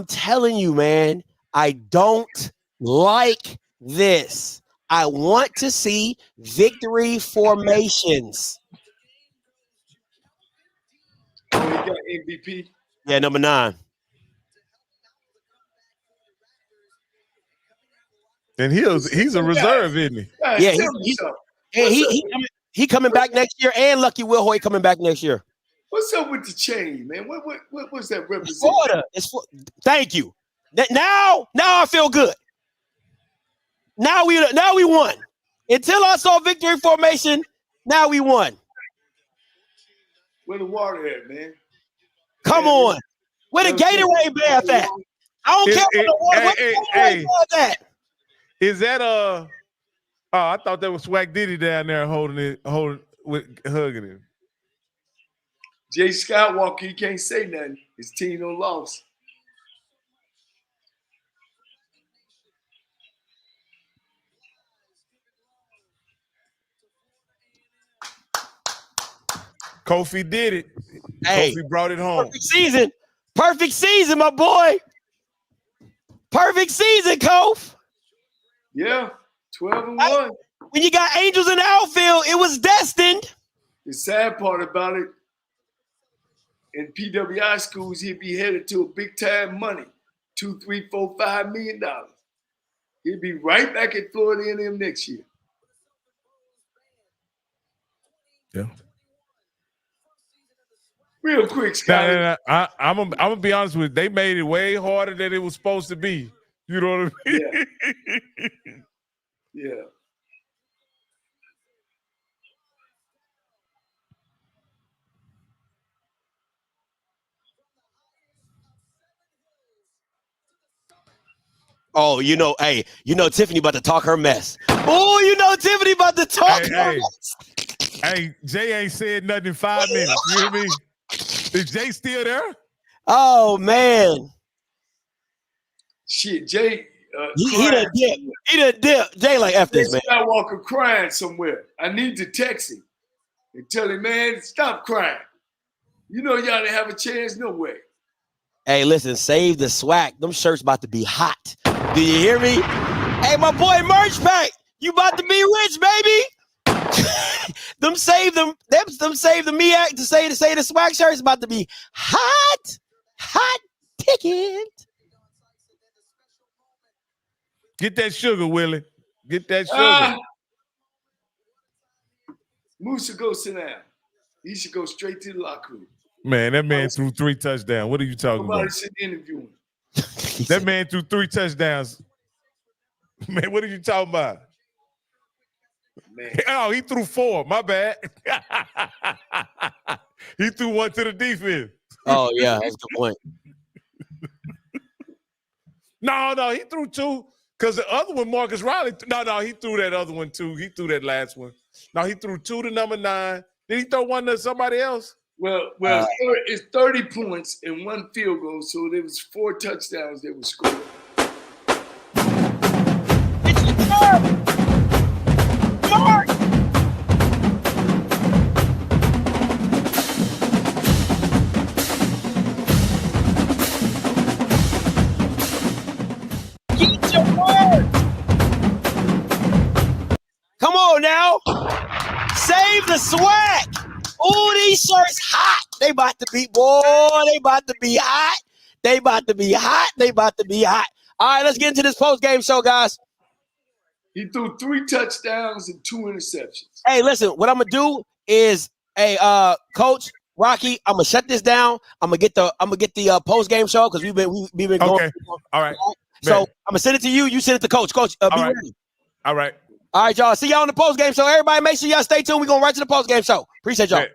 I: telling you, man, I don't like this. I want to see victory formations.
G: Oh, he got MVP?
I: Yeah, number 9.
F: And he's a reserve, isn't he?
I: Yeah, he coming back next year, and Lucky Will Hoy coming back next year.
G: What's up with the chain, man? What's that represent?
I: Florida. Thank you. Now I feel good. Now we won. Until I saw victory formation, now we won.
G: Where the water at, man?
I: Come on. Where the Gatorade bath at? I don't care what the water. Where the Gatorade bath at?
F: Is that Oh, I thought that was Swag Diddy down there hugging him.
G: Jay Skywalker, he can't say nothing. His team no loss.
F: Kofi did it.
I: Hey,
F: Kofi brought it home.
I: Perfect season, my boy. Perfect season, Kof.
G: Yeah, 12-1.
I: When you got Angels in the outfield, it was destined.
G: The sad part about it, in PWI schools, he'd be headed to a big time money, $2, $3, $4, $5 million. He'd be right back at Florida A&M next year.
F: Yeah.
G: Real quick, Scotty.
F: I'm gonna be honest with you. They made it way harder than it was supposed to be. You know what I mean?
G: Yeah.
I: Oh, hey, Tiffany about to talk her mess. Oh, Tiffany about to talk her mess.
F: Hey, Jay ain't said nothing in 5 minutes. You hear me? Is Jay still there?
I: Oh, man.
G: Shit, Jay.
I: He done dipped. He done dipped. Jay like, F this, man.
G: Skywalker crying somewhere. I need to text him and tell him, man, stop crying. You know y'all didn't have a chance, no way.
I: Hey, listen, save the swag. Them shirts about to be hot. Do you hear me? Hey, my boy, merch pack. You about to be rich, baby. them save the MEAC to say the swag shirts about to be hot ticket.
F: Get that sugar, Willie. Get that sugar.
G: Moose should go sit down. He should go straight to the locker room.
F: Man, that man threw 3 touchdowns. What are you talking
G: Nobody
F: about?
G: should interview him.
F: That man threw 3 touchdowns. Man, what are you talking about?
G: Man.
F: Oh, he threw 4. My bad. He threw 1 to the defense.
I: Oh, yeah, that's a good point.
F: No, he threw 2. Because the other one, Marcus Riley, he threw that other one too. He threw that last one. No, he threw 2 to number 9. Did he throw 1 to somebody else?
G: Well, it's 30 points and 1 field goal, so there was 4 touchdowns that were scored.
I: Get your word. Come on now. Save the swag. Ooh, these shirts hot. They about to be, they about to be hot. They about to be hot. They about to be hot. All right, let's get into this post-game show, guys.
G: He threw 3 touchdowns and 2 interceptions.
I: Hey, listen, what I'm gonna do is, Coach Rocky, I'm gonna shut this down. I'm gonna get the post-game show because we've been going.
F: Okay. All right.
I: So I'm gonna send it to you. You send it to Coach. Coach, be ready.
F: All right.
I: All right, y'all. See y'all on the post-game show. Everybody, make sure y'all stay tuned. We're going right to the post-game show. Appreciate y'all.